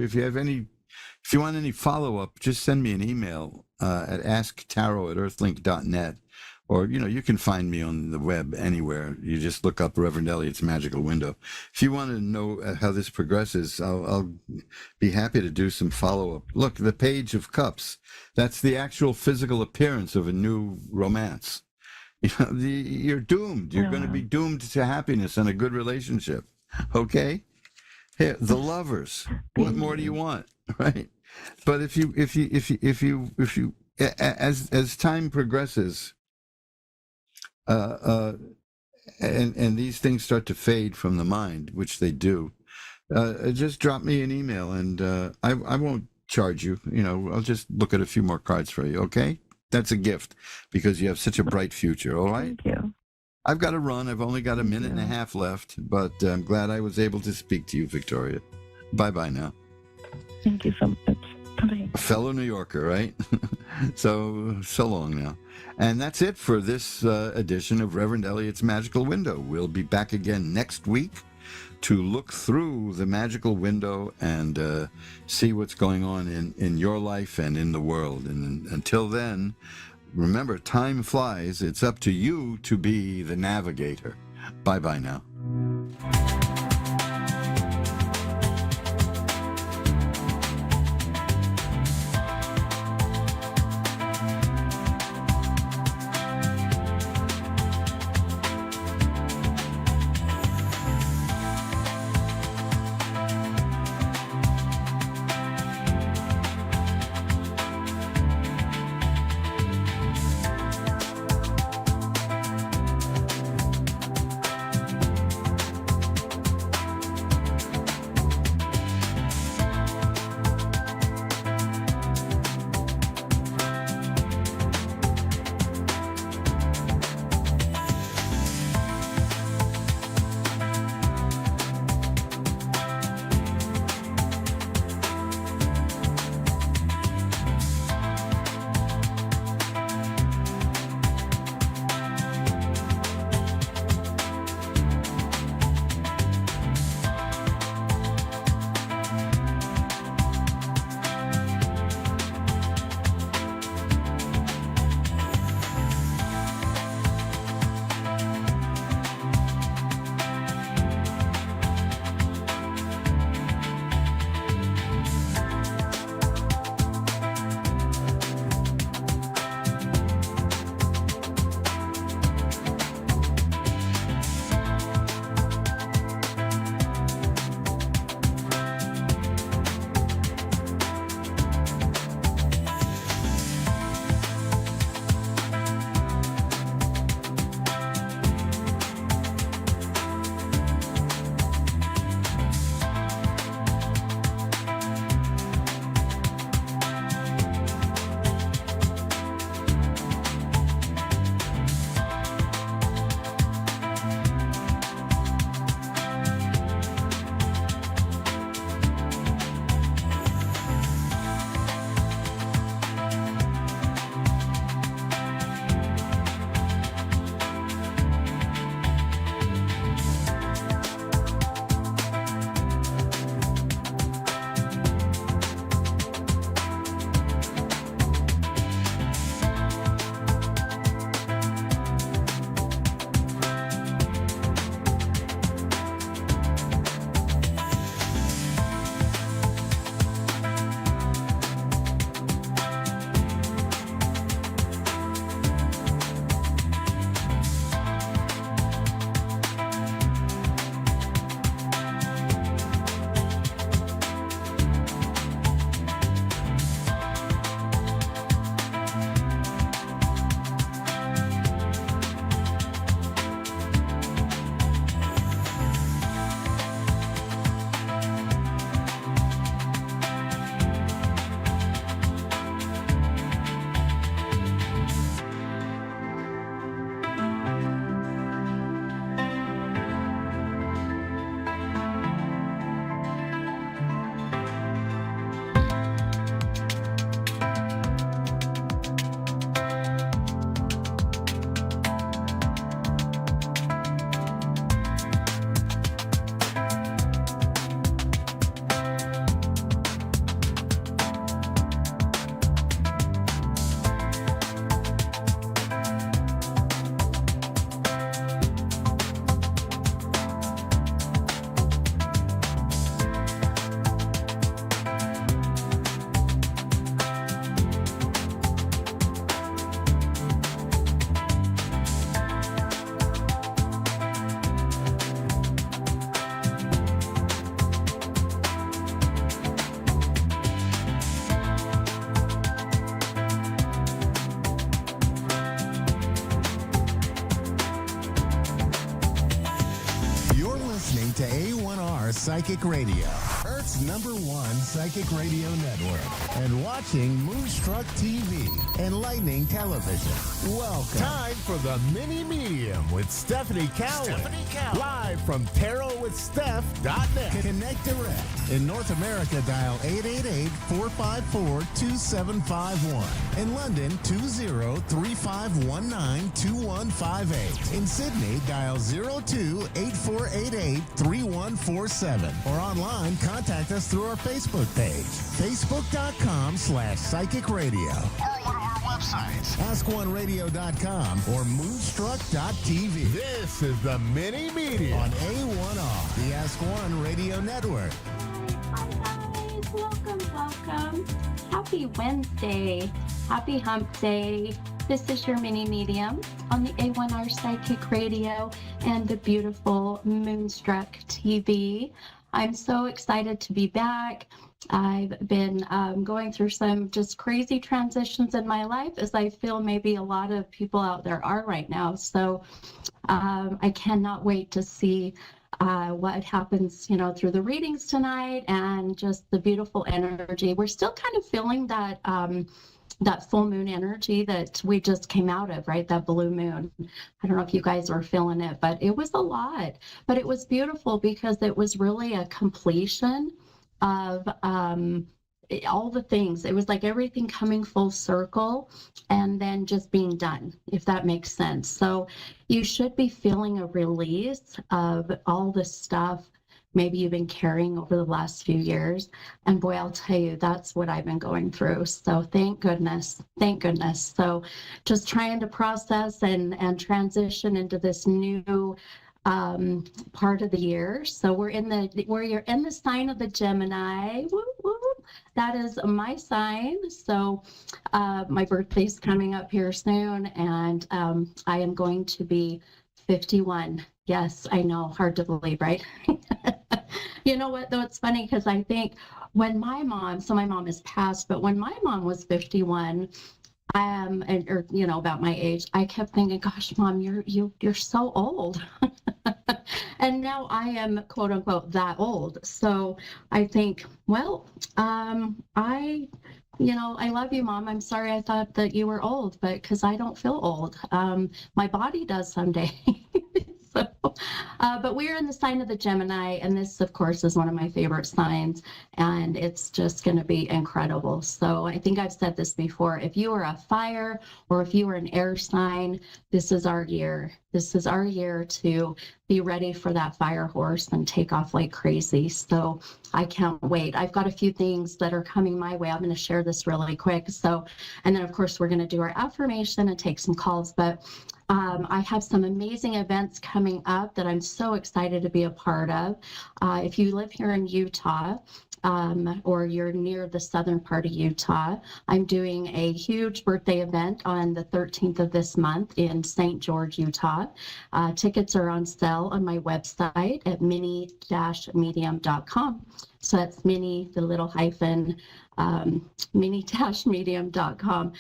want any follow-up, just send me an email at asktarot@earthlink.net. Or, you can find me on the web anywhere. You just look up Reverend Elliott's Magical Window. If you want to know how this progresses, I'll be happy to do some follow-up. Look, the Page of Cups. That's the actual physical appearance of a new romance. You're doomed. You're going to be doomed to happiness and a good relationship. Okay? Here, the Lovers. What more do you want, right? But if you as time progresses, and these things start to fade from the mind, which they do, just drop me an email, and I won't charge you. I'll just look at a few more cards for you, okay? That's a gift, because you have such a bright future, all right? Thank you. I've got to run. I've only got a minute and a half left, but I'm glad I was able to speak to you, Victoria. Bye-bye now. Thank you so much. Bye. A fellow New Yorker, right? So long now. And that's it for this edition of Reverend Elliott's Magical Window. We'll be back again next week to look through the magical window and see what's going on in your life and in the world. And until then, remember, time flies. It's up to you to be the navigator. Bye-bye now. Psychic Radio, Earth's #1 psychic radio network, and watching Moonstruck TV, Enlightening Television. Welcome. Time for the Mini Medium with Stephanie Cowan. Live from tarotwithsteph.net. Connect direct. In North America, dial 888-454-2751. In London, 20-3519-2158. In Sydney, dial 02-8488-3147. Or online, contact us through our Facebook page, facebook.com/psychic radio. Or one of our websites, askoneradio.com or moonstruck.tv. This is the Mini Media on A1R, the Ask One Radio Network. Hi guys, welcome. Happy Wednesday. Happy Hump Day. This is your mini medium on the A1R Psychic Radio and the beautiful Moonstruck TV. I'm so excited to be back. I've been going through some just crazy transitions in my life, as I feel maybe a lot of people out there are right now. So I cannot wait to see what happens, through the readings tonight and just the beautiful energy. We're still kind of feeling that full moon energy that we just came out of, right? That blue moon. I don't know if you guys were feeling it, but it was a lot. But it was beautiful because it was really a completion of all the things. It was like everything coming full circle and then just being done, if that makes sense. So you should be feeling a release of all the stuff maybe you've been carrying over the last few years. And boy, I'll tell you, that's what I've been going through. So thank goodness. So just trying to process and transition into this new part of the year. So you're in the sign of the Gemini. Woo, woo. That is my sign. So my birthday's coming up here soon, and I am going to be 51. Yes, I know, hard to believe, right? You know what, though, it's funny because I think when my mom has passed, but when my mom was 51, about my age, I kept thinking, gosh, Mom, you're so old. And now I am, quote unquote, that old. So I think, well, I love you, Mom. I'm sorry I thought that you were old, but because I don't feel old. My body does someday. So, but we're in the sign of the Gemini, and this, of course, is one of my favorite signs, and it's just going to be incredible. So I think I've said this before. If you are a fire or if you are an air sign, this is our year. This is our year to be ready for that fire horse and take off like crazy. So I can't wait. I've got a few things that are coming my way. I'm going to share this really quick. So, and then, of course, we're going to do our affirmation and take some calls. But I have some amazing events coming up that I'm so excited to be a part of. If you live here in Utah, or you're near the southern part of Utah, I'm doing a huge birthday event on the 13th of this month in St. George, Utah. Tickets are on sale on my website at mini-medium.com. So that's mini, the little hyphen, mini-medium.com.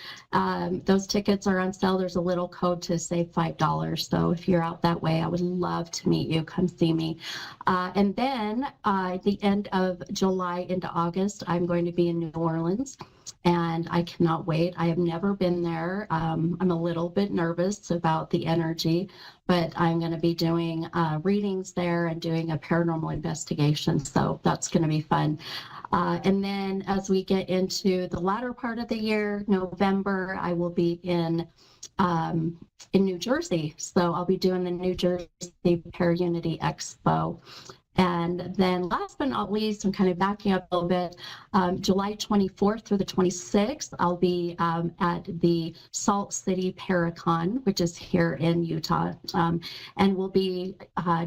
Those tickets are on sale. There's a little code to save $5. So if you're out that way, I would love to meet you. Come see me. And then at the end of July into August, I'm going to be in New Orleans. And I cannot wait. I have never been there. I'm a little bit nervous about the energy, but I'm going to be doing readings there and doing a paranormal investigation. So that's going to be fun. And then as we get into the latter part of the year, November, I will be in New Jersey. So I'll be doing the New Jersey Para-Unity Expo. And then last but not least, I'm kind of backing up a little bit, July 24th through the 26th, I'll be at the Salt City Paracon, which is here in Utah. And we'll be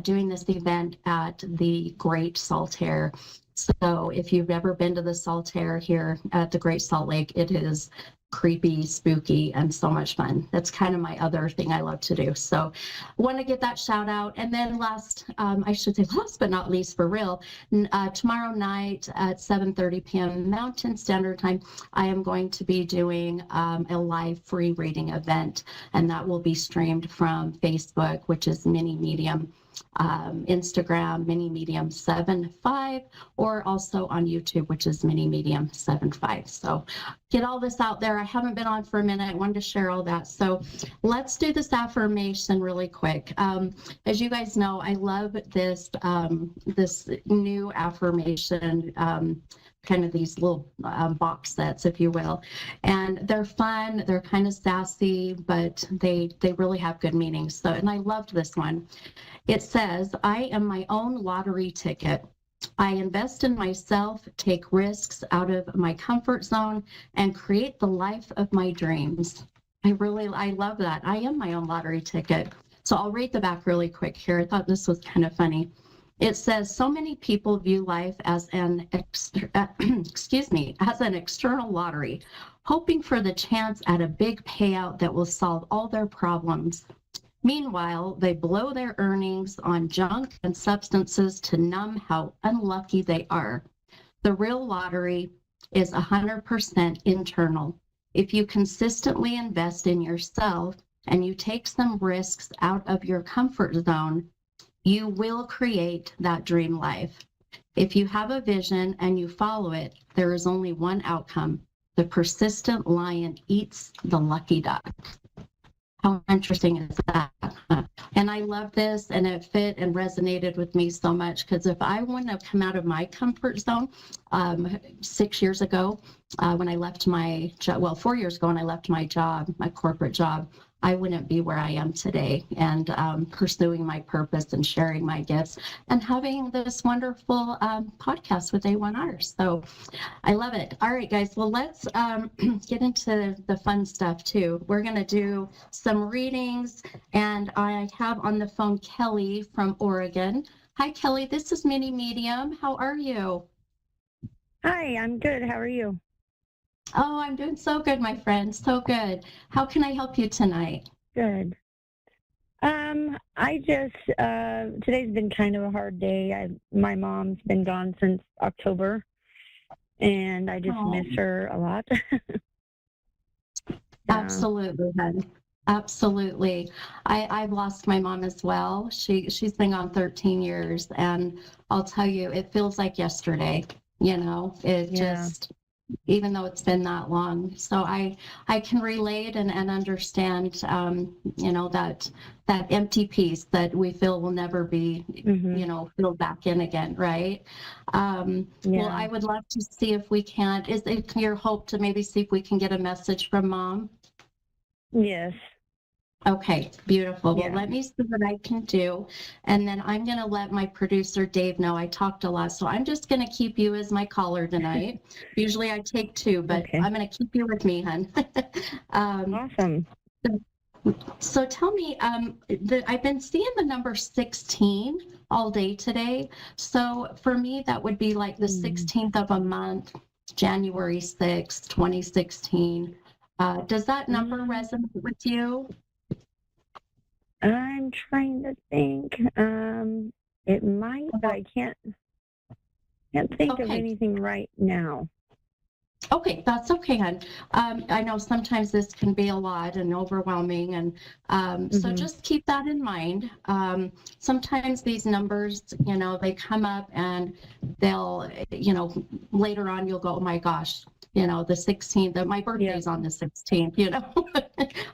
doing this event at the Great Salt Air. So if you've ever been to the Salt Air here at the Great Salt Lake, it is creepy, spooky, and so much fun. That's kind of my other thing I love to do. So I want to get that shout out. And then last but not least, for real, tomorrow night at 7:30 p.m. Mountain Standard Time, I am going to be doing a live free reading event, and that will be streamed from Facebook, which is Mini Medium. Instagram, Mini Medium 75, or also on YouTube, which is Mini Medium 75. So get all this out there. I haven't been on for a minute. I wanted to share all that. So let's do this affirmation really quick. As you guys know, I love this this new affirmation, kind of these little box sets, if you will. And they're fun, they're kind of sassy, but they really have good meaning. So, and I loved this one. It says, I am my own lottery ticket. I invest in myself, take risks out of my comfort zone, and create the life of my dreams. I love that. I am my own lottery ticket. So I'll read the back really quick here. I thought this was kind of funny. It says, so many people view life as an external lottery, hoping for the chance at a big payout that will solve all their problems. Meanwhile, they blow their earnings on junk and substances to numb how unlucky they are. The real lottery is 100% internal. If you consistently invest in yourself and you take some risks out of your comfort zone, you will create that dream life. If you have a vision and you follow it, there is only one outcome. The persistent lion eats the lucky duck. How interesting is that? And I love this, and it fit and resonated with me so much, because if I wouldn't have come out of my comfort zone 6 years ago, when I left my job, well, 4 years ago when I left my job, my corporate job, I wouldn't be where I am today, and pursuing my purpose and sharing my gifts and having this wonderful podcast with A1R. So I love it. All right, guys. Well, let's get into the fun stuff too. We're going to do some readings, and I have on the phone Kelly from Oregon. Hi, Kelly. This is Mini Medium. How are you? Hi, I'm good. How are you? Oh, I'm doing so good, my friend. So good. How can I help you tonight? Good. I just today's been kind of a hard day. My mom's been gone since October, and I just miss her a lot. Absolutely, hun. Absolutely. I've lost my mom as well. She's been gone 13 years, and I'll tell you, it feels like yesterday. You know, just, even though it's been that long. So I can relate and understand, you know, that empty piece that we feel will never be, you know, filled back in again, right? Well, I would love to see if we can, is it your hope to maybe see if we can get a message from Mom? Yes. Okay, beautiful. Well, let me see what I can do. And then I'm going to let my producer, Dave, know. I talked a lot, so I'm just going to keep you as my caller tonight. Usually I take two, but I'm going to keep you with me, hun. Awesome. So tell me, I've been seeing the number 16 all day today. So for me, that would be like the 16th of a month, January 6th, 2016. Does that number resonate with you? I'm trying to think. It might, but I can't think of anything right now. Okay, that's okay, hon. I know sometimes this can be a lot and overwhelming, and so just keep that in mind. Sometimes these numbers, you know, they come up and they'll, you know, later on you'll go, oh my gosh, you know, the 16th, my birthday's on the 16th, you know.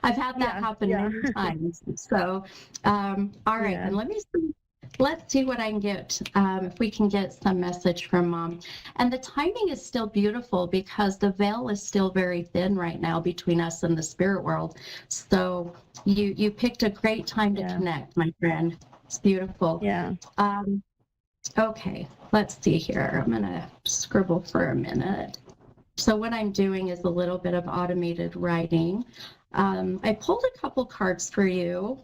I've had that happen many times. So, all right, and let's see what I can get, if we can get some message from Mom. And the timing is still beautiful because the veil is still very thin right now between us and the spirit world. So you picked a great time to connect, my friend. It's beautiful. Yeah. Okay, let's see here. I'm gonna scribble for a minute. So what I'm doing is a little bit of automated writing. I pulled a couple cards for you.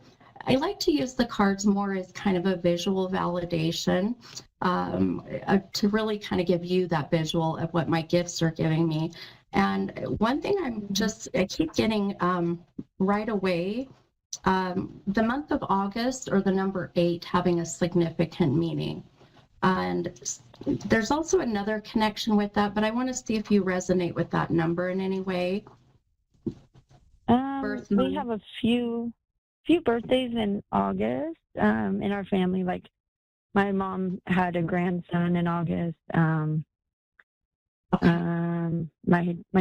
I like to use the cards more as kind of a visual validation, to really kind of give you that visual of what my gifts are giving me. And one thing I keep getting right away, the month of August, or the number 8 having a significant meaning. And there's also another connection with that, but I want to see if you resonate with that number in any way. We have a few few birthdays in August in our family. Like my mom had a grandson in August. My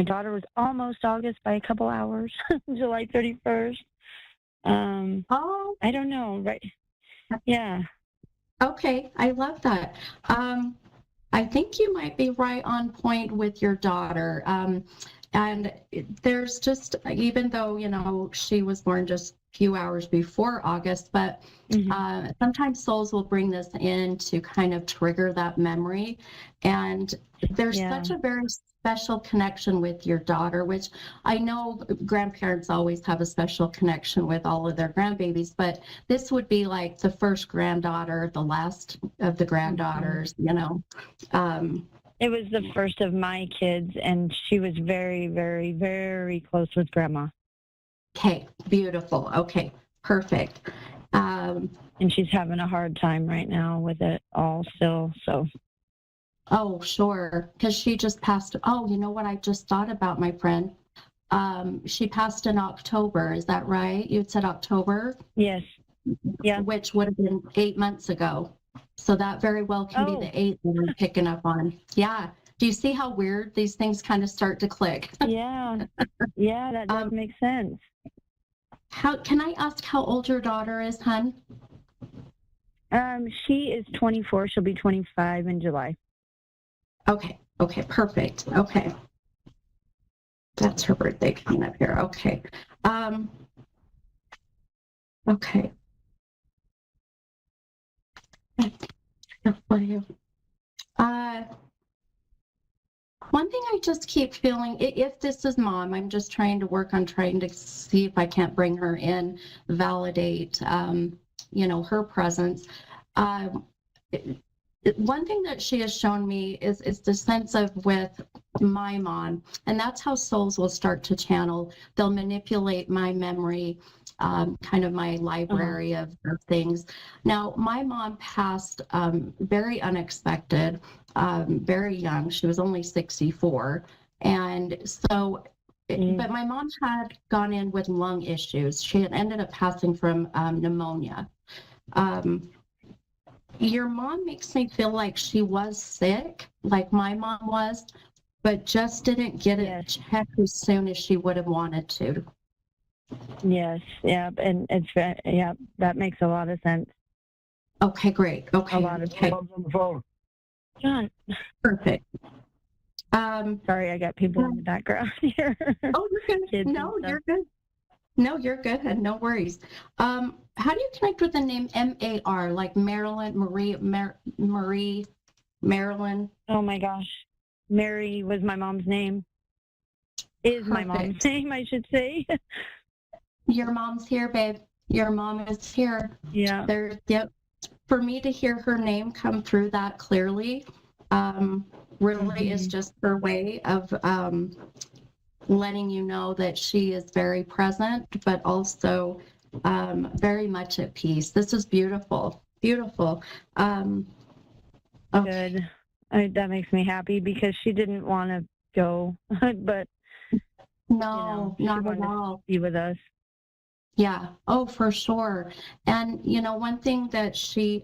daughter was almost August by a couple hours, July 31st. I don't know, right? Yeah. Okay, I love that. I think you might be right on point with your daughter. And there's just, even though, you know, she was born just a few hours before August, but sometimes souls will bring this in to kind of trigger that memory. And there's such a very special connection with your daughter, which I know grandparents always have a special connection with all of their grandbabies, but this would be like the first granddaughter, the last of the granddaughters, you know. It was the first of my kids, and she was very, very, very close with Grandma. Okay, beautiful. Okay, perfect. And she's having a hard time right now with it all still, so. Oh, sure, because she just passed. Oh, you know what I just thought about, my friend? She passed in October, is that right? You had said October? Yes. Yeah. Which would have been 8 months ago. So that very well can be the 8th that I'm picking up on. Yeah. Do you see how weird these things kind of start to click? Yeah. Yeah, that does make sense. How can I ask how old your daughter is, hun? She is 24. She'll be 25 in July. Okay. Okay. Perfect. Okay. That's her birthday coming up here. Okay. Okay. One thing I just keep feeling, if this is Mom, I'm just trying to work on trying to see if I can't bring her in, validate, you know, her presence. One thing that she has shown me is the sense of with my mom, and that's how souls will start to channel. They'll manipulate my memory, kind of my library of things. Now, my mom passed very unexpected, very young. She was only 64. And so, but my mom had gone in with lung issues. She had ended up passing from pneumonia. Your mom makes me feel like she was sick, like my mom was, but just didn't get it checked as soon as she would have wanted to. Yes, yeah, and it's that makes a lot of sense. Okay, great. Okay, a lot of sense. On the phone. John. Perfect. Sorry, I got people in the background here. Oh, you're good. No, you're good. No, you're good. No worries. How do you connect with the name M-A-R, like Marilyn, Marie, Marilyn? Oh my gosh. Mary was my mom's name. Is my mom's name, I should say. Your mom's here, babe. Your mom is here. Yeah. Yep. For me to hear her name come through that clearly, really is just her way of letting you know that she is very present, but also very much at peace. This is beautiful, beautiful. Good. That makes me happy because she didn't want to go, but no, not at all. Be with us. Yeah. Oh, for sure. And you know, one thing that she's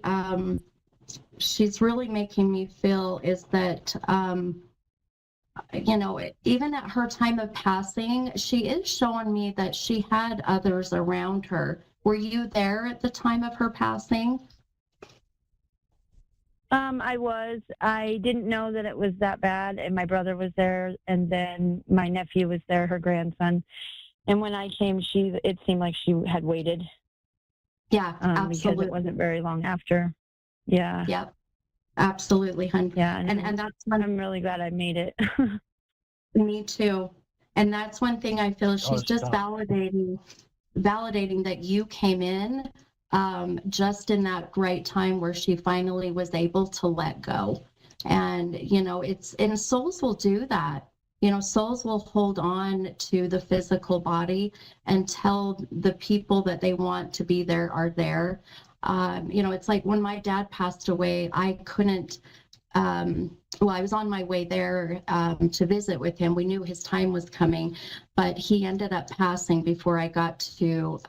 really making me feel is that you know, even at her time of passing, she is showing me that she had others around her. Were you there at the time of her passing? I was. I didn't know that it was that bad, and my brother was there, and then my nephew was there, her grandson. And when I came, it seemed like she had waited. Yeah, absolutely. Because it wasn't very long after. Yeah. Yep. Absolutely, hun. Yeah, and that's when I'm really glad I made it. Me too. And that's one thing I feel she's just validating that you came in just in that right time where she finally was able to let go. And you know, and souls will do that. You know, souls will hold on to the physical body until the people that they want to be there are there. You know, it's like when my dad passed away, I couldn't I was on my way there to visit with him. We knew his time was coming, but he ended up passing before I got to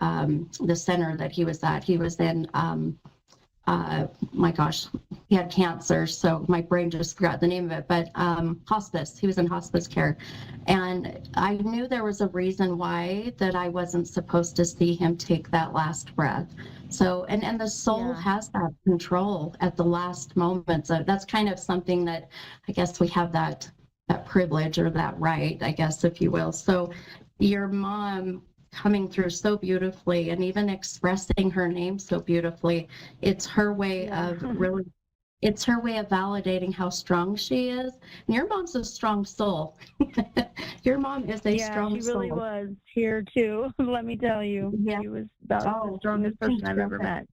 the center that he was at. He was in, my gosh, he had cancer, so my brain just forgot the name of it, but hospice. He was in hospice care. And I knew there was a reason why that I wasn't supposed to see him take that last breath. So, and the soul has that control at the last moment. So that's kind of something that I guess we have that privilege or that right, I guess, if you will. So your mom coming through so beautifully and even expressing her name so beautifully, it's her way of really, it's her way of validating how strong she is. And your mom's a strong soul. Your mom is a strong soul. Yeah, she really was here too. Let me tell you, she was about the strongest person I've ever met.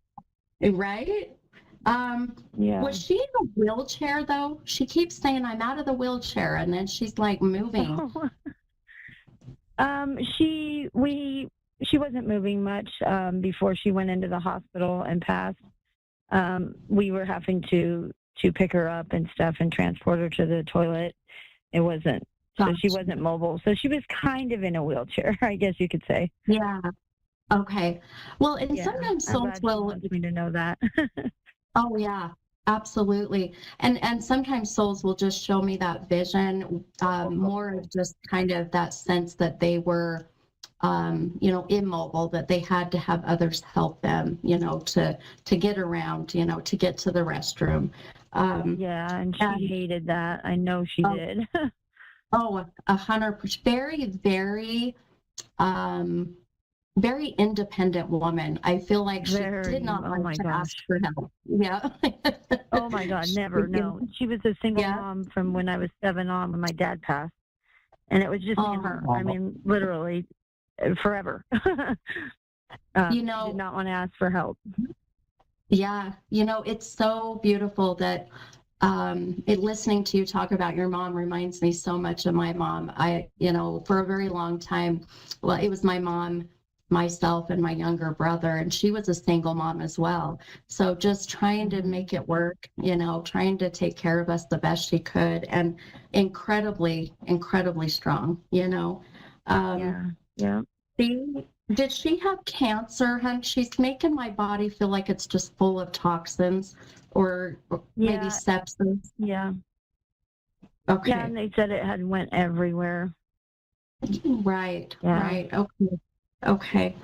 Right? Was she in a wheelchair though? She keeps saying, I'm out of the wheelchair, and then she's like moving. She wasn't moving much before she went into the hospital and passed. We were having to pick her up and stuff and transport her to the toilet. It wasn't, so she wasn't mobile. So she was kind of in a wheelchair, I guess you could say. Yeah. Okay. Well, and sometimes souls will wants me to know that. Oh yeah, absolutely. And sometimes souls will just show me that vision, more of just kind of that sense that they were, immobile, that they had to have others help them, to get around, to get to the restroom. And she hated that. I know she did. 100%. Very, very, very independent woman. I feel like she did not like to ask for help. Yeah. Oh my God, never. No. She was a single mom from when I was 7 on when my dad passed. And it was just me and her. I mean, literally forever. She did not want to ask for help. Yeah. It's so beautiful that listening to you talk about your mom reminds me so much of my mom. For a very long time, it was my mom, myself, and my younger brother, and she was a single mom as well. So just trying to make it work, trying to take care of us the best she could, and incredibly, incredibly strong, Did she have cancer, hon? She's making my body feel like it's just full of toxins or maybe sepsis. Yeah. Okay. Yeah, and they said it had went everywhere. Right. Okay.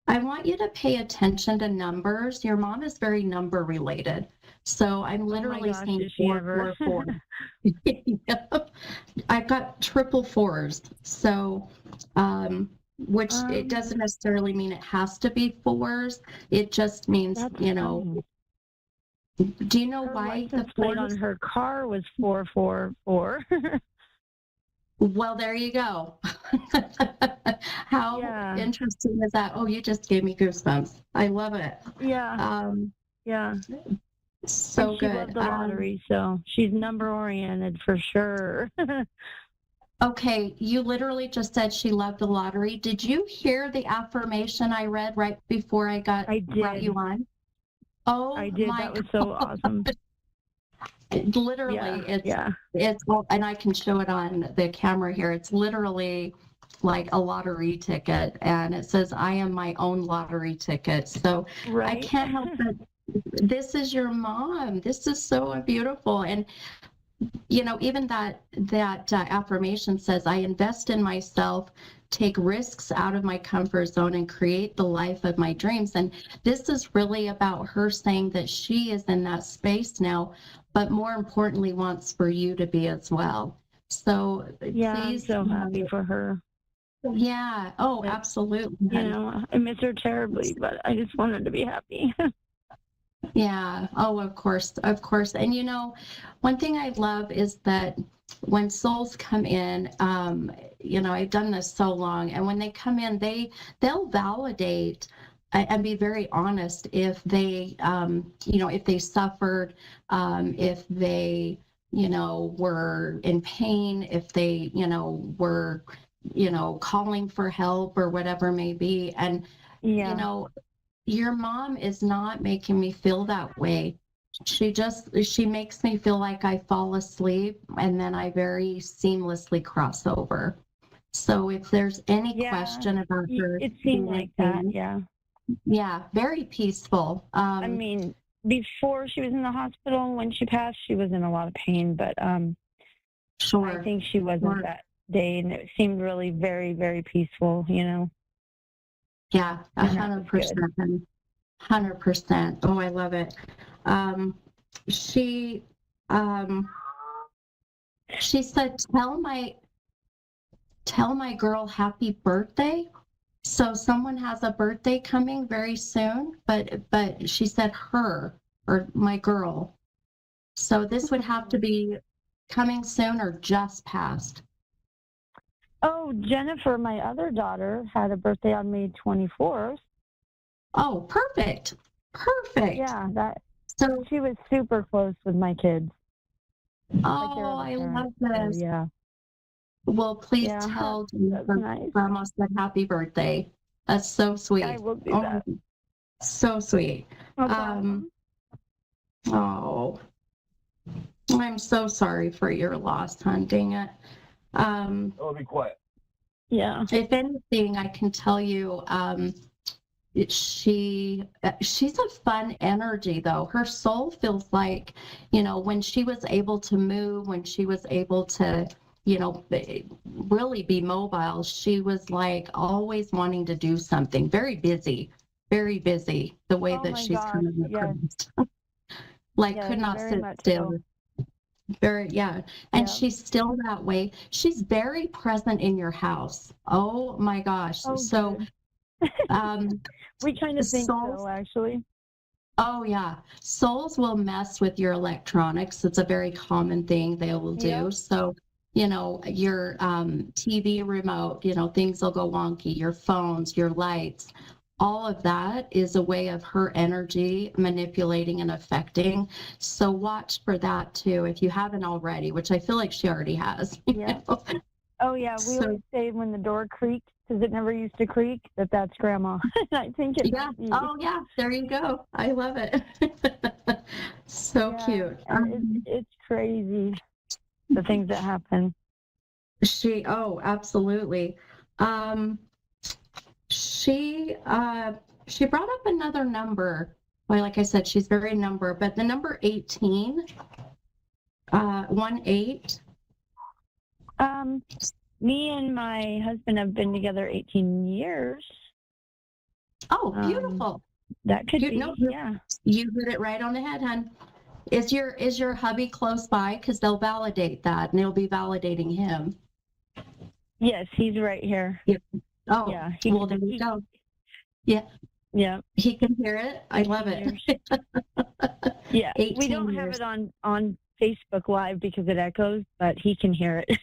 I want you to pay attention to numbers. Your mom is very number related. So I'm literally seeing 444. I've got triple fours. So, which it doesn't necessarily mean it has to be fours. It just means, Do you know why the plate on her car was 444? Well, there you go. How interesting is that? Oh, you just gave me goosebumps. I love it. Yeah. So and she good. loved the lottery, so she's number oriented for sure. Okay, you literally just said she loved the lottery. Did you hear the affirmation I read right before I brought you on? Oh, I did. That was so awesome. Literally, it's and I can show it on the camera here. It's literally like a lottery ticket, and it says, I am my own lottery ticket. So I can't help but, this is your mom. This is so beautiful. And even that affirmation says, I invest in myself, take risks out of my comfort zone, and create the life of my dreams. And this is really about her saying that she is in that space now, but more importantly, wants for you to be as well. So please, I'm so happy for her. Yeah. Oh, absolutely. I miss her terribly, but I just want her to be happy. Yeah. Oh, of course. And one thing I love is that when souls come in, I've done this so long, and when they come in, they'll validate and be very honest if they, if they suffered, if they, were in pain, if they, were, calling for help or whatever may be. And, your mom is not making me feel that way. She makes me feel like I fall asleep and then I very seamlessly cross over. So if there's any question about her, it seemed like that. Yeah. Yeah, very peaceful. I mean, before she was in the hospital, when she passed, she was in a lot of pain, but sure. I think she wasn't that day, and it seemed really very, very peaceful. Yeah, 100%. 100%. Oh, I love it. She said, tell my girl happy birthday. So someone has a birthday coming very soon, but she said her or my girl. So this would have to be coming soon or just passed. Oh, Jennifer, my other daughter, had a birthday on May 24th. Oh, perfect. Perfect. Yeah, so she was super close with my kids. Oh, I love this. So, yeah. Well, please tell Grandma said happy birthday. That's so sweet. I will do that. So sweet. Oh, I'm so sorry for your loss, hon. Dang it. Oh, be quiet. Yeah. If anything, I can tell you, she's a fun energy, though. Her soul feels like, when she was able to move, when she was able to, really be mobile, she was like always wanting to do something. Very busy, the way that she's kind of progressed. Could not sit still. So. Very, and she's still that way. She's very present in your house. Oh my gosh. Oh, so we kind of think so, actually. Oh yeah, souls will mess with your electronics. It's a very common thing they will do. Yep. So your TV remote, things will go wonky, your phones, your lights, all of that is a way of her energy manipulating and affecting. So watch for that too, if you haven't already, which I feel like she already has. Yeah. Oh yeah, we always say when the door creaks, because it never used to creak, that's Grandma. I think it might be. Oh yeah, there you go. I love it. So cute. It's crazy, the things that happen. Absolutely. She brought up another number. Well, like I said, she's very number, but the number 18, 18. Me and my husband have been together 18 years. Oh, beautiful. That could be, yeah. You hit it right on the head, hon. Is your hubby close by? Because they'll validate that, and they'll be validating him. Yes, he's right here. Yeah. Oh, yeah. There you go. Yeah. Yeah. He can hear it. I love it. Yeah. We don't have it on Facebook Live because it echoes, but he can hear it.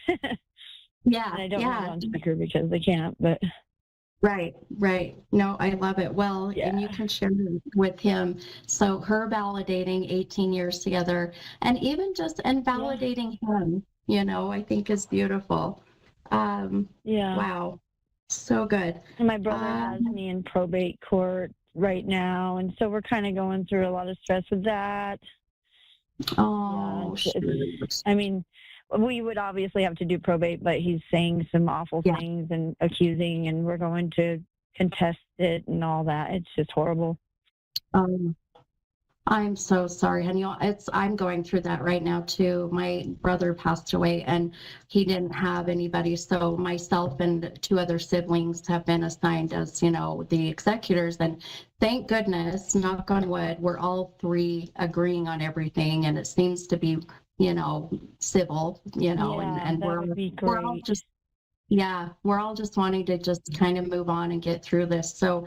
Yeah. And I don't have it on speaker because they can't, but. Right. No, I love it. Well, and you can share it with him. So her validating 18 years together, and even just validating him, I think is beautiful. Wow. So good. And my brother has me in probate court right now, and so we're kind of going through a lot of stress with that. Oh, I mean, we would obviously have to do probate, but he's saying some awful things and accusing, and we're going to contest it and all that. It's just horrible. I'm so sorry, honey. I'm going through that right now too. My brother passed away and he didn't have anybody. So myself and 2 other siblings have been assigned as, the executors. And thank goodness, knock on wood, we're all 3 agreeing on everything. And it seems to be, civil, and we're all just, we're all just wanting to just kind of move on and get through this. So,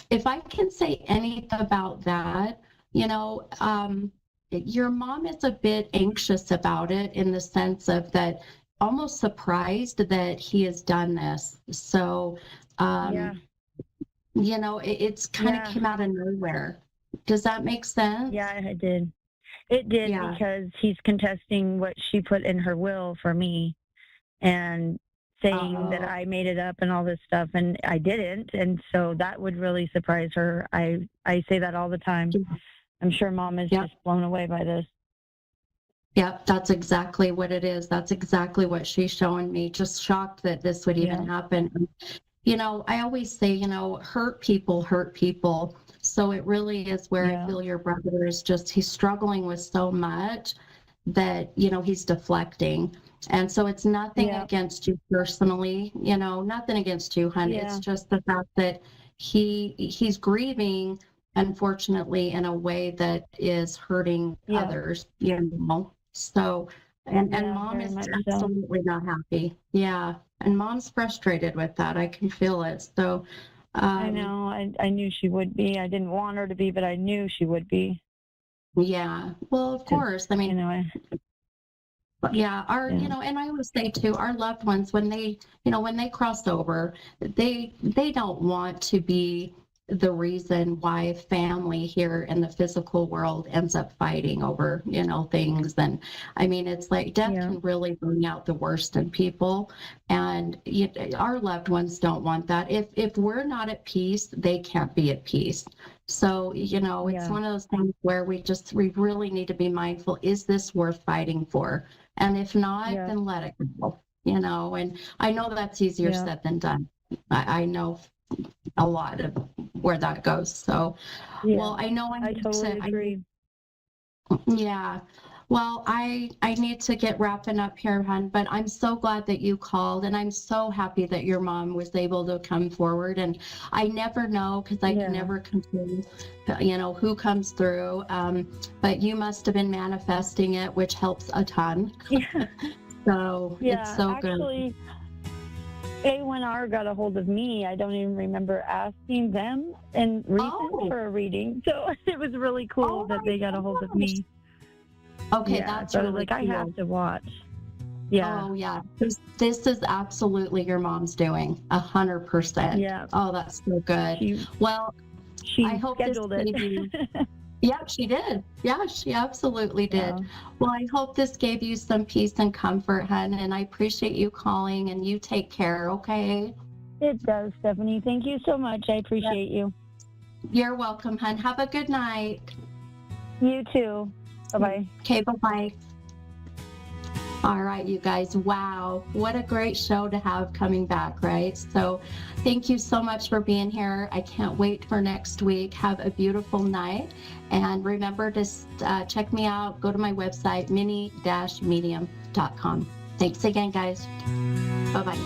if I can say anything about that, your mom is a bit anxious about it in the sense of that, almost surprised that he has done this. So, it's kind of came out of nowhere. Does that make sense? Yeah, it did. It did because he's contesting what she put in her will for me and saying that I made it up and all this stuff, and I didn't. And so that would really surprise her. I say that all the time. I'm sure Mom is just blown away by this. Yep, that's exactly what it is. That's exactly what she's showing me. Just shocked that this would even happen. And, you know, I always say, you know, hurt people hurt people. So it really is where I feel your brother is just, he's struggling with so much that, you know, he's deflecting. And so it's nothing against you personally, you know, nothing against you, hon. It's just the fact that he's grieving, unfortunately, in a way that is hurting others, you know. So, and Mom is absolutely not happy. Yeah. And Mom's frustrated with that. I can feel it. So, I know. I knew she would be. I didn't want her to be, but I knew she would be. Yeah. Well, of course. I mean, you know, you know, and I always say too, our loved ones, when they, you know, when they cross over, they don't want to be the reason why family here in the physical world ends up fighting over, you know, things. And I mean, it's like death can really bring out the worst in people. And our loved ones don't want that. If we're not at peace, they can't be at peace. So, you know, it's one of those things where we really need to be mindful. Is this worth fighting for? And if not, then let it go, you know. And I know that's easier said than done. I know a lot of where that goes. So, well, I know I totally agree. Yeah. Well, I need to get wrapping up here, hon, but I'm so glad that you called, and I'm so happy that your mom was able to come forward. And I never know, because I can never control, you know, who comes through. But you must have been manifesting it, which helps a ton. So it's so actually, good. A1R got a hold of me. I don't even remember asking them in recent for a reading. So it was really cool that they got a hold of me. Okay, that's so really like, cool. I have to watch. Yeah. Oh, yeah. This is absolutely your mom's doing, 100%. Yeah. Oh, that's so good. She I hope scheduled this gave you. Yeah, she did. Yeah, she absolutely did. Yeah. Well, I hope this gave you some peace and comfort, hon, and I appreciate you calling, and you take care, okay? It does, Stephanie. Thank you so much. I appreciate you. You're welcome, hon. Have a good night. You too. Bye-bye. Okay, bye-bye. All right, you guys. Wow. What a great show to have coming back, right? So thank you so much for being here. I can't wait for next week. Have a beautiful night. And remember to check me out. Go to my website, mini-medium.com. Thanks again, guys. Bye-bye.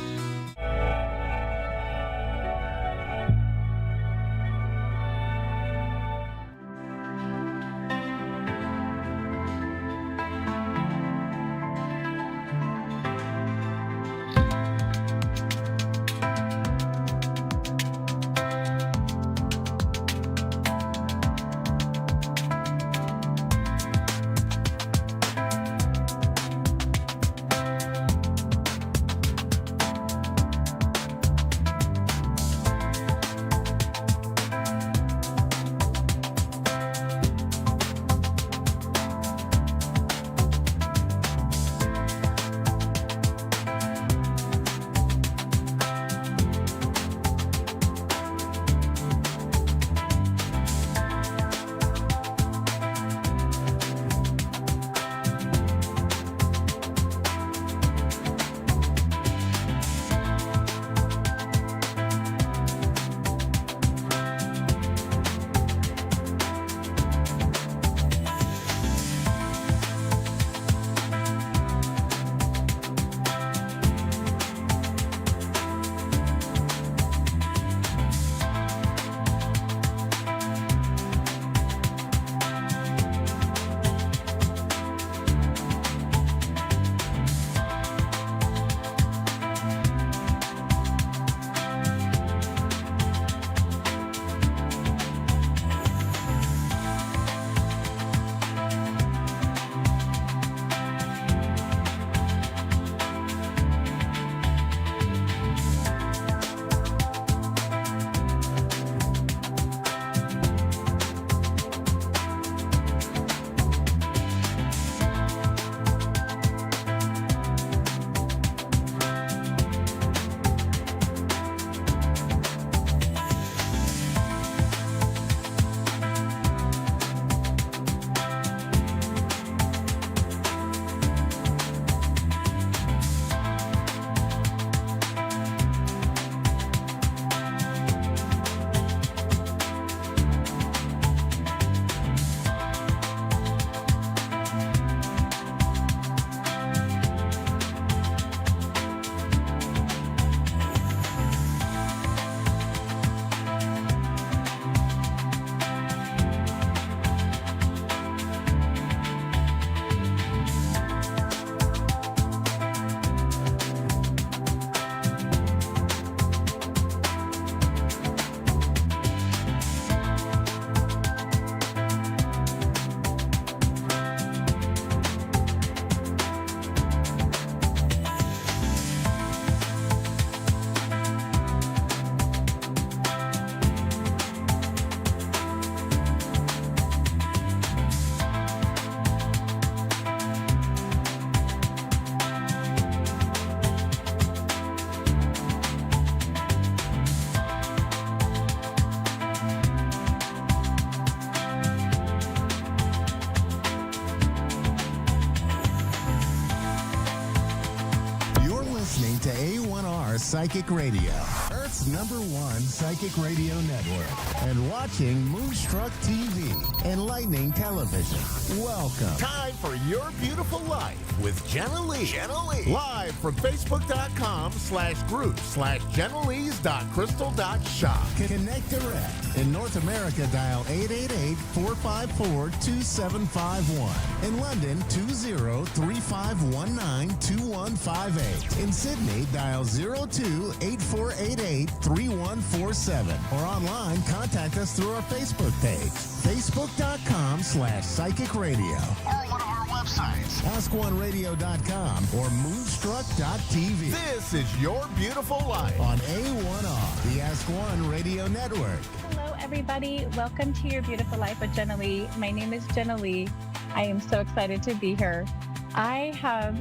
Psychic Radio, Earth's #1 psychic radio network, and watching Moonstruck TV, enlightening television. Welcome. Time for Your Beautiful Life with Jenna Lee. Live from Facebook.com/group/JennaLee's.crystal.shop. Connect direct. In North America, dial 888-454-2751. In London, 20-3519-2158. In Sydney, dial 02-8488-3147. Or online, contact us through our Facebook page, Facebook.com/Psychic Radio. Or one of our websites, AskOneRadio.com or Moonstruck.tv. This is Your Beautiful Life on A1R, the Ask One Radio Network. Hello, everybody. Welcome to Your Beautiful Life with Jenna Lee. My name is Jenna Lee. I am so excited to be here. I have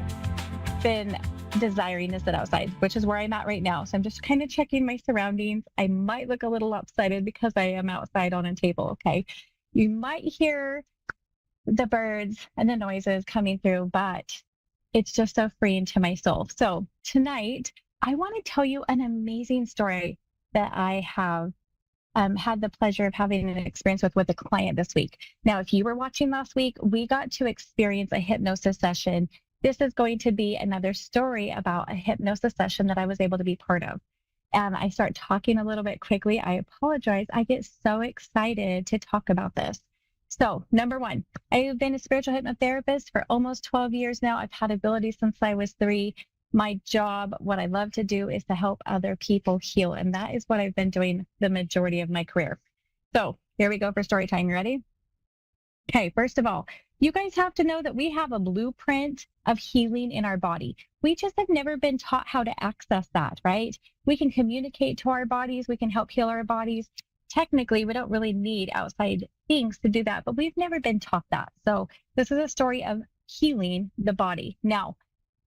been desiring to sit outside, which is where I'm at right now. So I'm just kind of checking my surroundings. I might look a little lopsided because I am outside on a table, okay? You might hear the birds and the noises coming through, but it's just so freeing to my soul. So tonight, I want to tell you an amazing story that I have had the pleasure of having an experience with a client this week. Now, if you were watching last week, we got to experience a hypnosis session. This is going to be another story about a hypnosis session that I was able to be part of. And I start talking a little bit quickly. I apologize. I get so excited to talk about this. So, number one, I've been a spiritual hypnotherapist for almost 12 years now. I've had abilities since I was 3. My job, what I love to do, is to help other people heal. And that is what I've been doing the majority of my career. So here we go for story time. You ready? Okay, first of all, you guys have to know that we have a blueprint of healing in our body. We just have never been taught how to access that, right? We can communicate to our bodies. We can help heal our bodies. Technically, we don't really need outside things to do that, but we've never been taught that. So this is a story of healing the body. Now,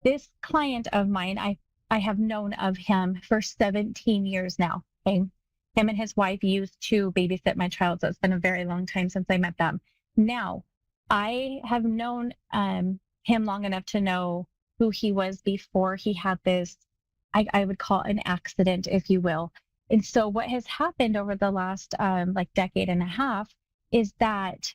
this client of mine, I have known of him for 17 years now. Okay? Him and his wife used to babysit my child, so it's been a very long time since I met them. Now, I have known him long enough to know who he was before he had this, I would call an accident, if you will. And so what has happened over the last decade and a half is that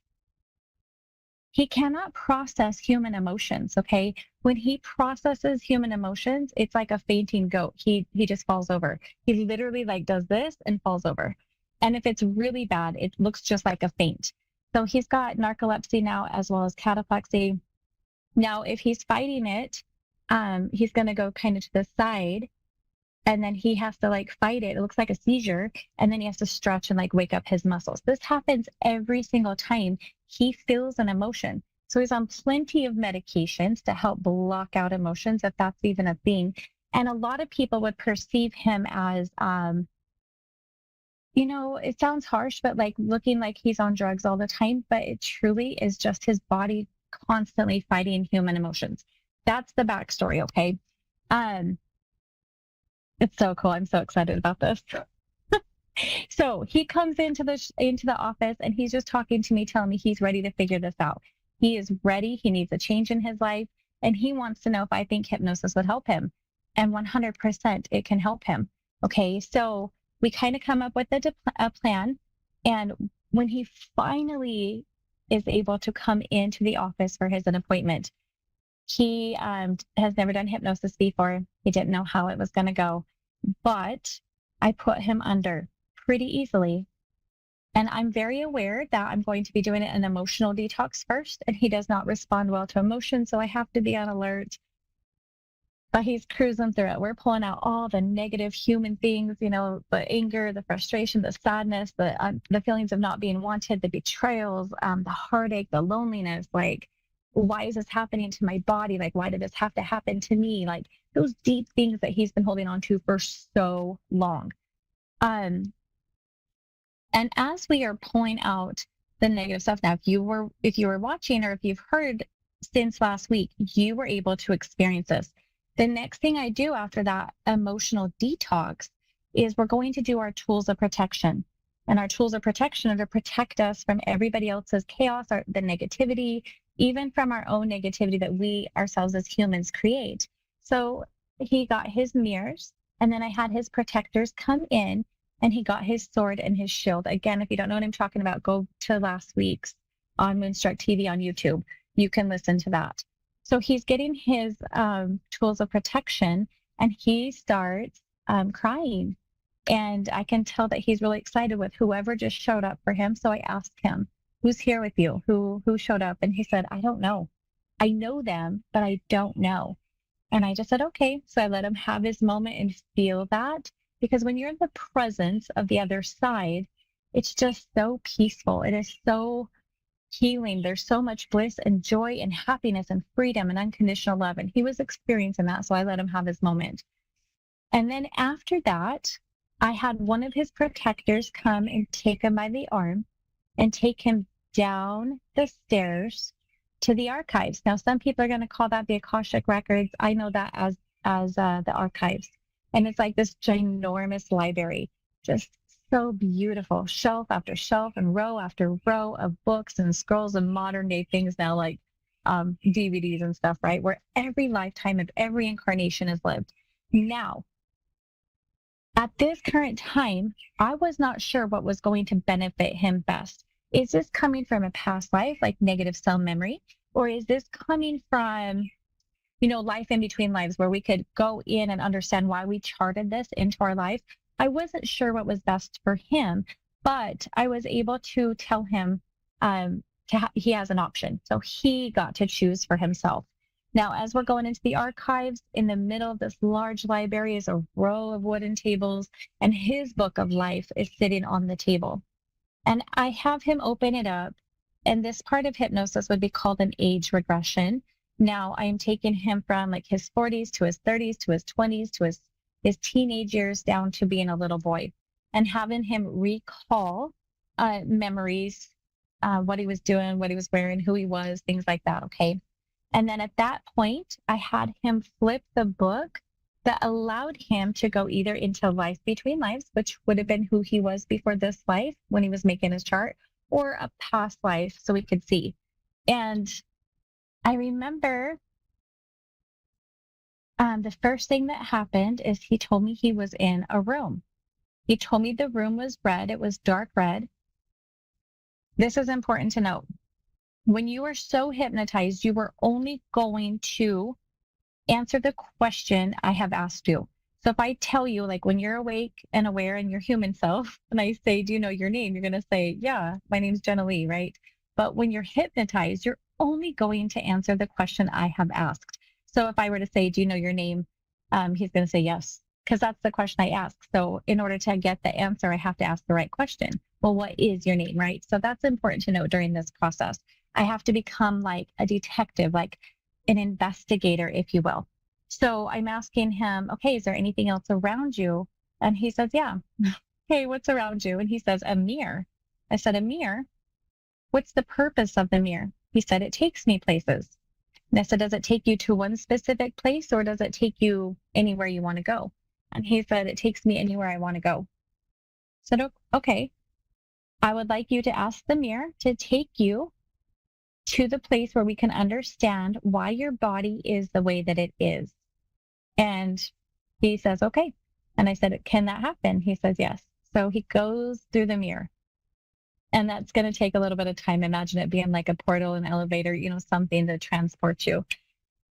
he cannot process human emotions, okay? When he processes human emotions, it's like a fainting goat. He just falls over. He literally does this and falls over. And if it's really bad, it looks just like a faint. So he's got narcolepsy now as well as cataplexy. Now, if he's fighting it, he's going to go kind of to the side, and then he has to fight it. It looks like a seizure, and then he has to stretch and wake up his muscles. This happens every single time he feels an emotion. So he's on plenty of medications to help block out emotions, if that's even a thing. And a lot of people would perceive him as, it sounds harsh, but looking like he's on drugs all the time, but it truly is just his body constantly fighting human emotions. That's the backstory, okay? It's so cool. I'm so excited about this. So he comes into the office and he's just talking to me, telling me he's ready to figure this out. He is ready. He needs a change in his life, and he wants to know if I think hypnosis would help him. And 100% it can help him. Okay, so we kind of come up with a plan. And when he finally is able to come into the office for an appointment, he has never done hypnosis before. He didn't know how it was going to go, but I put him under pretty easily. And I'm very aware that I'm going to be doing an emotional detox first, and he does not respond well to emotion, so I have to be on alert. But he's cruising through it. We're pulling out all the negative human things, the anger, the frustration, the sadness, the feelings of not being wanted, the betrayals, the heartache, the loneliness. Why is this happening to my body? Why did this have to happen to me? Those deep things that he's been holding on to for so long. And as we are pulling out the negative stuff now, if you were watching, or if you've heard since last week, you were able to experience this. The next thing I do after that emotional detox is we're going to do our tools of protection. And our tools of protection are to protect us from everybody else's chaos, or the negativity, even from our own negativity that we ourselves as humans create. So he got his mirrors, And then I had his protectors come in, and he got his sword and his shield. Again, if you don't know what I'm talking about, go to last week's on Moonstruck TV on YouTube. You can listen to that. So he's getting his tools of protection, and he starts crying. And I can tell that he's really excited with whoever just showed up for him. So I asked him, who's here with you? Who showed up? And he said, I don't know. I know them, but I don't know. And I just said, okay. So I let him have his moment and feel that. Because when you're in the presence of the other side, it's just so peaceful. It is so healing. There's so much bliss and joy and happiness and freedom and unconditional love. And he was experiencing that. So I let him have his moment. And then after that, I had one of his protectors come and take him by the arm and take him down the stairs to the archives. Now, some people are going to call that the Akashic Records. I know that as the archives. And it's like this ginormous library, just so beautiful, shelf after shelf and row after row of books and scrolls and modern day things now, like DVDs and stuff, right? Where every lifetime of every incarnation is lived. Now, at this current time, I was not sure what was going to benefit him best. Is this coming from a past life, like negative cell memory? Or is this coming from, life in between lives where we could go in and understand why we charted this into our life? I wasn't sure what was best for him, but I was able to tell him he has an option. So he got to choose for himself. Now, as we're going into the archives, in the middle of this large library is a row of wooden tables, and his book of life is sitting on the table. And I have him open it up, and this part of hypnosis would be called an age regression. Now, I am taking him from like his 40s to his 30s to his 20s to his teenage years down to being a little boy, and having him recall memories, what he was doing, what he was wearing, who he was, things like that, okay? And then at that point, I had him flip the book that allowed him to go either into life between lives, which would have been who he was before this life when he was making his chart, or a past life so we could see. And I remember the first thing that happened is he told me he was in a room. He told me the room was red. It was dark red. This is important to note. When you are so hypnotized, you are only going to answer the question I have asked you. So if I tell you, like when you're awake and aware in your human self, and I say, do you know your name? You're going to say, yeah, my name's Jenna Lee, right? But when you're hypnotized, you're only going to answer the question I have asked. So if I were to say, do you know your name? He's going to say yes, because that's the question I ask. So in order to get the answer, I have to ask the right question. Well, what is your name, right? So that's important to know during this process. I have to become like a detective, like an investigator, if you will. So I'm asking him, okay, is there anything else around you? And he says, yeah. Hey, what's around you? And he says, a mirror. I said, a mirror? What's the purpose of the mirror? He said, it takes me places. And I said, does it take you to one specific place, or does it take you anywhere you want to go? And he said, it takes me anywhere I want to go. I said, okay, I would like you to ask the mirror to take you to the place where we can understand why your body is the way that it is. And he says, okay. And I said, can that happen? He says, yes. So he goes through the mirror. And that's going to take a little bit of time. Imagine it being like a portal, an elevator, something to transport you.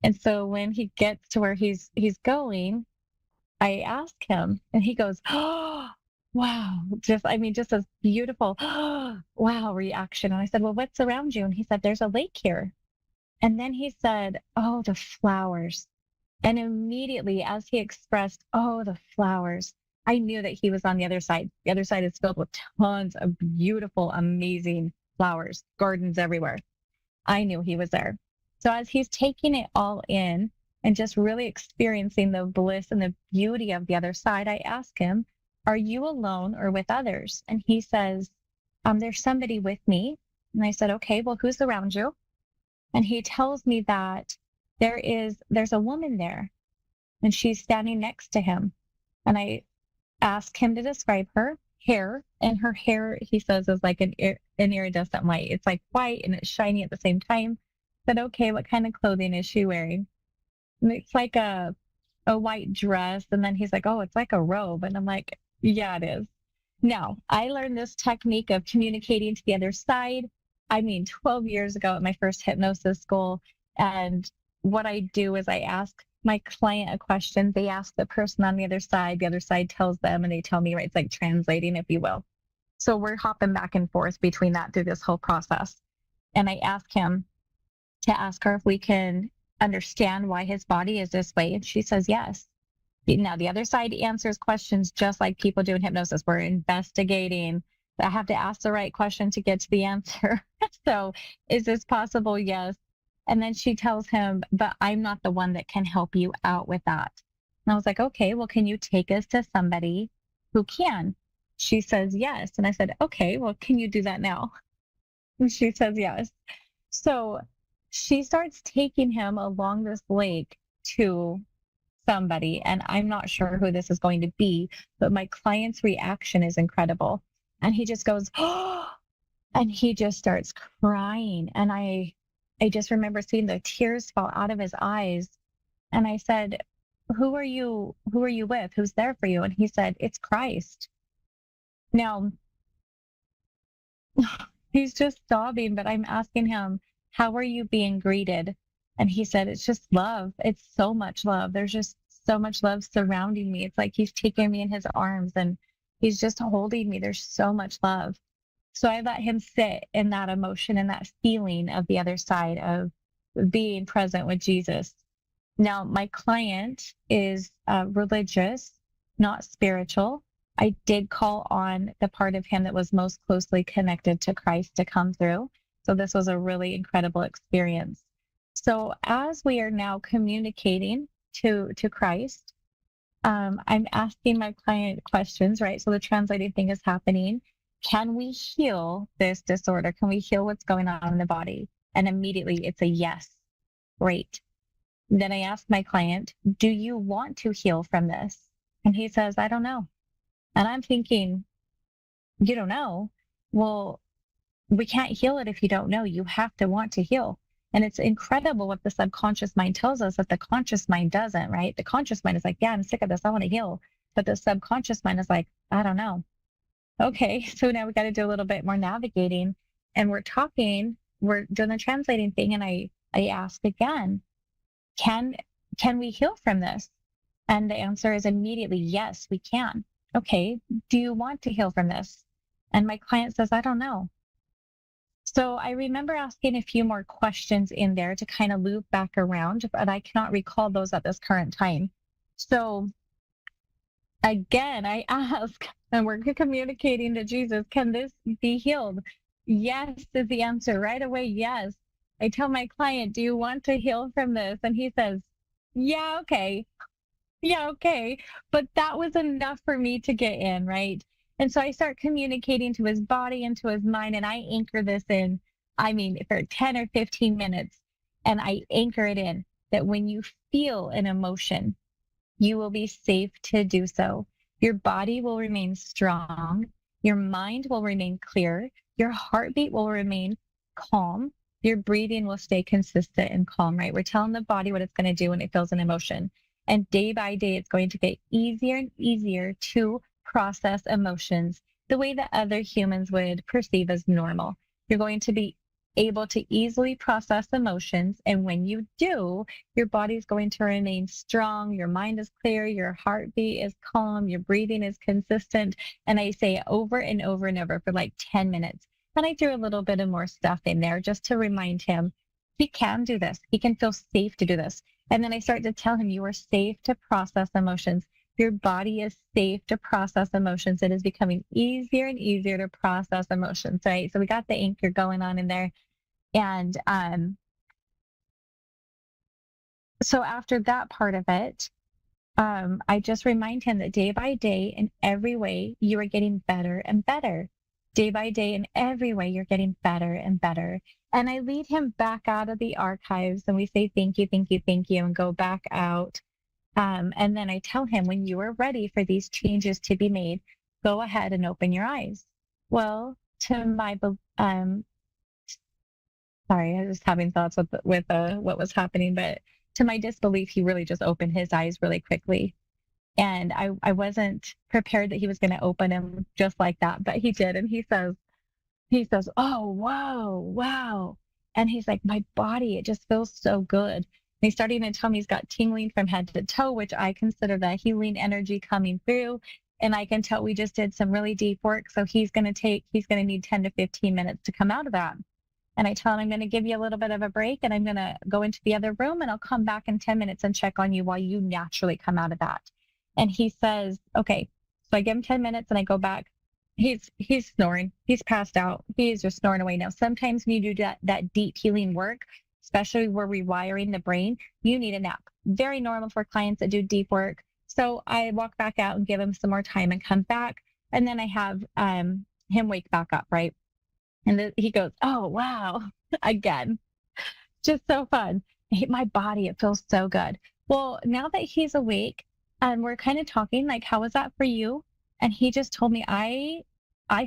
And so when he gets to where he's going, I ask him, and he goes, oh, wow. Just a beautiful, oh, wow reaction. And I said, well, what's around you? And he said, there's a lake here. And then he said, oh, the flowers. And immediately, as he expressed, oh, the flowers, I knew that he was on the other side. The other side is filled with tons of beautiful, amazing flowers, gardens everywhere. I knew he was there. So as he's taking it all in and just really experiencing the bliss and the beauty of the other side, I ask him, are you alone or with others? And he says, there's somebody with me. And I said, okay, well, who's around you? And he tells me that there's a woman there, and she's standing next to him. And I ask him to describe her hair, and her hair, he says, is like an iridescent white. It's like white and it's shiny at the same time. I said, okay, what kind of clothing is she wearing? And it's like a a white dress. And then he's like, oh, it's like a robe. And I'm like, yeah, it is. Now, I learned this technique of communicating to the other side, 12 years ago at my first hypnosis school. And what I do is I ask my client a question. They ask the person on the other side tells them, and they tell me, right? It's like translating, if you will. So we're hopping back and forth between that through this whole process. And I ask him to ask her if we can understand why his body is this way. And she says yes. Now, the other side answers questions just like people do in hypnosis. We're investigating. I have to ask the right question to get to the answer. So, is this possible? Yes. And then she tells him, but I'm not the one that can help you out with that. And I was like, okay, well, can you take us to somebody who can? She says yes. And I said, okay, well, can you do that now? And she says yes. So she starts taking him along this lake to somebody, and I'm not sure who this is going to be, but my client's reaction is incredible. And he just goes, oh, and he just starts crying. And I just remember seeing the tears fall out of his eyes. And I said, who are you with? Who's there for you? And he said, it's Christ. Now, he's just sobbing, but I'm asking him, how are you being greeted? And he said, it's just love. It's so much love. There's just so much love surrounding me. It's like he's taking me in his arms and he's just holding me. There's so much love. So I let him sit in that emotion and that feeling of the other side of being present with Jesus. Now, my client is religious, not spiritual. I did call on the part of him that was most closely connected to Christ to come through. So this was a really incredible experience. So as we are now communicating to Christ, I'm asking my client questions, right? So the translating thing is happening. Can we heal this disorder? Can we heal what's going on in the body? And immediately it's a yes. Great. Then I ask my client, do you want to heal from this? And he says, I don't know. And I'm thinking, you don't know? Well, we can't heal it if you don't know. You have to want to heal. And it's incredible what the subconscious mind tells us that the conscious mind doesn't, right? The conscious mind is like, yeah, I'm sick of this. I want to heal. But the subconscious mind is like, I don't know. Okay, so now we got to do a little bit more navigating. And we're talking, we're doing the translating thing. And I ask again, can we heal from this? And the answer is immediately, yes, we can. Okay, do you want to heal from this? And my client says, I don't know. So I remember asking a few more questions in there to kind of loop back around, but I cannot recall those at this current time. So again, I ask, and we're communicating to Jesus, can this be healed? Yes is the answer right away. Yes. I tell my client, do you want to heal from this? And he says, yeah, okay. Yeah, okay. But that was enough for me to get in, right? And so I start communicating to his body and to his mind, and I anchor this in, for 10 or 15 minutes, and I anchor it in that when you feel an emotion, you will be safe to do so. Your body will remain strong. Your mind will remain clear. Your heartbeat will remain calm. Your breathing will stay consistent and calm, right? We're telling the body what it's going to do when it feels an emotion. And day by day, it's going to get easier and easier to process emotions the way that other humans would perceive as normal. You're going to be able to easily process emotions. And when you do, your body is going to remain strong. Your mind is clear. Your heartbeat is calm. Your breathing is consistent. And I say it over and over and over for like 10 minutes. And I threw a little bit of more stuff in there just to remind him he can do this. He can feel safe to do this. And then I start to tell him you are safe to process emotions. Your body is safe to process emotions. It is becoming easier and easier to process emotions, right? So we got the anchor going on in there. And so after that part of it, I just remind him that day by day, in every way, you are getting better and better. Day by day, in every way, you're getting better and better. And I lead him back out of the archives and we say, thank you, thank you, thank you, and go back out. And then I tell him, when you are ready for these changes to be made, go ahead and open your eyes. Well, to my, sorry, I was just having thoughts with what was happening, but to my disbelief, he really just opened his eyes really quickly. And I wasn't prepared that he was going to open them just like that, but he did. And he says, oh, whoa, wow. And he's like, my body, it just feels so good. And he's starting to tell me he's got tingling from head to toe, which I consider that healing energy coming through. And I can tell we just did some really deep work. So he's going to need 10 to 15 minutes to come out of that. And I tell him, I'm going to give you a little bit of a break and I'm going to go into the other room and I'll come back in 10 minutes and check on you while you naturally come out of that. And he says, okay. So I give him 10 minutes and I go back. He's snoring. He's passed out. He's just snoring away. Now, sometimes when you do that deep healing work, especially where we're rewiring the brain, you need a nap. Very normal for clients that do deep work. So I walk back out and give him some more time and come back. And then I have him wake back up, right? And he goes, oh, wow, again. Just so fun. My body, it feels so good. Well, now that he's awake and we're kind of talking, like, how was that for you? And he just told me, I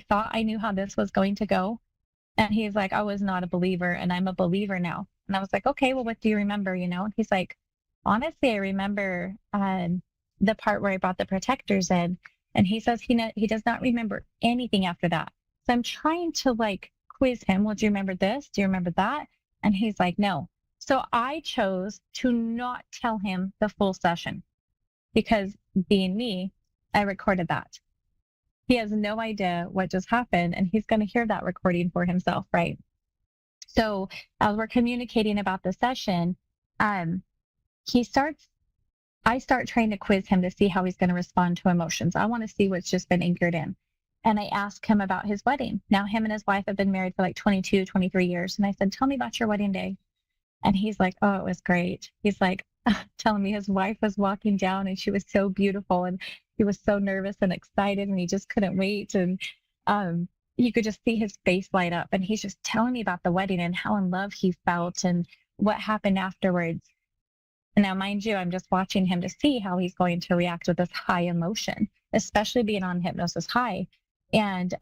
thought I knew how this was going to go. And he's like, I was not a believer and I'm a believer now. And I was like, okay, well, what do you remember, you know? And he's like, honestly, I remember the part where I brought the protectors in. And he says he does not remember anything after that. So I'm trying to like quiz him. Well, do you remember this? Do you remember that? And he's like, no. So I chose to not tell him the full session because being me, I recorded that. He has no idea what just happened and he's going to hear that recording for himself, right? So as we're communicating about the session, I start trying to quiz him to see how he's going to respond to emotions. I want to see what's just been anchored in. And I asked him about his wedding. Now, him and his wife have been married for like 22, 23 years. And I said, tell me about your wedding day. And he's like, oh, it was great. He's like telling me his wife was walking down and she was so beautiful. And he was so nervous and excited and he just couldn't wait. And you could just see his face light up. And he's just telling me about the wedding and how in love he felt and what happened afterwards. And now, mind you, I'm just watching him to see how he's going to react with this high emotion, especially being on hypnosis high. And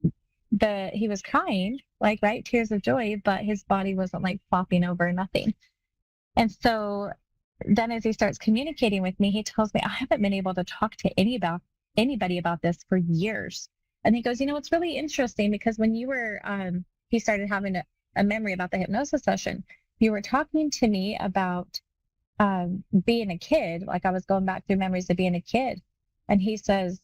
he was crying, like, right, tears of joy, but his body wasn't like flopping over, nothing. And so then as he starts communicating with me, he tells me, I haven't been able to talk to anybody about this for years. And he goes, you know, it's really interesting because when you were, he started having a memory about the hypnosis session, you were talking to me about being a kid, like I was going back through memories of being a kid. And he says,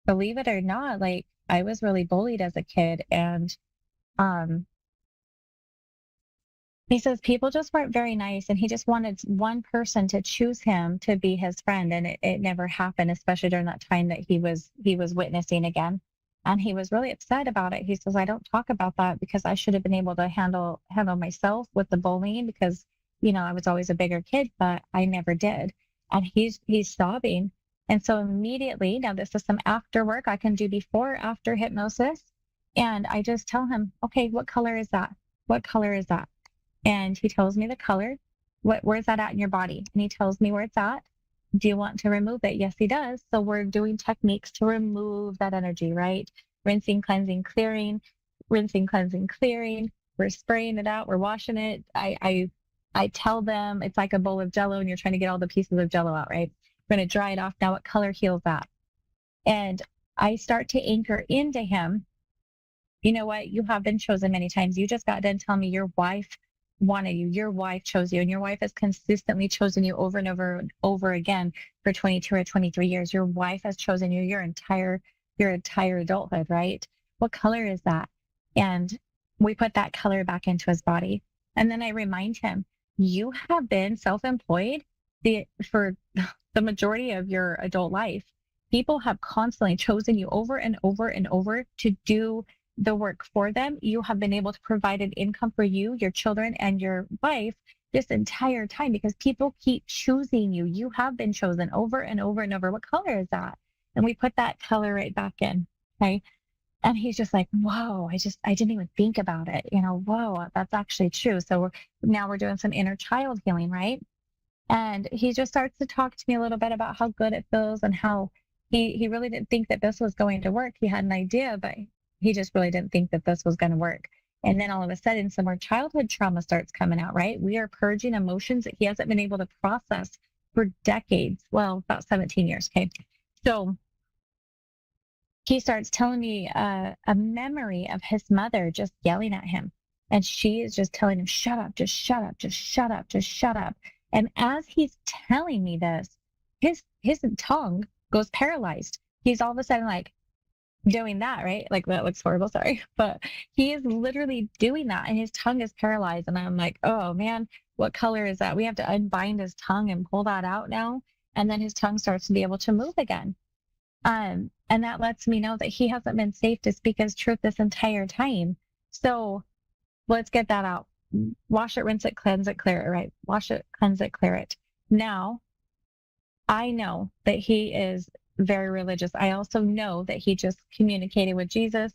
believe it or not, like I was really bullied as a kid. And he says people just weren't very nice. And he just wanted one person to choose him to be his friend. And it never happened, especially during that time that he was witnessing again. And he was really upset about it. He says, I don't talk about that because I should have been able to handle myself with the bullying because, you know, I was always a bigger kid, but I never did. And he's sobbing. And so immediately, now this is some after work I can do before, after hypnosis. And I just tell him, okay, what color is that? What color is that? And he tells me the color. Where's that at in your body? And he tells me where it's at. Do you want to remove it? Yes, he does. So we're doing techniques to remove that energy, right? Rinsing, cleansing, clearing, rinsing, cleansing, clearing. We're spraying it out. We're washing it. I tell them it's like a bowl of Jell-O and you're trying to get all the pieces of Jell-O out, right? We're going to dry it off. Now, what color heals that? And I start to anchor into him. You know what? You have been chosen many times. You just got done telling me your wife wanted you. Your wife chose you, and your wife has consistently chosen you over and over and over again for 22 or 23 years. Your wife has chosen you your entire adulthood, right? What color is that? And we put that color back into his body. And then I remind him, you have been self-employed for the majority of your adult life. People have constantly chosen you over and over and over to do the work for them. You have been able to provide an income for you, your children, and your wife this entire time because people keep choosing you. You have been chosen over and over and over. What color is that? And we put that color right back in. Okay. And he's just like, whoa, I didn't even think about it. You know, whoa, that's actually true. So now we're doing some inner child healing, right? And he just starts to talk to me a little bit about how good it feels and how he really didn't think that this was going to work. He had an idea, but he just really didn't think that this was going to work. And then all of a sudden, some more childhood trauma starts coming out, right? We are purging emotions that he hasn't been able to process for decades. Well, about 17 years. Okay. So he starts telling me a memory of his mother just yelling at him. And she is just telling him, shut up, just shut up, just shut up, just shut up. And as he's telling me this, his tongue goes paralyzed. He's all of a sudden like doing that, right? Like that looks horrible, sorry. But he is literally doing that and his tongue is paralyzed. And I'm like, oh man, what color is that? We have to unbind his tongue and pull that out now. And then his tongue starts to be able to move again. And that lets me know that he hasn't been safe to speak his truth this entire time. So let's get that out. Wash it, rinse it, cleanse it, clear it, right? Wash it, cleanse it, clear it. Now, I know that he is very religious. I also know that he just communicated with Jesus.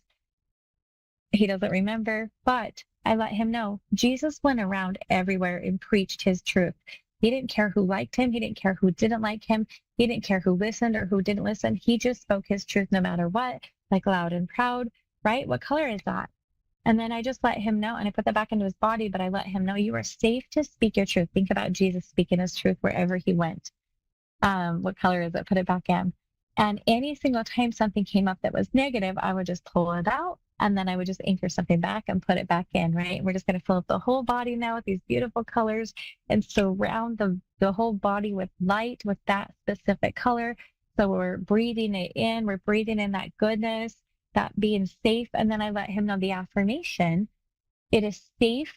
He doesn't remember, but I let him know Jesus went around everywhere and preached his truth. He didn't care who liked him. He didn't care who didn't like him. He didn't care who listened or who didn't listen. He just spoke his truth no matter what, like loud and proud, right? What color is that? And then I just let him know, and I put that back into his body, but I let him know you are safe to speak your truth. Think about Jesus speaking his truth wherever he went. What color is it? Put it back in. And any single time something came up that was negative, I would just pull it out, and then I would just anchor something back and put it back in, right? We're just going to fill up the whole body now with these beautiful colors and surround the whole body with light with that specific color. So we're breathing it in. We're breathing in that goodness, that being safe. And then I let him know the affirmation. It is safe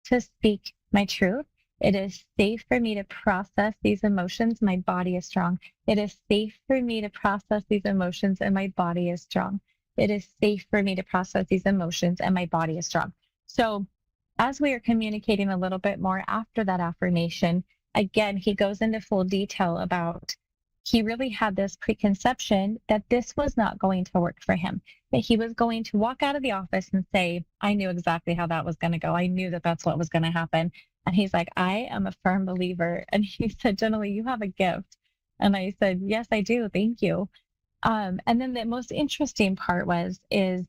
to speak my truth. It is safe for me to process these emotions. My body is strong. It is safe for me to process these emotions and my body is strong. It is safe for me to process these emotions and my body is strong. So as we are communicating a little bit more after that affirmation, again, he goes into full detail about he really had this preconception that this was not going to work for him, that he was going to walk out of the office and say, I knew exactly how that was going to go. I knew that that's what was going to happen. And he's like, I am a firm believer. And he said, Generally, you have a gift. And I said, yes, I do. Thank you. And then the most interesting part is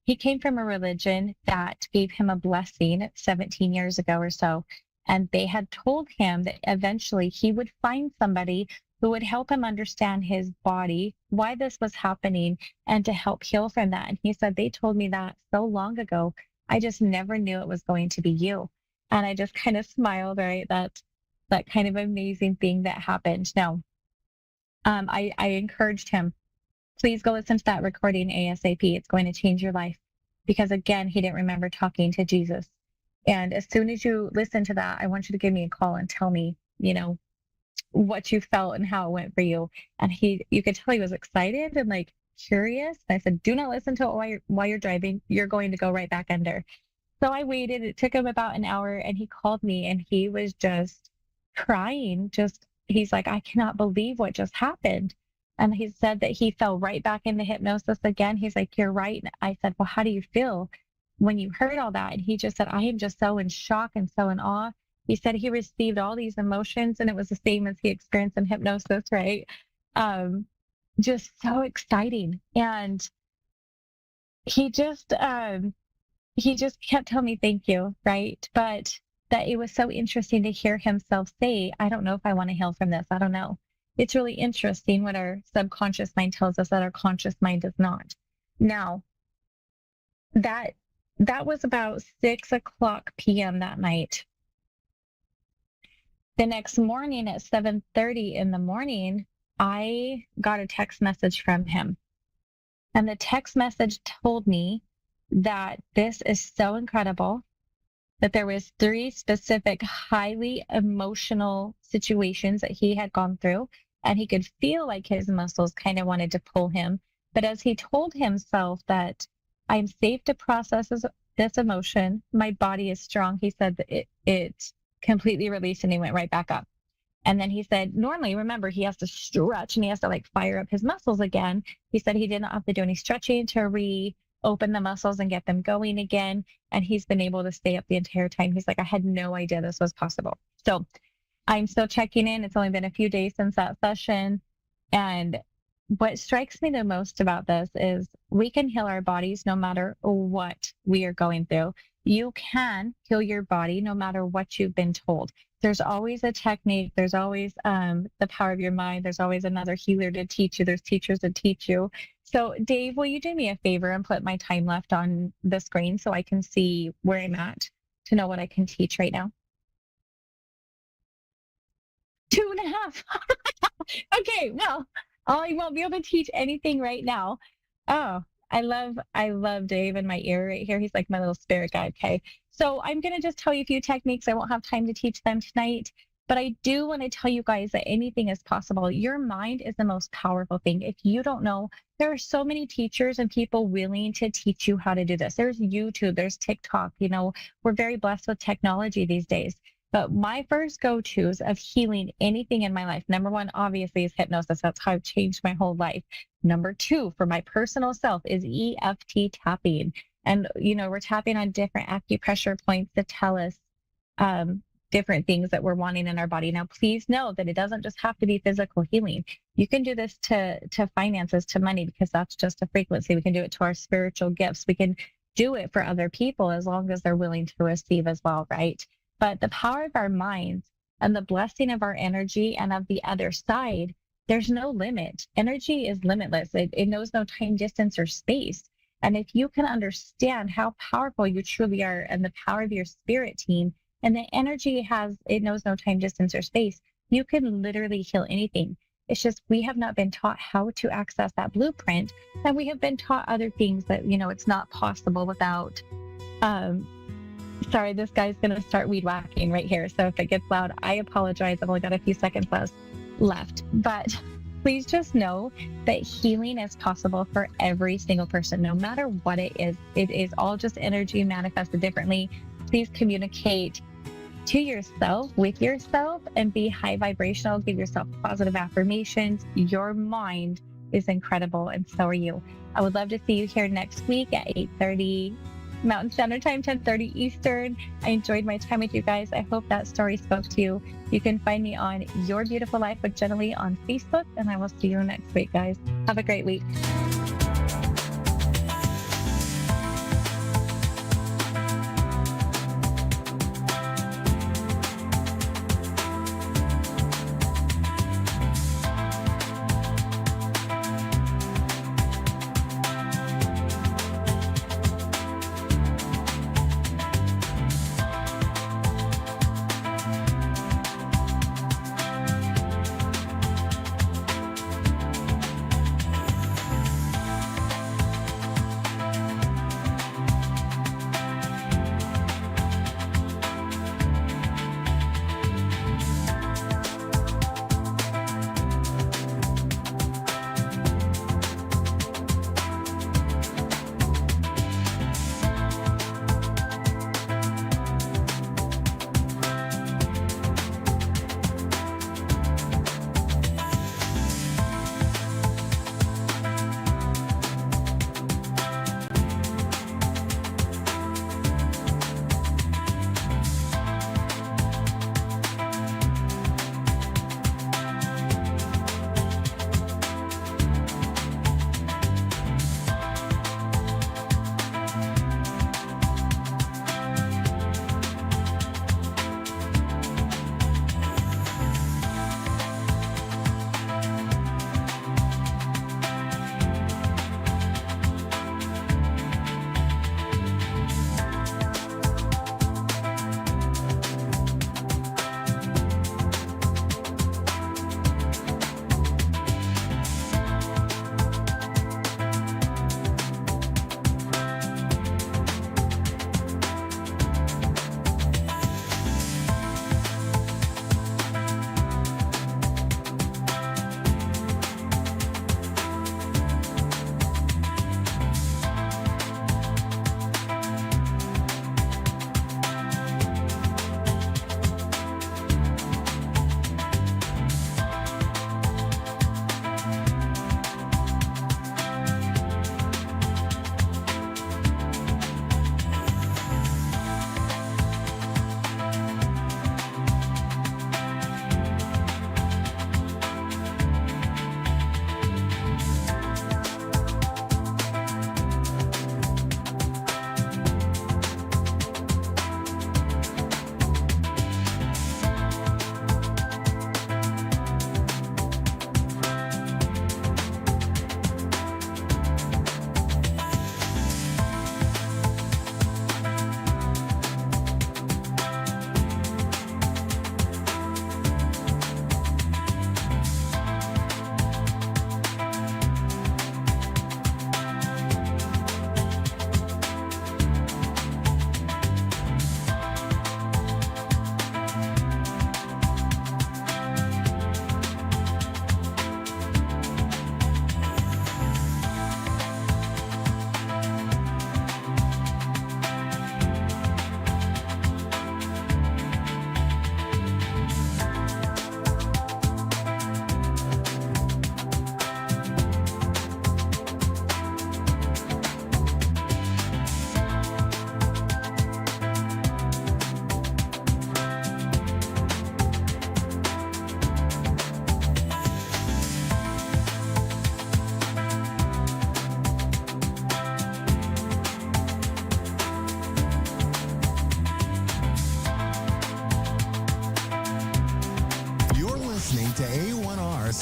he came from a religion that gave him a blessing 17 years ago or so. And they had told him that eventually he would find somebody who would help him understand his body, why this was happening, and to help heal from that. And he said, they told me that so long ago. I just never knew it was going to be you. And I just kind of smiled, right? That kind of amazing thing that happened. Now, I encouraged him, please go listen to that recording ASAP. It's going to change your life. Because again, he didn't remember talking to Jesus. And as soon as you listen to that, I want you to give me a call and tell me, what you felt and how it went for you. And you could tell he was excited and like curious. And I said, do not listen to it while you're driving. You're going to go right back under. So I waited. It took him about an hour and he called me and he was just crying. He's like, I cannot believe what just happened. And he said that he fell right back into hypnosis again. He's like, you're right. And I said, well, how do you feel when you heard all that? And he just said, I am just so in shock and so in awe. He said he received all these emotions and it was the same as he experienced in hypnosis, right? Just so exciting. And he just kept telling me thank you, right? But that it was so interesting to hear himself say, I don't know if I want to heal from this. I don't know. It's really interesting what our subconscious mind tells us that our conscious mind does not. Now, that was about 6:00 p.m. that night. The next morning at 7:30 in the morning, I got a text message from him. And the text message told me that this is so incredible, that there was 3 specific highly emotional situations that he had gone through, and he could feel like his muscles kind of wanted to pull him. But as he told himself that I'm safe to process this emotion, my body is strong, he said that it completely released and he went right back up. And then he said, normally, remember, he has to stretch and he has to like fire up his muscles again. He said he didn't have to do any stretching to reopen the muscles and get them going again. And he's been able to stay up the entire time. He's like, I had no idea this was possible. So I'm still checking in. It's only been a few days since that session. And what strikes me the most about this is we can heal our bodies no matter what we are going through. You can heal your body no matter what you've been told. There's always a technique. There's always the power of your mind. There's always another healer to teach you. There's teachers to teach you. So Dave, will you do me a favor and put my time left on the screen so I can see where I'm at to know what I can teach right now? 2.5. Okay, well, I won't be able to teach anything right now. Oh, I love Dave in my ear right here. He's like my little spirit guide. Okay. So I'm going to just tell you a few techniques. I won't have time to teach them tonight, but I do want to tell you guys that anything is possible. Your mind is the most powerful thing. If you don't know, there are so many teachers and people willing to teach you how to do this. There's YouTube, there's TikTok, we're very blessed with technology these days. But my first go-tos of healing anything in my life, number one, obviously, is hypnosis. That's how I've changed my whole life. Number two, for my personal self, is EFT tapping. And, we're tapping on different acupressure points to tell us different things that we're wanting in our body. Now, please know that it doesn't just have to be physical healing. You can do this to finances, to money, because that's just a frequency. We can do it to our spiritual gifts. We can do it for other people as long as they're willing to receive as well, right? But the power of our minds and the blessing of our energy and of the other side, there's no limit. Energy is limitless. It knows no time, distance, or space. And if you can understand how powerful you truly are and the power of your spirit team, and the energy it knows no time, distance, or space, you can literally heal anything. It's just we have not been taught how to access that blueprint, and we have been taught other things that, it's not possible without sorry, this guy's going to start weed whacking right here. So if it gets loud, I apologize. I've only got a few seconds left. But please just know that healing is possible for every single person, no matter what it is. It is all just energy manifested differently. Please communicate to yourself, with yourself, and be high vibrational. Give yourself positive affirmations. Your mind is incredible, and so are you. I would love to see you here next week at 8:30 Mountain Standard Time, 10:30 Eastern. I enjoyed my time with you guys. I hope that story spoke to you. You can find me on Your Beautiful Life with Jenna Lee on Facebook, and I will see you next week, guys. Have a great week.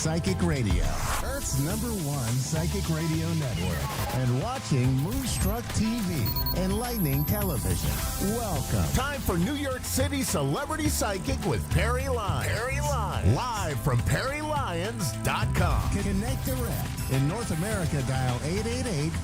Psychic Radio, Earth's #1 psychic radio network, and watching Moonstruck TV, enlightening television. Welcome. Time for New York City Celebrity Psychic with Perry Lyons. Perry Lyons. Live from PerryLyons.com. Connect direct. In North America, dial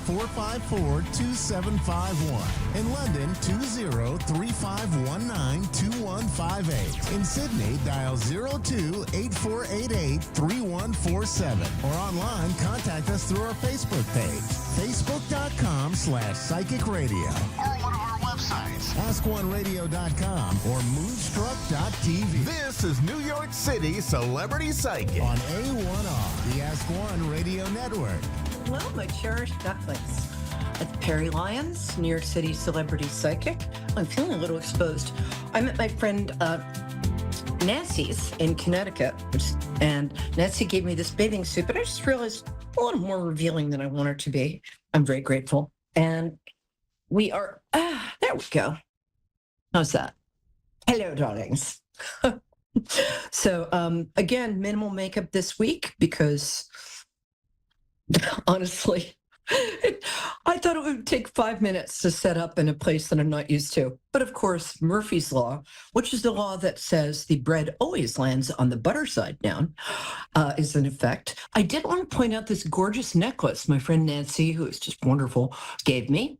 888-454-2751. In London, 20-3519-2158. In Sydney, dial 02-8488-3147. Or online, contact us through our Facebook page, facebook.com/psychic radio. Or one of our websites, askoneradio.com or moonstruck.tv. This is New York City Celebrity Psychic on A1R, the Ask One Radio Network. Hello, my cherished ducklings. It's Perry Lyons, New York City Celebrity Psychic. I'm feeling a little exposed. I met my friend Nancy's in Connecticut, and Nancy gave me this bathing suit, but I just realized a little more revealing than I want her to be. I'm very grateful. And we are, there we go. How's that? Hello, darlings. So, again, minimal makeup this week because honestly, I thought it would take 5 minutes to set up in a place that I'm not used to. But of course, Murphy's Law, which is the law that says the bread always lands on the butter side down, is in effect. I did want to point out this gorgeous necklace my friend Nancy, who is just wonderful, gave me.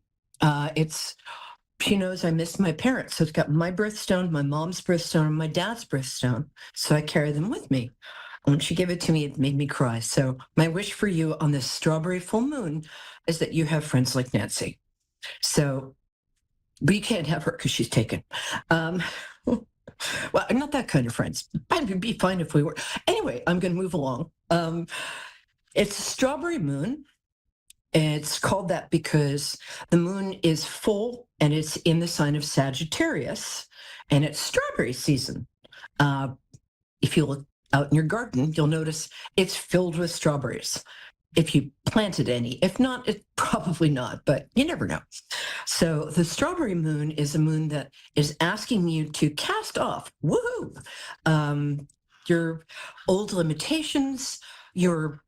She knows I miss my parents. So it's got my birthstone, my mom's birthstone, and my dad's birthstone. So I carry them with me. When she gave it to me, it made me cry. So my wish for you on this strawberry full moon is that you have friends like Nancy. So, but you can't have her because she's taken. Well, I'm not that kind of friends. It'd be fine if we were. Anyway, I'm going to move along. It's a strawberry moon. It's called that because the moon is full and it's in the sign of Sagittarius, and it's strawberry season. If you look out in your garden, you'll notice it's filled with strawberries. If you planted any, if not, it's probably not, but you never know. So the strawberry moon is a moon that is asking you to cast off, woohoo, your old limitations, your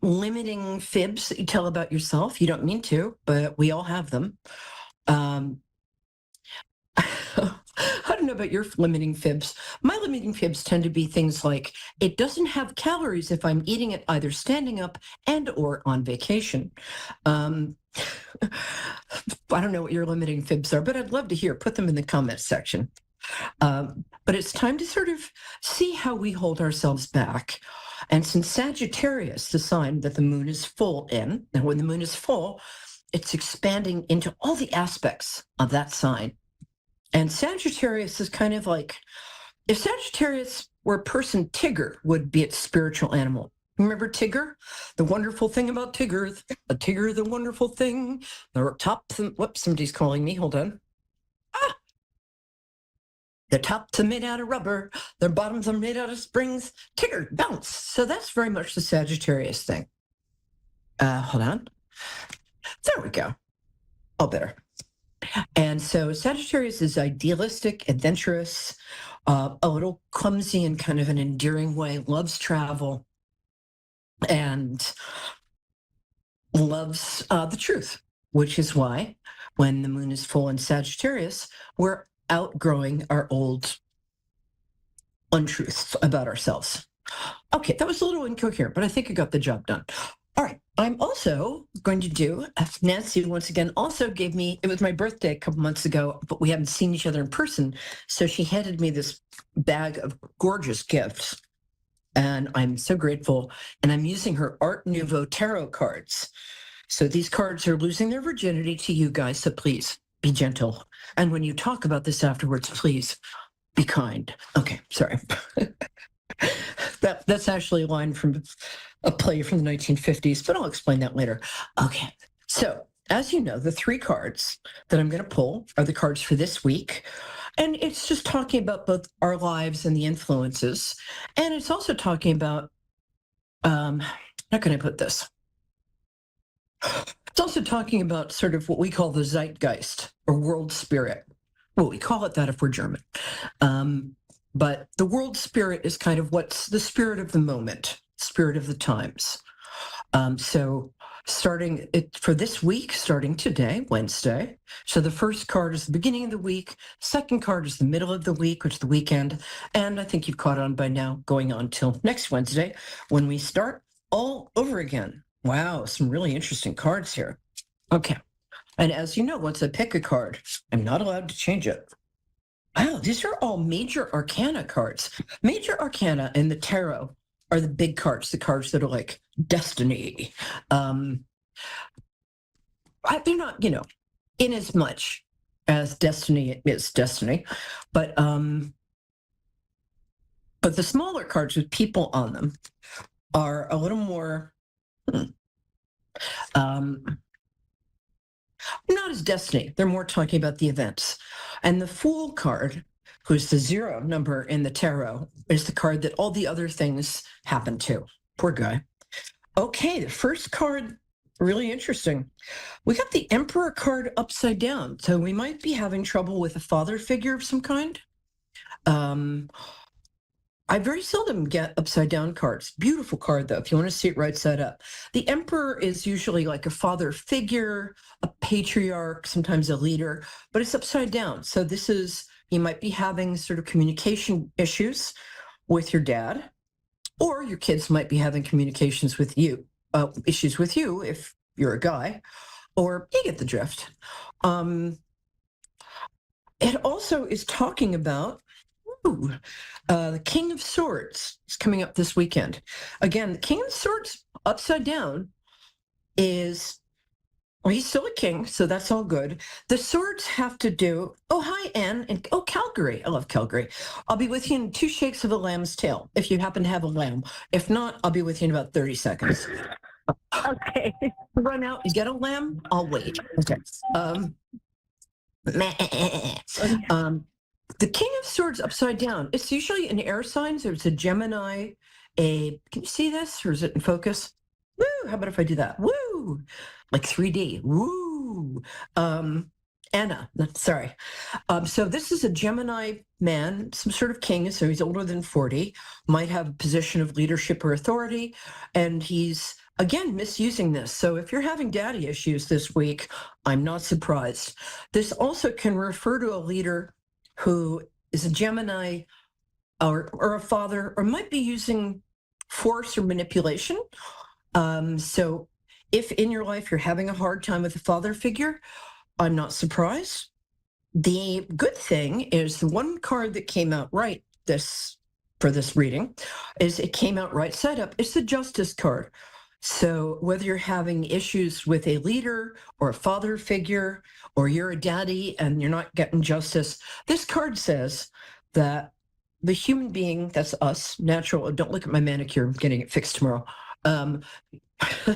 limiting fibs that you tell about yourself. You don't mean to, but we all have them. I don't know about your limiting fibs. My limiting fibs tend to be things like, it doesn't have calories if I'm eating it either standing up and or on vacation. I don't know what your limiting fibs are, but I'd love to hear. Put them in the comments section. But it's time to sort of see how we hold ourselves back. And since Sagittarius, the sign that the moon is full in, and when the moon is full, it's expanding into all the aspects of that sign. And Sagittarius is kind of like, if Sagittarius were a person, Tigger would be its spiritual animal. Remember Tigger? The wonderful thing about Tigger, the wonderful thing. The tops, whoops, somebody's calling me, hold on. The tops are made out of rubber. Their bottoms are made out of springs. Tigger, bounce. So that's very much the Sagittarius thing. Hold on. There we go. Oh, better. And so Sagittarius is idealistic, adventurous, a little clumsy in kind of an endearing way, loves travel, and loves the truth, which is why when the moon is full in Sagittarius, we're outgrowing our old untruths about ourselves. Okay, that was a little incoherent, but I think I got the job done. All right, I'm also going to do, Nancy once again also gave me, it was my birthday a couple months ago, but we haven't seen each other in person. So she handed me this bag of gorgeous gifts. And I'm so grateful. And I'm using her Art Nouveau tarot cards. So these cards are losing their virginity to you guys. So please be gentle. And when you talk about this afterwards, please be kind. Okay, sorry. That's actually a line from a play from the 1950s, but I'll explain that later. Okay, so as you know, the three cards that I'm going to pull are the cards for this week. And it's just talking about both our lives and the influences. And it's also talking about, how can I put this? It's also talking about sort of what we call the zeitgeist or world spirit. Well, we call it that if we're German. But the world spirit is kind of what's the spirit of the moment. spirit of the times. So starting for this week, starting today, Wednesday. So the first card is the beginning of the week. Second card is the middle of the week, which is the weekend. And I think you've caught on by now, going on till next Wednesday when we start all over again. Wow, some really interesting cards here. Okay. And as you know, once I pick a card, I'm not allowed to change it. Wow, these are all major arcana cards. Major arcana in the tarot are the big cards, the cards that are like destiny. They're not, in as much as destiny is destiny, but the smaller cards with people on them are a little more not as destiny. They're more talking about the events. And the Fool card, who's the 0 number in the tarot, is the card that all the other things happen to. Poor guy. Okay, the first card, really interesting. We got the Emperor card upside down. So we might be having trouble with a father figure of some kind. I very seldom get upside down cards. Beautiful card, though, if you want to see it right side up. The Emperor is usually like a father figure, a patriarch, sometimes a leader, but it's upside down. So this is, you might be having sort of communication issues with your dad, or your kids might be having communications with you, issues with you if you're a guy, or you get the drift. It also is talking about the King of Swords is coming up this weekend. Again, the King of Swords upside down is, well, he's still a king, so that's all good. The swords have to do, oh, hi, Anne, and oh, Calgary. I love Calgary. I'll be with you in 2 shakes of a lamb's tail, if you happen to have a lamb. If not, I'll be with you in about 30 seconds. Okay. Run out and get a lamb, I'll wait. Okay. The King of Swords upside down, it's usually an air sign, so it's a Gemini, can you see this, or is it in focus? Woo, how about if I do that? Woo, like 3D, woo. Anna, sorry. So this is a Gemini man, some sort of king, so he's older than 40, might have a position of leadership or authority, and he's, again, misusing this. So if you're having daddy issues this week, I'm not surprised. This also can refer to a leader who is a Gemini or a father, or might be using force or manipulation. So if in your life you're having a hard time with a father figure, I'm not surprised. The good thing is the one card that came out right for this reading is it came out right side up. It's the Justice card. So whether you're having issues with a leader or a father figure, or you're a daddy and you're not getting justice, this card says that the human being, that's us, natural, don't look at my manicure, I'm getting it fixed tomorrow.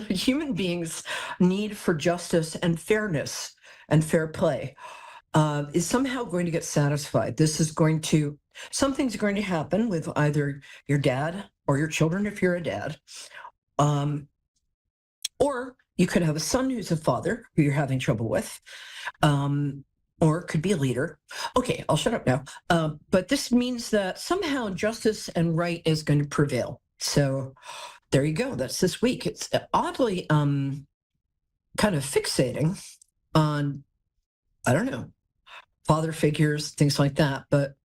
Human beings' need for justice and fairness and fair play is somehow going to get satisfied. Something's going to happen with either your dad or your children if you're a dad. Or you could have a son who's a father who you're having trouble with, or it could be a leader. Okay, I'll shut up now. But this means that somehow justice and right is going to prevail. So there you go. That's this week. It's oddly kind of fixating on, I don't know, father figures, things like that. But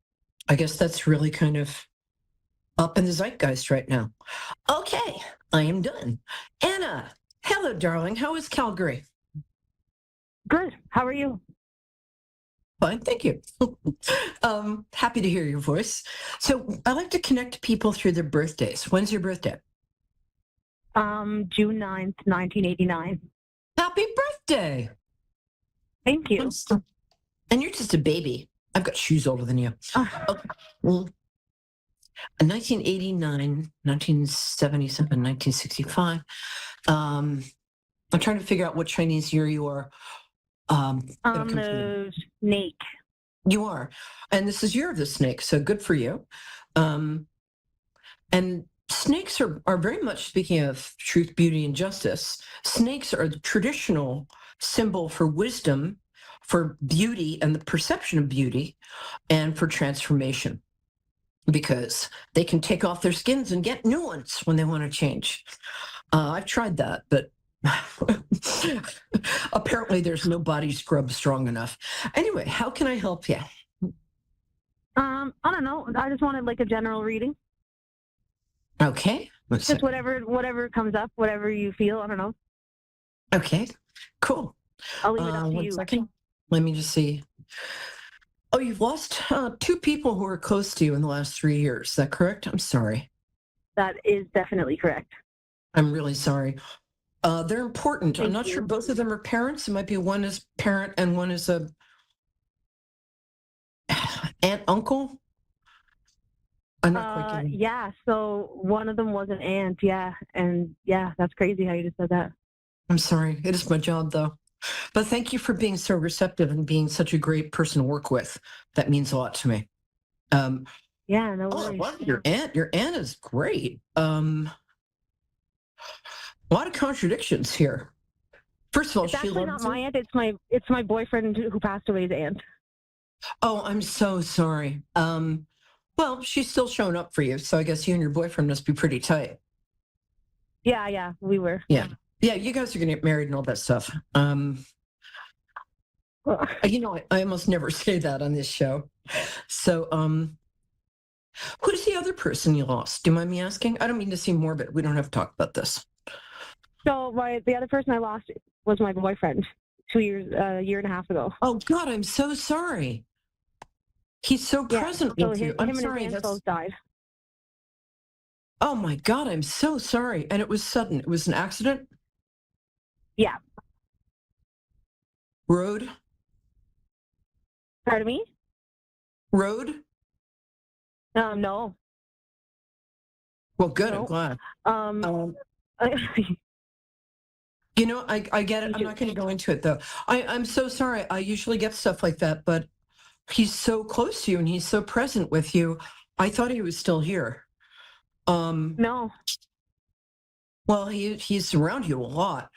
I guess that's really kind of up in the zeitgeist right now. Okay, I am done. Anna. Hello, darling. How is Calgary? Good. How are you? Fine, thank you. Happy to hear your voice. So I like to connect people through their birthdays. When's your birthday? June 9th, 1989. Happy birthday. Thank you. And you're just a baby. I've got shoes older than you. Okay. Well, 1989, 1977, 1965. I'm trying to figure out what Chinese year you are. The snake. You are. And this is year of the snake, so good for you. And snakes are very much, speaking of truth, beauty, and justice, snakes are the traditional symbol for wisdom, for beauty and the perception of beauty, and for transformation. because they can take off their skins and get new ones when they want to change. I've tried that, but apparently there's no body scrub strong enough. Anyway, how can I help you? I don't know. I just wanted like a general reading. Okay. Just whatever comes up, whatever you feel. I don't know. Okay, cool. I'll leave it up to 1 you. second. Let me just see. Oh, you've lost 2 people who were close to you in the last 3 years. Is that correct? I'm sorry. That is definitely correct. I'm really sorry. They're important. I'm Thank not you. sure both of them are parents. It might be one is parent and one is a aunt, uncle. I'm not quite getting. Yeah, so one of them was an aunt, yeah. And yeah, that's crazy how you just said that. I'm sorry. It is my job, though. But thank you for being so receptive and being such a great person to work with. That means a lot to me. Yeah, no worries. Wow, your aunt is great. A lot of contradictions here. First of all, It's she actually loves not my you. aunt. It's my boyfriend who passed away's aunt. Oh, I'm so sorry. Well, she's still showing up for you, so I guess you and your boyfriend must be pretty tight. Yeah, we were. Yeah, you guys are gonna get married and all that stuff. You know, I almost never say that on this show. So, who's the other person you lost? Do you mind me asking? I don't mean to seem morbid. We don't have to talk about this. So the other person I lost was my boyfriend 2 years, a year and a half ago. Oh God, I'm so sorry. He's so present so with you. him I'm and sorry. his aunt both died. Oh my God, I'm so sorry. And it was sudden. It was an accident? Yeah. Road? Pardon me? Road? No. Well, good. No. I'm glad. You know, I get it. I'm not going to go into it, though. I'm so sorry. I usually get stuff like that, but he's so close to you and he's so present with you. I thought he was still here. No. Well, he's around you a lot.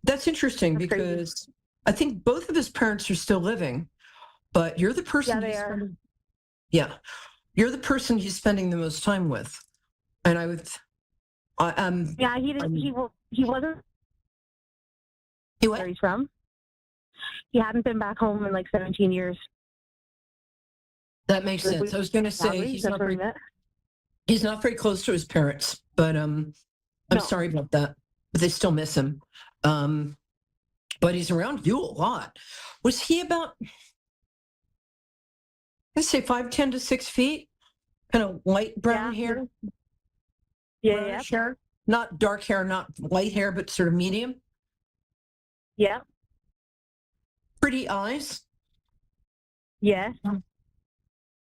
That's interesting because I think both of his parents are still living, but you're the person. Yeah, they are. Yeah, you're the person he's spending the most time with, and Yeah, he didn't. He wasn't. Where he's from. He hadn't been back home in like 17 years. That makes sense. I was going to say he's not very close to his parents, but I'm sorry about that. But they still miss him. But he's around you a lot. Was he about, let's say 5'10" to 6 feet? Kind of light brown hair? Yeah. Hair? Not dark hair, not light hair, but sort of medium? Yeah. Pretty eyes? Yeah.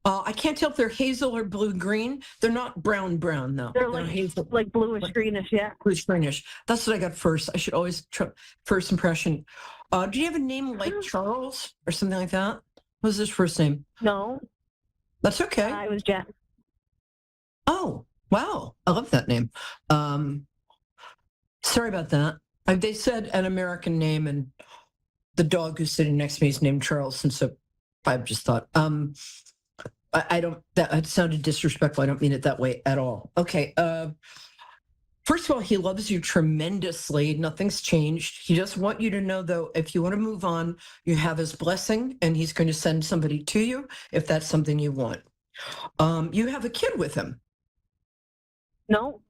I can't tell if they're hazel or blue-green. They're not brown, though. They're like hazel, like bluish greenish, yeah. Bluish greenish. That's what I got first. I should always first impression. Do you have a name like Charles or something like that? What was his first name? No. That's okay. It was Jeff. Oh, wow. I love that name. Sorry about that. They said an American name, and the dog who's sitting next to me is named Charles, and so I just thought, I don't, that sounded disrespectful. I don't mean it that way at all. Okay. First of all, he loves you tremendously. Nothing's changed. He just wants you to know, though, if you want to move on, you have his blessing, and he's going to send somebody to you if that's something you want. You have a kid with him. No.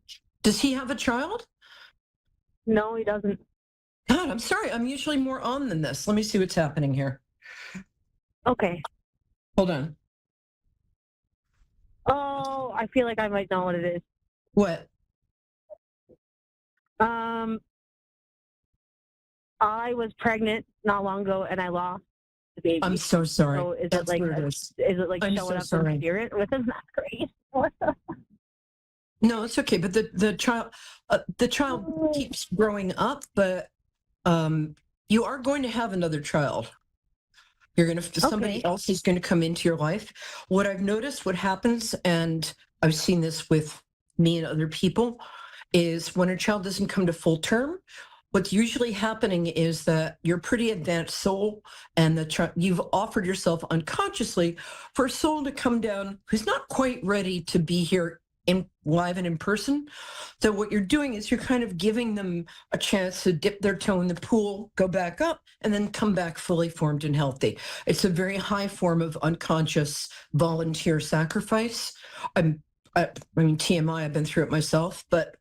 Does he have a child? No, he doesn't. God, I'm sorry. I'm usually more on than this. Let me see what's happening here. Okay. Hold on. Oh, I feel like I might know what it is. What? I was pregnant not long ago, and I lost the baby. I'm so sorry. So is That's it like what it is. I'm showing so up sorry. in spirit with him? That's great. No, it's okay. But the child keeps growing up. But you are going to have another child. You're going to somebody else is going to come into your life. What I've noticed, what happens, and I've seen this with me and other people, is when a child doesn't come to full term, what's usually happening is that you're a pretty advanced soul, and you've offered yourself unconsciously for a soul to come down who's not quite ready to be here live and in person. So what you're doing is you're kind of giving them a chance to dip their toe in the pool, go back up, and then come back fully formed and healthy. It's a very high form of unconscious volunteer sacrifice. I mean, TMI, I've been through it myself, but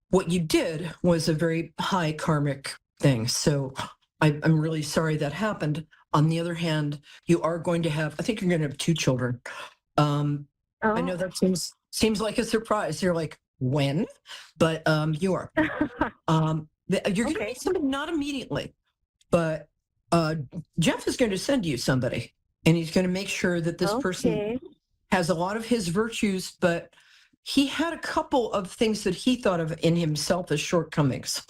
what you did was a very high karmic thing. So I'm really sorry that happened. On the other hand, you are going to have, I think you're going to have 2 children. I know that seems like a surprise. You're like, when? But you are. You're going to meet somebody, not immediately, but Jeff is going to send you somebody, and he's going to make sure that this person has a lot of his virtues, but he had a couple of things that he thought of in himself as shortcomings.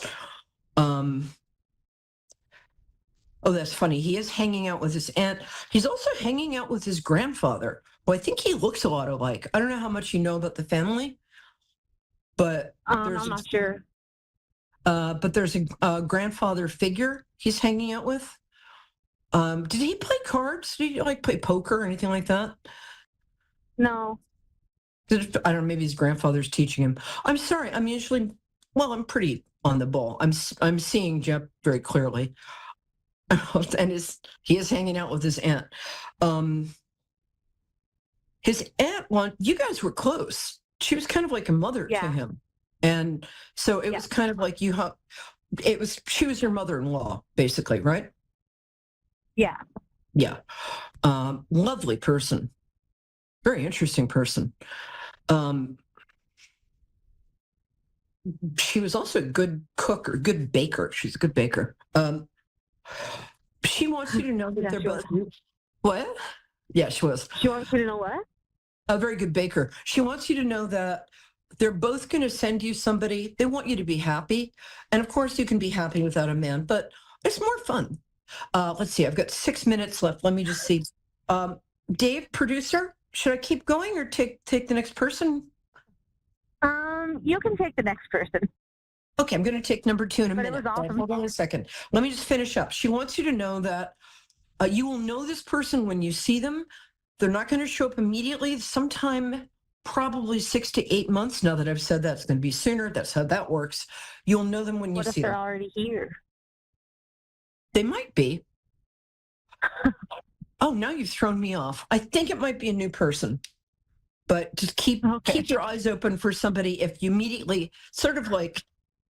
Oh, that's funny. He is hanging out with his aunt. He's also hanging out with his grandfather, who I think he looks a lot alike. I don't know how much you know about the family, but I'm not sure. But there's a grandfather figure he's hanging out with. Did he play cards? Did he play poker or anything like that? No. I don't know, maybe his grandfather's teaching him. I'm sorry, I'm pretty on the ball. I'm seeing Jeff very clearly. And he is hanging out with his aunt. His aunt, you guys were close. She was kind of like a mother to him. And so it was kind of like she was your mother-in-law, basically, right? Yeah. Yeah. Lovely person. Very interesting person. She was also a good cook or good baker. She's a good baker. She wants you to know that they're both. What? Yeah, she was. She wants you to know what? A very good baker. She wants you to know that they're both going to send you somebody. They want you to be happy. And of course, you can be happy without a man, but it's more fun. Let's see. I've got 6 minutes left. Let me just see. Dave, producer, should I keep going or take the next person? You can take the next person. Okay, I'm going to take number 2 in a minute. It was awesome. Hold on a second. Let me just finish up. She wants you to know that you will know this person when you see them. They're not going to show up immediately. Sometime, probably 6 to 8 months. Now that I've said that, it's going to be sooner. That's how that works. You'll know them when you see them. What if they're already here? They might be. Oh, now you've thrown me off. I think it might be a new person. But just keep your eyes open for somebody. If you immediately, sort of like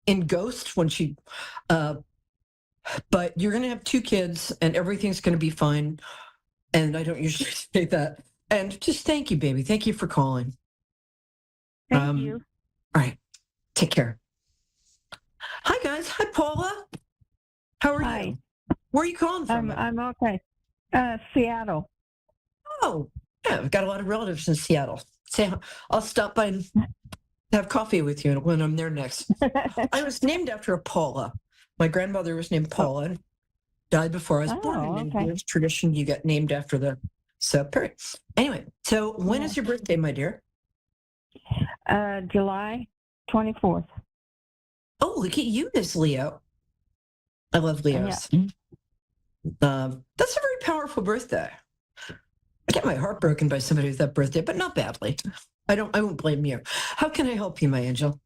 in Ghost when she, but you're going to have 2 kids and everything's going to be fine. And I don't usually say that. And just thank you, baby. Thank you for calling. Thank you. All right. Take care. Hi, guys. Hi, Paula. How are you? Where are you calling from? I'm okay. Seattle. Oh, yeah. I've got a lot of relatives in Seattle. I'll stop by and have coffee with you when I'm there next. I was named after a Paula. My grandmother was named Paula. Died before I was born. And in Jewish tradition, you get named after the period. Anyway, so when is your birthday, my dear? July 24th. Oh, look at you, Miss Leo. I love Leos. Yeah. That's a very powerful birthday. I get my heart broken by somebody with that birthday, but not badly. I won't blame you. How can I help you, my angel?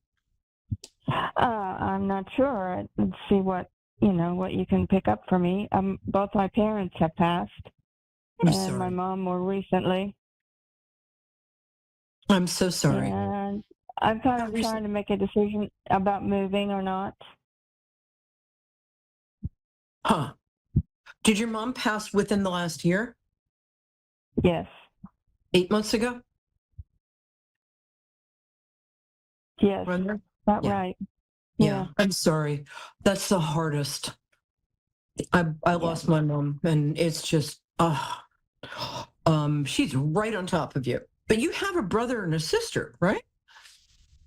I'm not sure. Let's see what you can pick up for me. Both my parents have passed, and my mom more recently. I'm so sorry. And I'm kind of trying to make a decision about moving or not. Huh. Did your mom pass within the last year? Yes. 8 months ago? Yes. Right. Yeah. I'm sorry. That's the hardest. I lost my mom, and it's just, she's right on top of you. But you have a brother and a sister, right?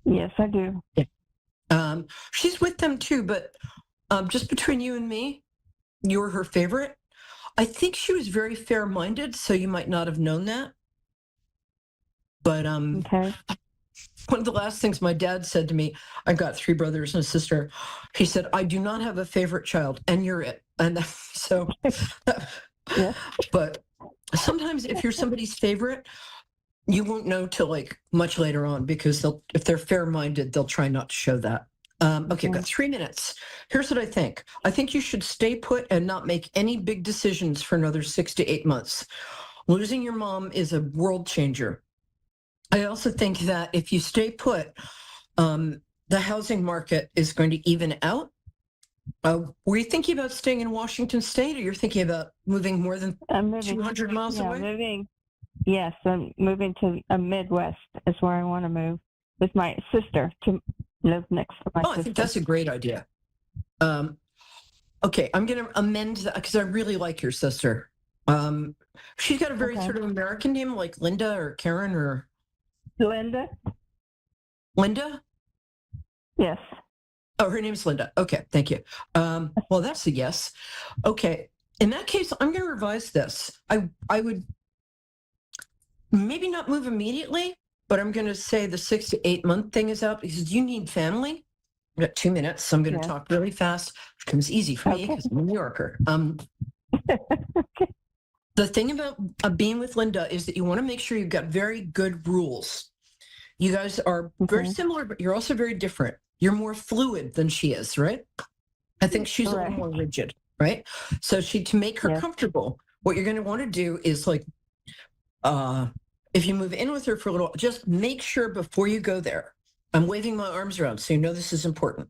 Yes, I do. Yeah. She's with them too, but just between you and me, you're her favorite. I think she was very fair-minded, so you might not have known that. But one of the last things my dad said to me, I've got 3 brothers and a sister. He said, I do not have a favorite child, and you're it. And so, Yeah. but sometimes if you're somebody's favorite, you won't know till like much later on, because if they're fair-minded, they'll try not to show that. Okay, I've got 3 minutes. Here's what I think. I think you should stay put and not make any big decisions for another 6 to 8 months. Losing your mom is a world changer. I also think that if you stay put, the housing market is going to even out. Were you thinking about staying in Washington State, or you're thinking about moving more than 200 miles away? Yes, I'm moving to a Midwest is where I want to move with my sister to live next to my sister. I think that's a great idea. Okay, I'm going to amend that because I really like your sister. She's got a very sort of American name, like Linda or Karen or... Linda. Linda? Yes. Oh, her name's Linda. Okay, thank you. Well, that's a yes. Okay, in that case, I'm going to revise this. I would maybe not move immediately, but I'm going to say the 6 to 8 month thing is out because you need family. I've got 2 minutes, so I'm going to talk really fast, which comes easy for me because I'm a New Yorker. The thing about being with Linda is that you want to make sure you've got very good rules. You guys are very similar, but you're also very different. You're more fluid than she is, right? I think she's a little more rigid, right? So to make her comfortable, what you're going to want to do is like, if you move in with her for a little, just make sure before you go there, I'm waving my arms around so you know this is important,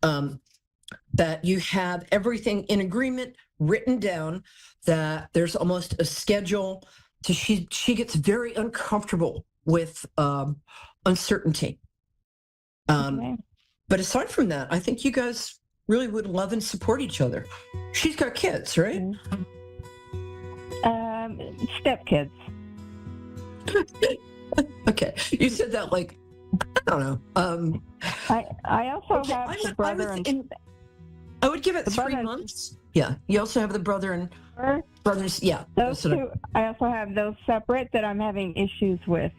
that you have everything in agreement, written down, that there's almost a schedule. She gets very uncomfortable with uncertainty. But aside from that, I think you guys really would love and support each other. She's got kids, right? Stepkids. Okay, you said that like, I don't know. I also have the brother I would give it 3 months. Yeah, you also have the brother and brothers. Yeah, those two. I also have those separate that I'm having issues with.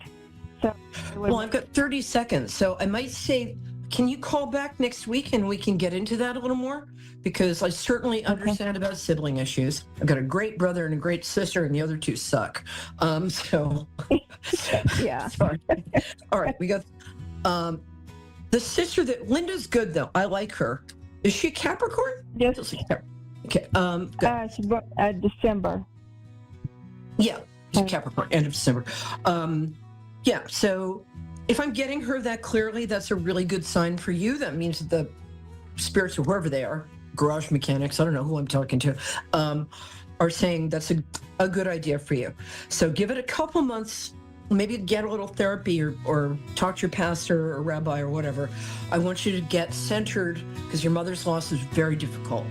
So, well, I've got 30 seconds, so I might say, can you call back next week and we can get into that a little more? Because I certainly understand about sibling issues. I've got a great brother and a great sister, and the other 2 suck. So yeah. Sorry. All right, we got the sister that Linda's good though. I like her. Is she Capricorn? Yes. Okay. December. Yeah, she's Capricorn, end of December. Yeah. So if I'm getting her that clearly, that's a really good sign for you. That means that the spirits, or whoever they are, garage mechanics, I don't know who I'm talking to, are saying that's a good idea for you. So give it a couple months, maybe get a little therapy or talk to your pastor or rabbi or whatever. I want you to get centered because your mother's loss is very difficult.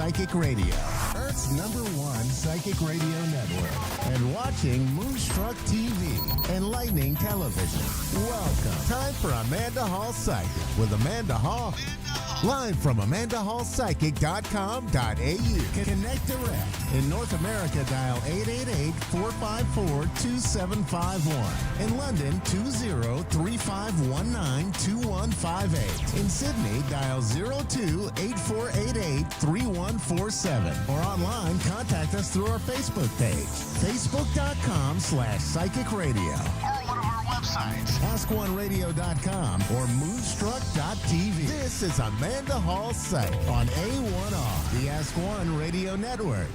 Psychic Radio, Earth's #1 psychic radio network, and watching Moonstruck TV, enlightening television. Welcome. Time for Amanda Hall Psychic with Amanda Hall. Live from AmandaHallPsychic.com.au. Connect direct. In North America, dial 888-454-2751. In London, 20-3519-2158. In Sydney, dial 02-8488-3147. Or online, contact us through our Facebook page, facebook.com/Psychic Radio. Or one of our websites, AskOneRadio.com or Moonstruck.tv. This is Amanda Hall Psych on A1R, the Ask One Radio Network.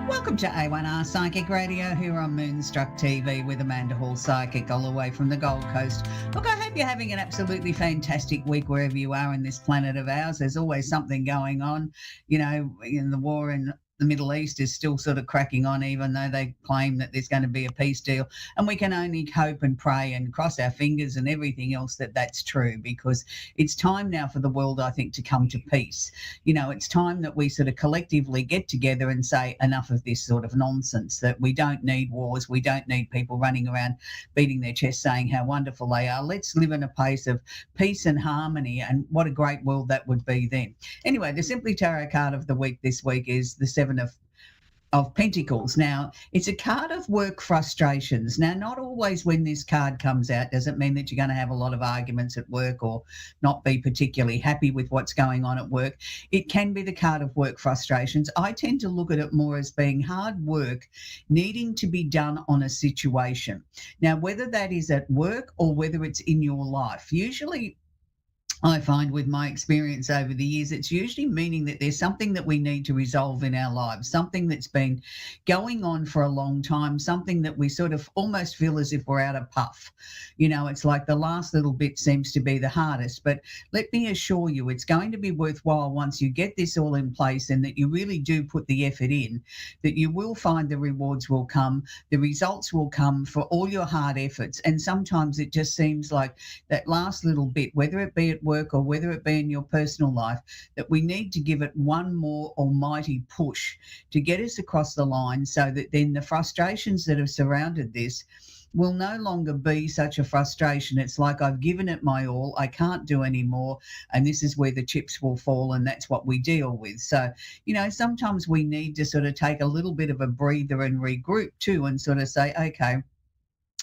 Welcome to A1R Psychic Radio here on Moonstruck TV with Amanda Hall Psychic all the way from the Gold Coast. Look, I hope you're having an absolutely fantastic week wherever you are in this planet of ours. There's always something going on. You know, in the war in the Middle East is still sort of cracking on, even though they claim that there's going to be a peace deal. And we can only hope and pray and cross our fingers and everything else that that's true, because it's time now for the world, I think, to come to peace. You know, it's time that we sort of collectively get together and say enough of this sort of nonsense, that we don't need wars. We don't need people running around beating their chest saying how wonderful they are. Let's live in a place of peace and harmony, and what a great world that would be then. Anyway, the Simply Tarot card of the week this week is the Seven of Pentacles. Now, it's a card of work frustrations. Now, not always when this card comes out does it mean that you're going to have a lot of arguments at work or not be particularly happy with what's going on at work. It can be the card of work frustrations. I tend to look at it more as being hard work needing to be done on a situation. Now, whether that is at work or whether it's in your life, usually I find with my experience over the years, it's usually meaning that there's something that we need to resolve in our lives, something that's been going on for a long time, something that we sort of almost feel as if we're out of puff. You know, it's like the last little bit seems to be the hardest. But let me assure you, it's going to be worthwhile once you get this all in place and that you really do put the effort in, that you will find the rewards will come, the results will come for all your hard efforts. And sometimes it just seems like that last little bit, whether it be at work or whether it be in your personal life, that we need to give it one more almighty push to get us across the line, so that then the frustrations that have surrounded this will no longer be such a frustration. It's like, I've given it my all, I can't do any more, and this is where the chips will fall, and that's what we deal with. So, you know, sometimes we need to sort of take a little bit of a breather and regroup too, and sort of say, okay,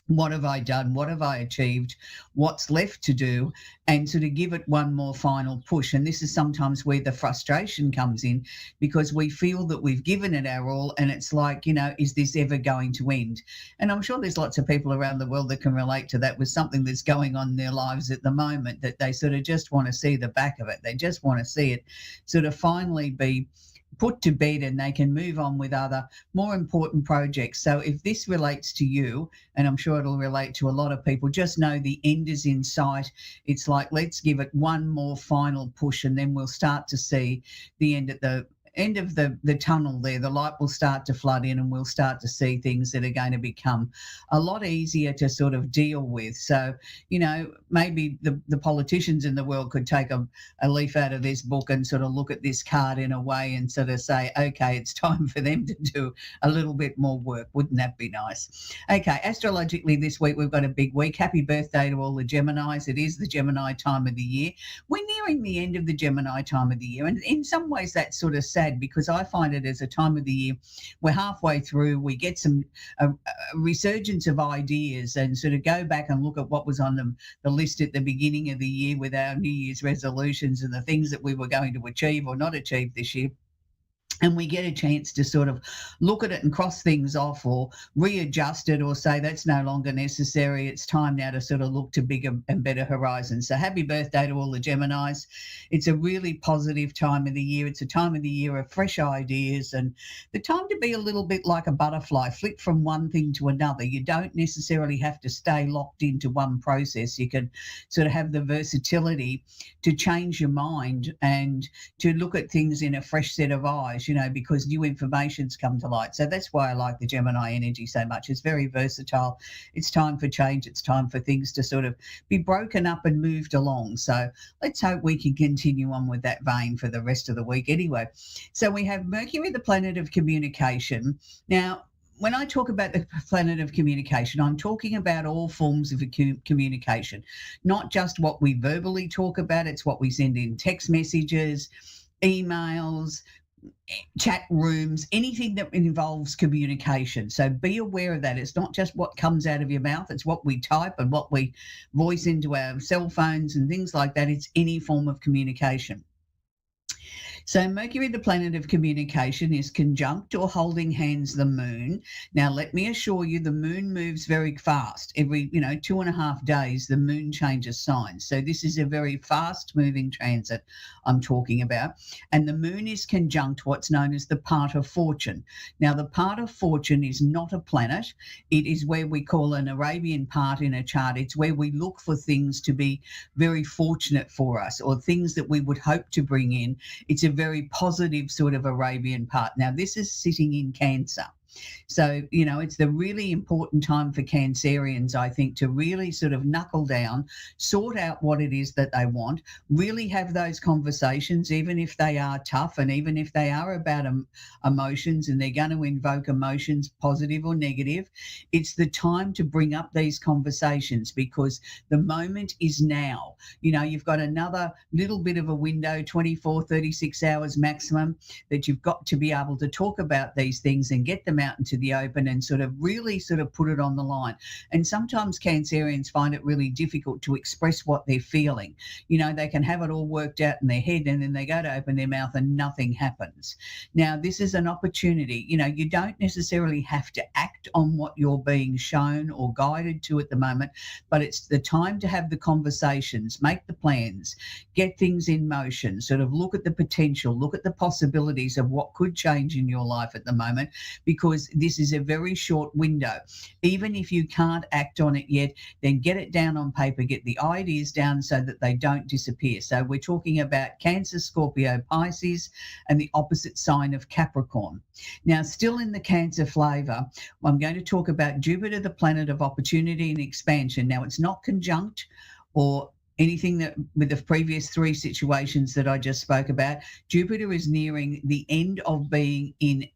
what have I done? What have I achieved? What's left to do? And sort of give it one more final push. And this is sometimes where the frustration comes in, because we feel that we've given it our all, and it's like, you know, is this ever going to end? And I'm sure there's lots of people around the world that can relate to that, with something that's going on in their lives at the moment, that they sort of just want to see the back of it. They just want to see it sort of finally be put to bed, and they can move on with other more important projects. So if this relates to you, and I'm sure it'll relate to a lot of people, just know the end is in sight. It's like, let's give it one more final push, and then we'll start to see the end of the tunnel there. The light will start to flood in, and we'll start to see things that are going to become a lot easier to sort of deal with. So, you know, maybe the politicians in the world could take a leaf out of this book and sort of look at this card in a way and sort of say, okay, it's time for them to do a little bit more work. Wouldn't that be nice? Okay, astrologically this week we've got a big week. Happy birthday to all the Geminis. It is the Gemini time of the year. We're nearing the end of the Gemini time of the year, and in some ways that's sort of sad, because I find it as a time of the year we're halfway through, we get some resurgence of ideas, and sort of go back and look at what was on the list at the beginning of the year with our New Year's resolutions and the things that we were going to achieve or not achieve this year. And we get a chance to sort of look at it and cross things off, or readjust it, or say that's no longer necessary. It's time now to sort of look to bigger and better horizons. So happy birthday to all the Geminis. It's a really positive time of the year. It's a time of the year of fresh ideas, and the time to be a little bit like a butterfly, flick from one thing to another. You don't necessarily have to stay locked into one process. You can sort of have the versatility to change your mind and to look at things in a fresh set of eyes. you know, because new information's come to light. So that's why I like the Gemini energy so much. It's very versatile. It's time for change. It's time for things to sort of be broken up and moved along. So let's hope we can continue on with that vein for the rest of the week anyway. So we have Mercury, the planet of communication. Now, when I talk about the planet of communication, I'm talking about all forms of communication, not just what we verbally talk about. It's what we send in text messages, emails, chat rooms, anything that involves communication. So be aware of that. It's not just what comes out of your mouth. It's what we type and what we voice into our cell phones and things like that. It's any form of communication. So Mercury, the planet of communication, is conjunct or holding hands the moon. Now, let me assure you, the moon moves very fast. Every, 2.5 days, the moon changes signs. So this is a very fast moving transit I'm talking about. And the moon is conjunct what's known as the part of fortune. Now, the part of fortune is not a planet. It is where we call an Arabian part in a chart. It's where we look for things to be very fortunate for us or things that we would hope to bring in. It's a very positive sort of Arabian part. Now, this is sitting in Cancer. So, it's the really important time for Cancerians, I think, to really sort of knuckle down, sort out what it is that they want, really have those conversations, even if they are tough and even if they are about emotions and they're going to invoke emotions, positive or negative. It's the time to bring up these conversations because the moment is now. You've got another little bit of a window, 24, 36 hours maximum, that you've got to be able to talk about these things and get them out into the open and really put it on the line. And sometimes Cancerians find it really difficult to express what they're feeling. They can have it all worked out in their head and then they go to open their mouth and nothing happens. Now, this is an opportunity. You don't necessarily have to act on what you're being shown or guided to at the moment, but it's the time to have the conversations, make the plans, get things in motion, look at the potential, look at the possibilities of what could change in your life at the moment, because this is a very short window. Even if you can't act on it yet, then get it down on paper, get the ideas down so that they don't disappear. So we're talking about Cancer, Scorpio, Pisces, and the opposite sign of Capricorn. Now, still in the Cancer flavour, I'm going to talk about Jupiter, the planet of opportunity and expansion. Now, it's not conjunct or anything that with the previous three situations that I just spoke about. Jupiter is nearing the end of being in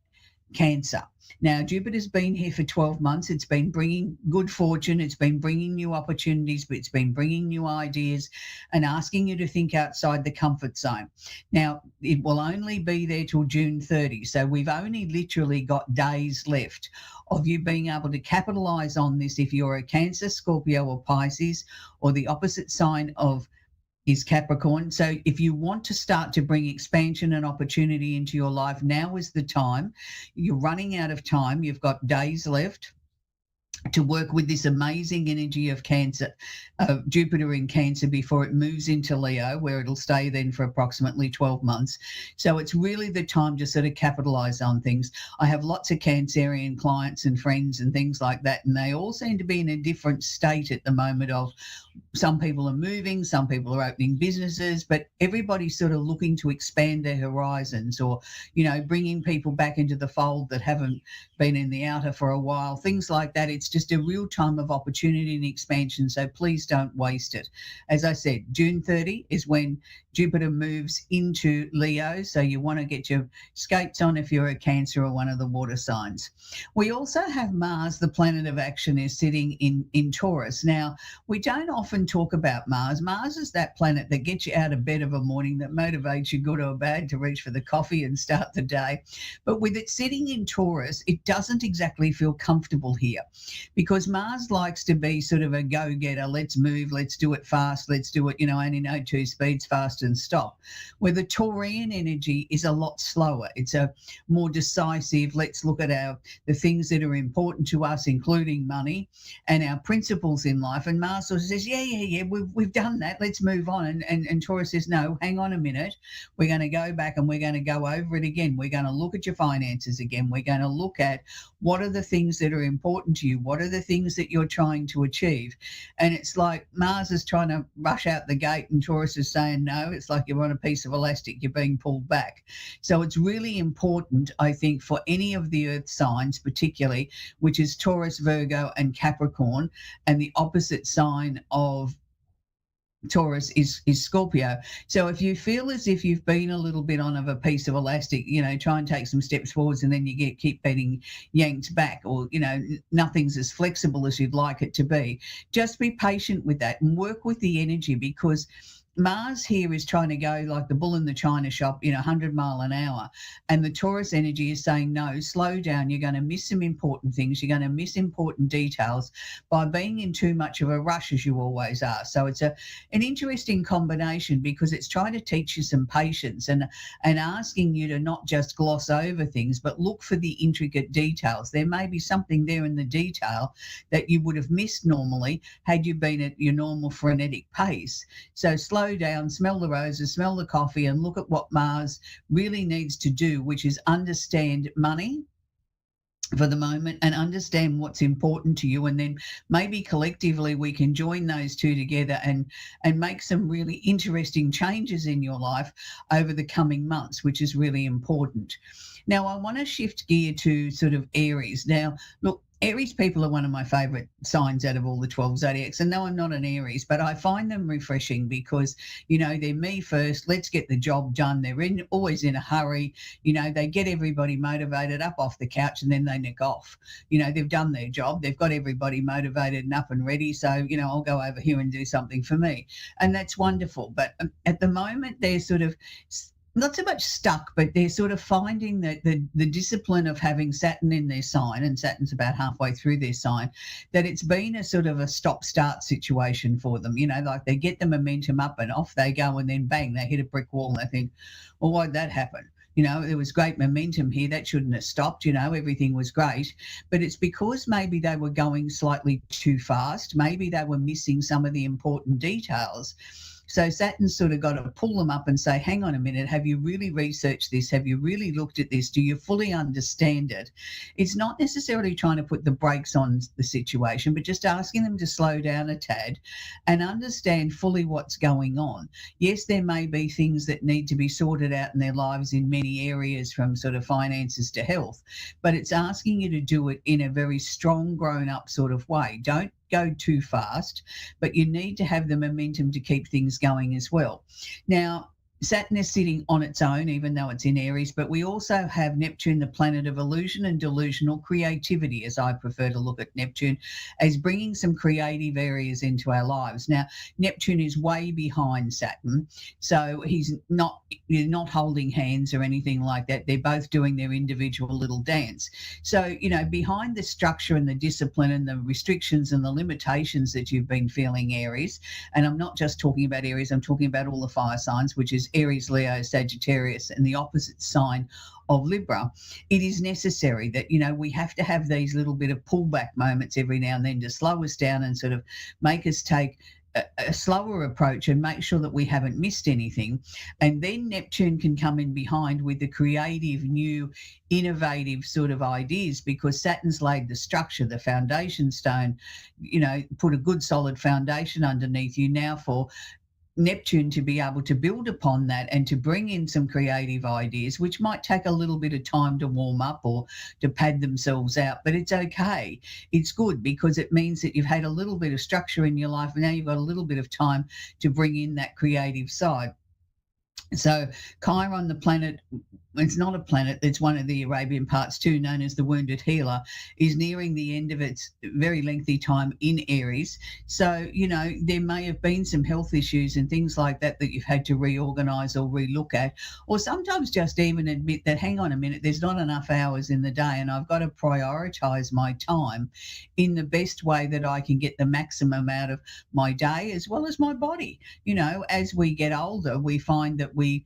Cancer. Now, Jupiter's been here for 12 months. It's been bringing good fortune. It's been bringing new opportunities, but it's been bringing new ideas and asking you to think outside the comfort zone. Now, it will only be there till June 30. So we've only literally got days left of you being able to capitalize on this if you're a Cancer, Scorpio or Pisces, or the opposite sign of is Capricorn. So if you want to start to bring expansion and opportunity into your life, now is the time. You're running out of time. You've got days left to work with this amazing energy of Cancer, Jupiter in Cancer, before it moves into Leo, where it'll stay then for approximately 12 months. So it's really the time to sort of capitalize on things. I have lots of Cancerian clients and friends and things like that, and they all seem to be in a different state at the moment of some people are moving, some people are opening businesses, but everybody's sort of looking to expand their horizons or, bringing people back into the fold that haven't been in the outer for a while, things like that. It's just a real time of opportunity and expansion, so please don't waste it. As I said, June 30 is when Jupiter moves into Leo, so you want to get your skates on if you're a Cancer or one of the water signs. We also have Mars, the planet of action, is sitting in Taurus. Now, we don't often talk about Mars. Mars is that planet that gets you out of bed of a morning, that motivates you, good or bad, to reach for the coffee and start the day. But with it sitting in Taurus, it doesn't exactly feel comfortable here because Mars likes to be sort of a go-getter. Let's move, let's do it fast, let's do it, only know 2 speeds, fast and stop. Where the Taurian energy is a lot slower. It's a more decisive, let's look at the things that are important to us, including money and our principles in life. And Mars sort of says, yeah, we've done that, let's move on. And Taurus says, no, hang on a minute. We're going to go back and we're going to go over it again. We're going to look at your finances again. We're going to look at what are the things that are important to you. What What are the things that you're trying to achieve? And it's like Mars is trying to rush out the gate and Taurus is saying no. It's like you're on a piece of elastic, you're being pulled back. So it's really important, I think, for any of the earth signs, particularly, which is Taurus, Virgo, and Capricorn, and the opposite sign of Taurus is Scorpio. So if you feel as if you've been a little bit on of a piece of elastic, try and take some steps forwards and then you keep getting yanked back, or, nothing's as flexible as you'd like it to be. Just be patient with that and work with the energy, because Mars here is trying to go like the bull in the china shop, 100 mile an hour. And the Taurus energy is saying, no, slow down. You're going to miss some important things. You're going to miss important details by being in too much of a rush, as you always are. So it's an interesting combination, because it's trying to teach you some patience and asking you to not just gloss over things, but look for the intricate details. There may be something there in the detail that you would have missed normally had you been at your normal frenetic pace. So slow down, smell the roses, smell the coffee, and look at what Mars really needs to do, which is understand money for the moment and understand what's important to you, and then maybe collectively we can join those two together and make some really interesting changes in your life over the coming months, which is really important. Now I want to shift gear to sort of Aries. Now look, Aries people are one of my favourite signs out of all the 12 zodiacs. And no, I'm not an Aries, but I find them refreshing because, they're me first. Let's get the job done. They're always in a hurry. They get everybody motivated up off the couch and then they nick off. They've done their job. They've got everybody motivated and up and ready. So, I'll go over here and do something for me. And that's wonderful. But at the moment, they're sort of not so much stuck, but they're sort of finding that the discipline of having Saturn in their sign, and Saturn's about halfway through their sign, that it's been a sort of a stop-start situation for them. Like they get the momentum up and off they go, and then bang, they hit a brick wall and they think, well, why'd that happen? There was great momentum here. That shouldn't have stopped. Everything was great. But it's because maybe they were going slightly too fast. Maybe they were missing some of the important details. So Saturn's sort of got to pull them up and say, hang on a minute, have you really researched this? Have you really looked at this? Do you fully understand it? It's not necessarily trying to put the brakes on the situation, but just asking them to slow down a tad and understand fully what's going on. Yes, there may be things that need to be sorted out in their lives in many areas, from sort of finances to health, but it's asking you to do it in a very strong, grown-up sort of way. Don't go too fast, but you need to have the momentum to keep things going as well. Now, Saturn is sitting on its own, even though it's in Aries, but we also have Neptune, the planet of illusion and delusional creativity, as I prefer to look at Neptune, as bringing some creative areas into our lives. Now, Neptune is way behind Saturn, so he's not holding hands or anything like that. They're both doing their individual little dance. So, behind the structure and the discipline and the restrictions and the limitations that you've been feeling, Aries, and I'm not just talking about Aries, I'm talking about all the fire signs, which is Aries, Leo, Sagittarius, and the opposite sign of Libra. It is necessary that, we have to have these little bit of pullback moments every now and then to slow us down and sort of make us take a slower approach and make sure that we haven't missed anything. And then Neptune can come in behind with the creative, new, innovative sort of ideas, because Saturn's laid the structure, the foundation stone, put a good solid foundation underneath you now for Neptune to be able to build upon that and to bring in some creative ideas, which might take a little bit of time to warm up or to pad themselves out, but it's okay. It's good because it means that you've had a little bit of structure in your life and now you've got a little bit of time to bring in that creative side. So Chiron, the planet, it's not a planet, it's one of the Arabian parts too, known as the wounded healer, is nearing the end of its very lengthy time in Aries. So, there may have been some health issues and things like that you've had to reorganise or relook at, or sometimes just even admit that, hang on a minute, there's not enough hours in the day and I've got to prioritise my time in the best way that I can get the maximum out of my day as well as my body. As we get older, we find that we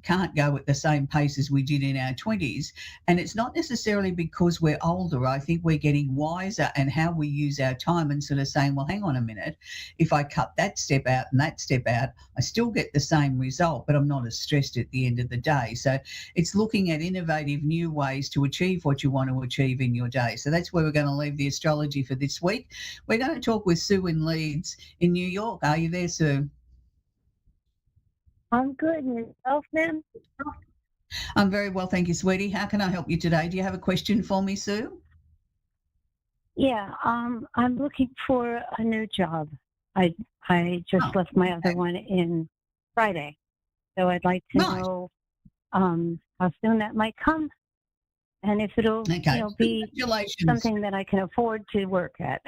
can't go at the same pace as we did in our 20s. And it's not necessarily because we're older. I think we're getting wiser and how we use our time and sort of saying, well, hang on a minute, if I cut that step out and that step out, I still get the same result, but I'm not as stressed at the end of the day. So it's looking at innovative new ways to achieve what you want to achieve in your day. So that's where we're going to leave the astrology for this week. We're going to talk with Sue in Leeds in New York. Are you there, Sue? I'm good. And yourself, ma'am? I'm very well, thank you, sweetie. How can I help you today? Do you have a question for me, Sue? Yeah, I'm looking for a new job. I just left my other one in Friday, so I'd like to know how soon that might come, and if it'll be something that I can afford to work at.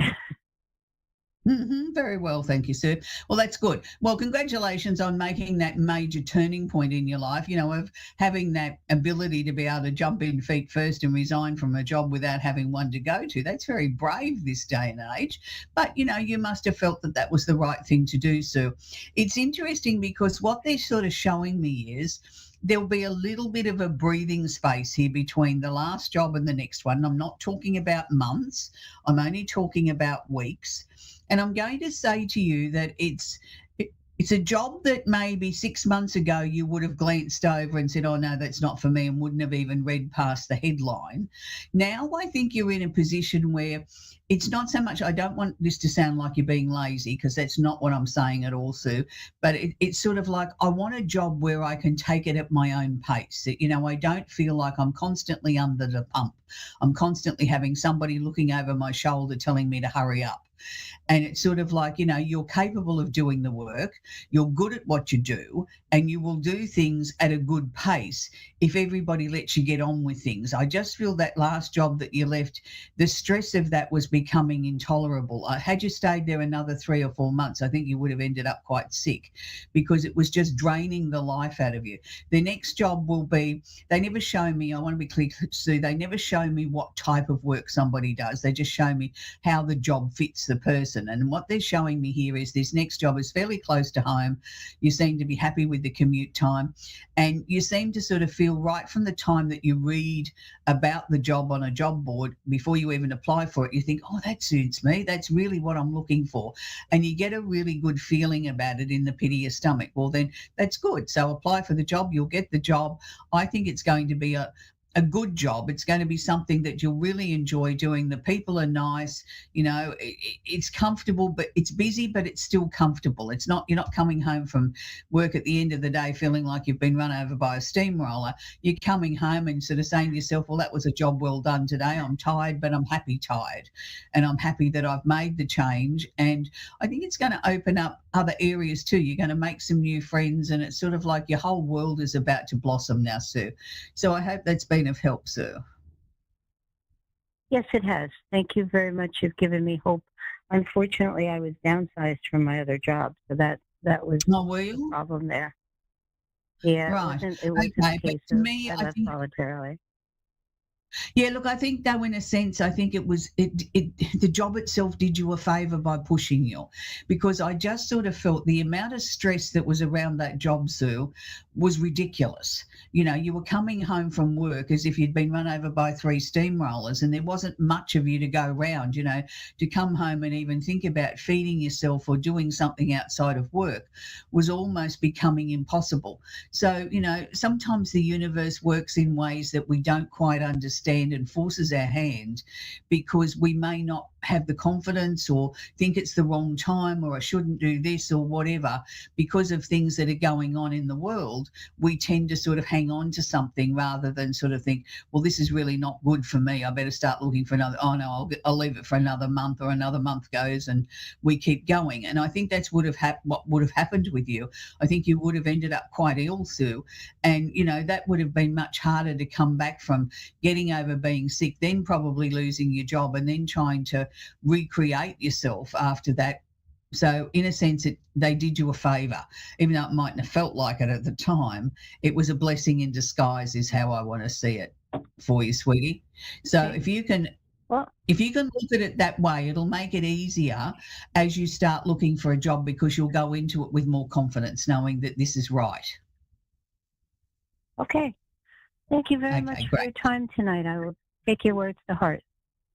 Very well, thank you, Sue. Well, that's good. Well, congratulations on making that major turning point in your life, of having that ability to be able to jump in feet first and resign from a job without having one to go to. That's very brave this day and age. But, you must have felt that that was the right thing to do, Sue. It's interesting because what they're sort of showing me is there'll be a little bit of a breathing space here between the last job and the next one. I'm not talking about months. I'm only talking about weeks. And I'm going to say to you that it's a job that maybe 6 months ago you would have glanced over and said, oh, no, that's not for me, and wouldn't have even read past the headline. Now I think you're in a position where it's not so much, I don't want this to sound like you're being lazy, because that's not what I'm saying at all, Sue, but it's sort of like I want a job where I can take it at my own pace. I don't feel like I'm constantly under the pump. I'm constantly having somebody looking over my shoulder telling me to hurry up. And it's sort of like, you're capable of doing the work, you're good at what you do, and you will do things at a good pace if everybody lets you get on with things. I just feel that last job that you left, the stress of that was becoming intolerable. Had you stayed there another 3 or 4 months, I think you would have ended up quite sick, because it was just draining the life out of you. The next job will be, they never show me, I want to be clear, Sue, they never show me what type of work somebody does. They just show me how the job fits the person. And what they're showing me here is this next job is fairly close to home. You seem to be happy with the commute time, and you seem to sort of feel right from the time that you read about the job on a job board, before you even apply for it, you think, oh, that suits me. That's really what I'm looking for. And you get a really good feeling about it in the pit of your stomach. Well, then that's good. So apply for the job. You'll get the job. I think it's going to be a good job. It's going to be something that you'll really enjoy doing. The people are nice, it's comfortable, but it's busy, but it's still comfortable. It's not, you're not coming home from work at the end of the day feeling like you've been run over by a steamroller. You're coming home and sort of saying to yourself, well, that was a job well done today. I'm tired, but I'm happy tired. And I'm happy that I've made the change. And I think it's going to open up other areas too. You're going to make some new friends, and it's sort of like your whole world is about to blossom now, Sue. So I hope that's been of help, Sue. Yes, it has. Thank you very much. You've given me hope. Unfortunately, I was downsized from my other job, so that was the problem there. Yeah, right. It wasn't Okay, a case but to of me, I I left think voluntarily. Yeah, look, I think though, in a sense, I think it was the job itself did you a favour by pushing you, because I just sort of felt the amount of stress that was around that job, Sue, was ridiculous. You were coming home from work as if you'd been run over by 3 steamrollers, and there wasn't much of you to go round, to come home and even think about feeding yourself or doing something outside of work was almost becoming impossible. So, sometimes the universe works in ways that we don't quite understand and forces our hand, because we may not have the confidence or think it's the wrong time, or I shouldn't do this or whatever. Because of things that are going on in the world, we tend to sort of hang on to something rather than sort of think, well, this is really not good for me. I better start looking for another, oh no, I'll leave it for another month, or another month goes and we keep going. And I think that's what would have happened with you. I think you would have ended up quite ill, Sue. And, that would have been much harder to come back from, getting over being sick, then probably losing your job, and then trying to recreate yourself after that. So in a sense, they did you a favour, even though it mightn't have felt like it at the time. It was a blessing in disguise, is how I want to see it for you, sweetie. So if you can look at it that way, it'll make it easier as you start looking for a job, because you'll go into it with more confidence, knowing that this is right. Okay. Thank you very much for your time tonight. I will take your words to heart.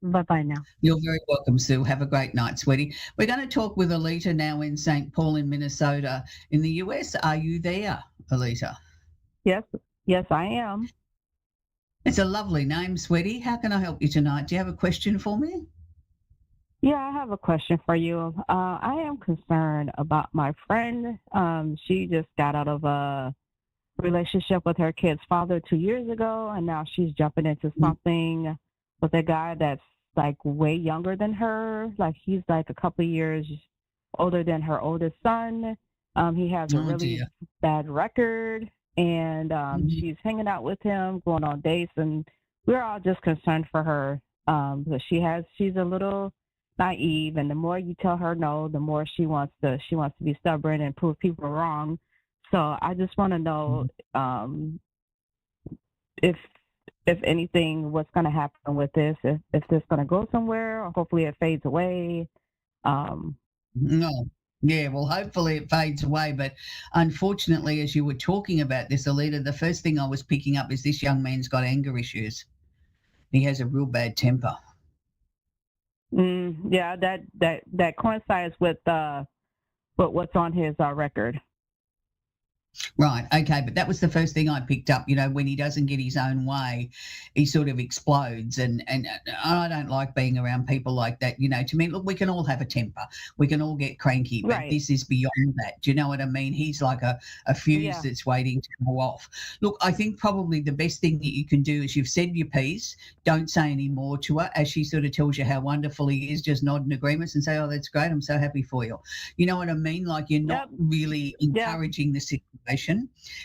Bye-bye now. You're very welcome, Sue. Have a great night, sweetie. We're going to talk with Alita now in St. Paul in Minnesota in the US. Are you there, Alita? Yes, I am. It's a lovely name, sweetie. How can I help you tonight? Do you have a question for me? Yeah, I have a question for you. I am concerned about my friend. She just got out of a relationship with her kid's father 2 years ago, and now she's jumping into something with a guy that's like way younger than her. Like he's like a couple of years older than her oldest son. He has a really bad record, and she's hanging out with him, going on dates, and we're all just concerned for her. But she's a little naive, and the more you tell her no, the more she wants to be stubborn and prove people wrong. So I just want to know if anything, what's going to happen with this, if this is going to go somewhere, or hopefully it fades away. No. Yeah, well, hopefully it fades away. But unfortunately, as you were talking about this, Alita, the first thing I was picking up is this young man's got anger issues. He has a real bad temper. Yeah, that coincides with what's on his record. Right. Okay. But that was the first thing I picked up. You know, when he doesn't get his own way, he sort of explodes. And I don't like being around people like that. You know, to me, look, we can all have a temper. We can all get cranky, but this is beyond that. Do you know what I mean? He's like a fuse that's waiting to go off. Look, I think probably the best thing that you can do is you've said your piece. Don't say any more to her. As she sort of tells you how wonderful he is, just nod in agreement and say, oh, that's great. I'm so happy for you. You know what I mean? Like you're not really encouraging the situation.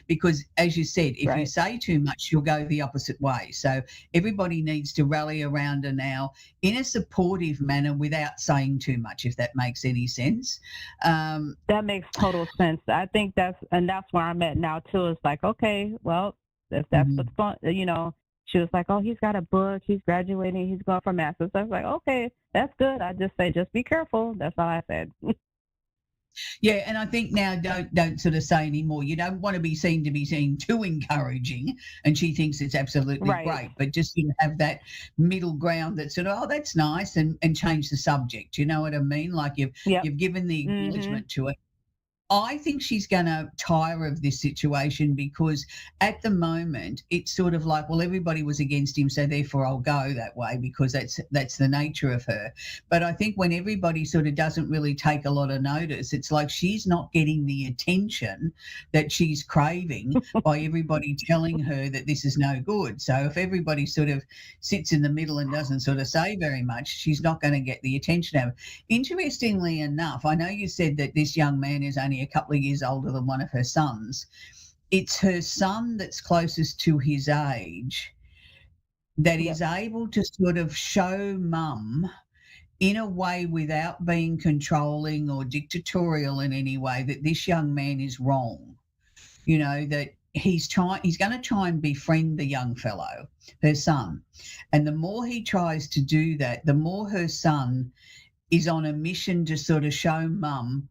Because as you said, if you say too much, you'll go the opposite way. So everybody needs to rally around her now in a supportive manner without saying too much, if that makes any sense. That makes total sense. I think that's where I'm at now too. It's like, okay, well, if that's what's going, you know, she was like, oh, he's got a book, he's graduating, he's going for master's. I was like, okay, that's good. I just say, just be careful. That's all I said. Yeah, and I think now don't sort of say anymore. You don't want to be seen too encouraging, and she thinks it's absolutely great. But just have that middle ground that sort of, oh, that's nice, and change the subject. You know what I mean? Like you've given the acknowledgement to it. I think she's going to tire of this situation because at the moment it's sort of like, well, everybody was against him, so therefore I'll go that way because that's the nature of her. But I think when everybody sort of doesn't really take a lot of notice, it's like she's not getting the attention that she's craving by everybody telling her that this is no good. So if everybody sort of sits in the middle and doesn't sort of say very much, she's not going to get the attention of it. Interestingly enough, I know you said that this young man is only a couple of years older than one of her sons. It's her son that's closest to his age that is able to sort of show mum in a way without being controlling or dictatorial in any way that this young man is wrong. You know, that he's going to try and befriend the young fellow, her son. And the more he tries to do that, the more her son is on a mission to sort of show mum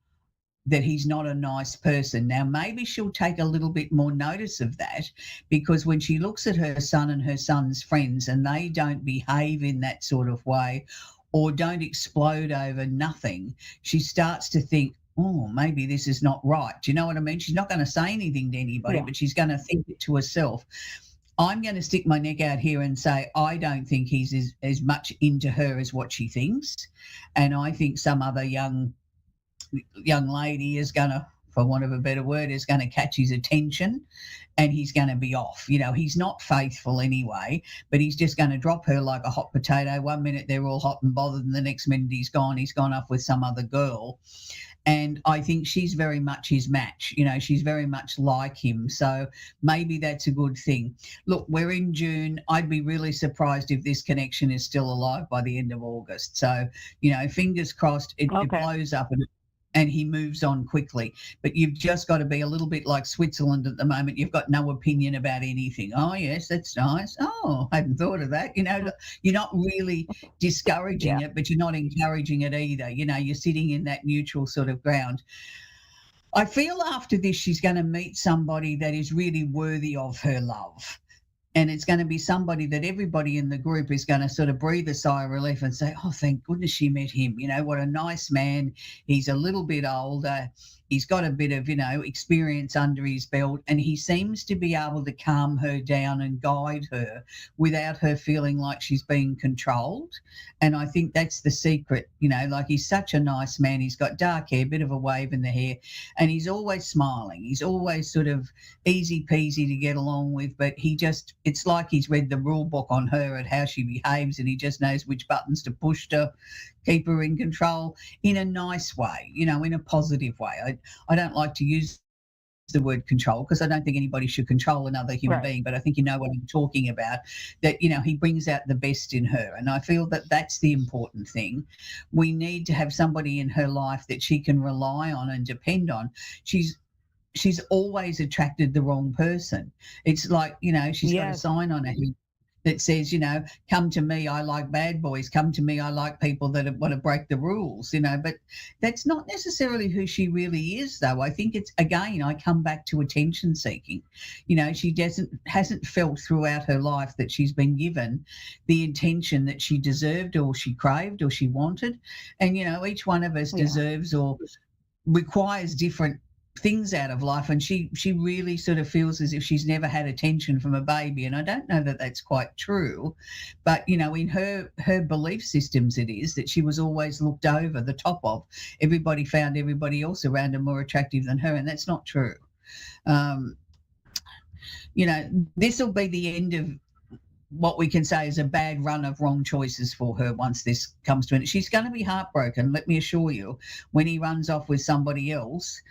that he's not a nice person. Now, maybe she'll take a little bit more notice of that because when she looks at her son and her son's friends and they don't behave in that sort of way or don't explode over nothing, she starts to think, oh, maybe this is not right. Do you know what I mean? She's not going to say anything to anybody, but she's going to think it to herself. I'm going to stick my neck out here and say I don't think he's as much into her as what she thinks. And I think some other young lady is going to, for want of a better word, is going to catch his attention and he's going to be off. You know, he's not faithful anyway, but he's just going to drop her like a hot potato. 1 minute they're all hot and bothered and the next minute he's gone off with some other girl. And I think she's very much his match. You know, she's very much like him. So maybe that's a good thing. Look, we're in June. I'd be really surprised if this connection is still alive by the end of August. So, you know, fingers crossed it blows up and he moves on quickly. But you've just got to be a little bit like Switzerland at the moment. You've got no opinion about anything. Oh, yes, that's nice. Oh, I hadn't thought of that. You know, you're not really discouraging it, but you're not encouraging it either. You know, you're sitting in that neutral sort of ground. I feel after this she's going to meet somebody that is really worthy of her love. And it's going to be somebody that everybody in the group is going to sort of breathe a sigh of relief and say, oh, thank goodness she met him. You know, what a nice man. He's a little bit older. He's got a bit of, experience under his belt, and he seems to be able to calm her down and guide her without her feeling like she's being controlled. And I think that's the secret, like he's such a nice man. He's got dark hair, bit of a wave in the hair, and he's always smiling. He's always sort of easy peasy to get along with, but it's like he's read the rule book on her and how she behaves, and he just knows which buttons to push to keep her in control in a nice way, in a positive way. I don't like to use the word control because I don't think anybody should control another human being, but I think you know what I'm talking about, that, he brings out the best in her. And I feel that that's the important thing. We need to have somebody in her life that she can rely on and depend on. She's always attracted the wrong person. It's like, she's got a sign on her head that says, come to me, I like bad boys. Come to me, I like people that want to break the rules, but that's not necessarily who she really is, though. I think it's, again, I come back to attention seeking. She hasn't felt throughout her life that she's been given the attention that she deserved or she craved or she wanted. And, each one of us deserves or requires different things out of life, and she really sort of feels as if she's never had attention from a baby, and I don't know that that's quite true, but in her belief systems it is that she was always looked over the top of. Everybody found everybody else around her more attractive than her, and that's not true. This will be the end of what we can say is a bad run of wrong choices for her once this comes to an end. She's going to be heartbroken, let me assure you, when he runs off with somebody else.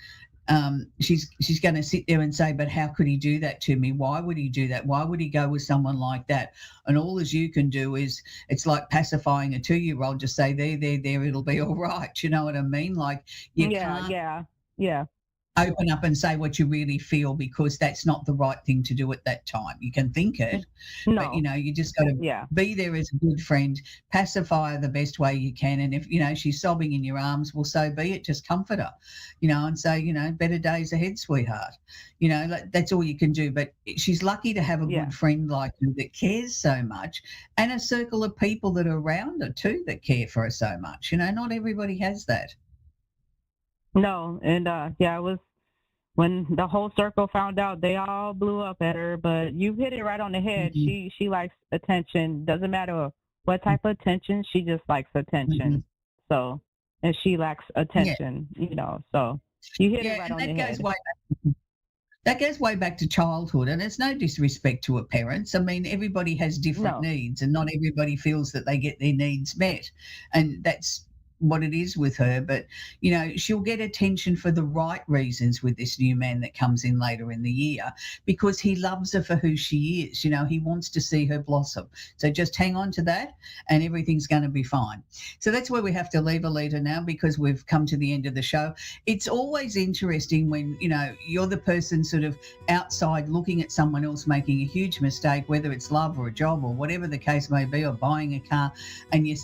She's going to sit there and say, but how could he do that to me? Why would he do that? Why would he go with someone like that? And all as you can do is, it's like pacifying a 2-year-old, just say, there, it'll be all right. You know what I mean? Like you can't open up and say what you really feel, because that's not the right thing to do at that time. You can think it, but you just got to be there as a good friend, pacify her the best way you can. And if she's sobbing in your arms, well, so be it. Just comfort her, and say, better days ahead, sweetheart. That's all you can do. But she's lucky to have a good friend like you that cares so much, and a circle of people that are around her too that care for her so much. Not everybody has that. No, and it was when the whole circle found out, they all blew up at her. But you hit it right on the head. Mm-hmm. She likes attention. Doesn't matter what type of attention, she just likes attention. Mm-hmm. So, and she lacks attention, So you hit it right on the head. That goes way back to childhood, and it's no disrespect to her parents. I mean, everybody has different needs, and not everybody feels that they get their needs met, and that's what it is with her. But she'll get attention for the right reasons with this new man that comes in later in the year, because he loves her for who she is. He wants to see her blossom. So just hang on to that and everything's going to be fine. So that's where we have to leave Alita now, because we've come to the end of the show. It's always interesting when you're the person sort of outside looking at someone else making a huge mistake, whether it's love or a job or whatever the case may be, or buying a car, and you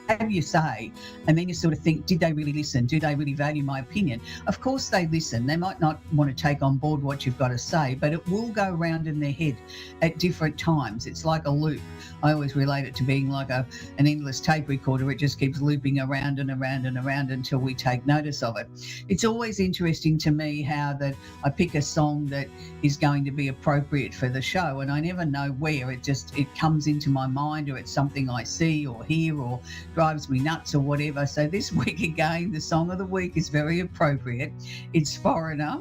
have your say, and then you sort of think, did they really listen? Do they really value my opinion? Of course they listen. They might not want to take on board what you've got to say, but it will go round in their head at different times. It's like a loop. I always relate it to being like an endless tape recorder. It just keeps looping around and around and around until we take notice of it. It's always interesting to me how that I pick a song that is going to be appropriate for the show, and I never know where. It comes into my mind, or it's something I see or hear or drives me nuts or whatever. So this week again, the song of the week is very appropriate. It's Foreigner,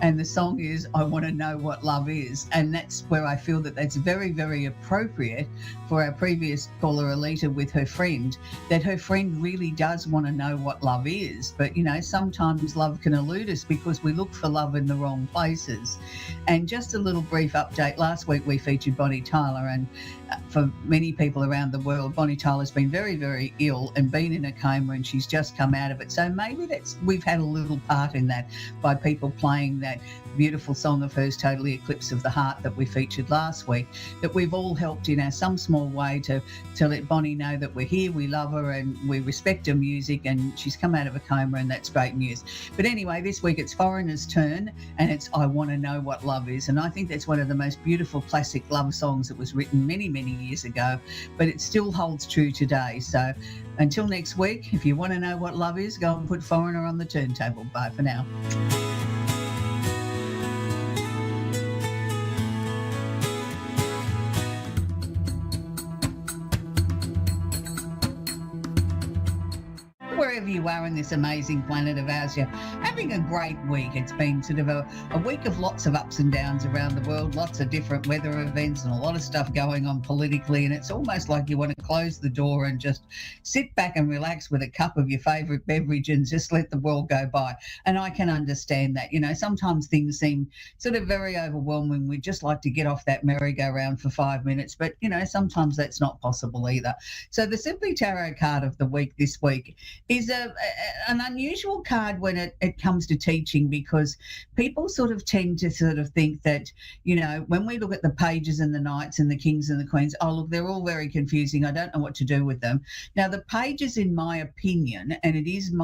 and the song is I Want to Know What Love Is. And that's where I feel that that's very, very appropriate for our previous caller Alita with her friend, that her friend really does want to know what love is. But sometimes love can elude us because we look for love in the wrong places. And just a little brief update, last week we featured Bonnie Tyler, and for many people around the world, Bonnie Tyler's been very, very ill and been in a coma, and she's just come out of it. So maybe we've had a little part in that by people playing that beautiful song of hers, Totally Eclipse of the Heart, that we featured last week, that we've all helped in some small way to let Bonnie know that we're here, we love her and we respect her music, and she's come out of a coma, and that's great news. But anyway, this week it's Foreigner's turn, and it's I Want to Know What Love Is. And I think that's one of the most beautiful classic love songs that was written many, many years ago, but it still holds true today. So until next week, if you want to know what love is, go and put Foreigner on the turntable. Bye for now. Wherever you are in this amazing planet of ours, you're having a great week. It's been sort of a week of lots of ups and downs around the world, lots of different weather events and a lot of stuff going on politically, and it's almost like you want to close the door and just sit back and relax with a cup of your favourite beverage and just let the world go by. And I can understand that. Sometimes things seem sort of very overwhelming. We'd just like to get off that merry-go-round for 5 minutes, but, sometimes that's not possible either. So the Simply Tarot card of the week this week is an unusual card when it comes to teaching, because people sort of tend to sort of think that, when we look at the pages and the knights and the kings and the queens, oh, look, they're all very confusing. I don't know what to do with them. Now, the pages, in my opinion, and it is my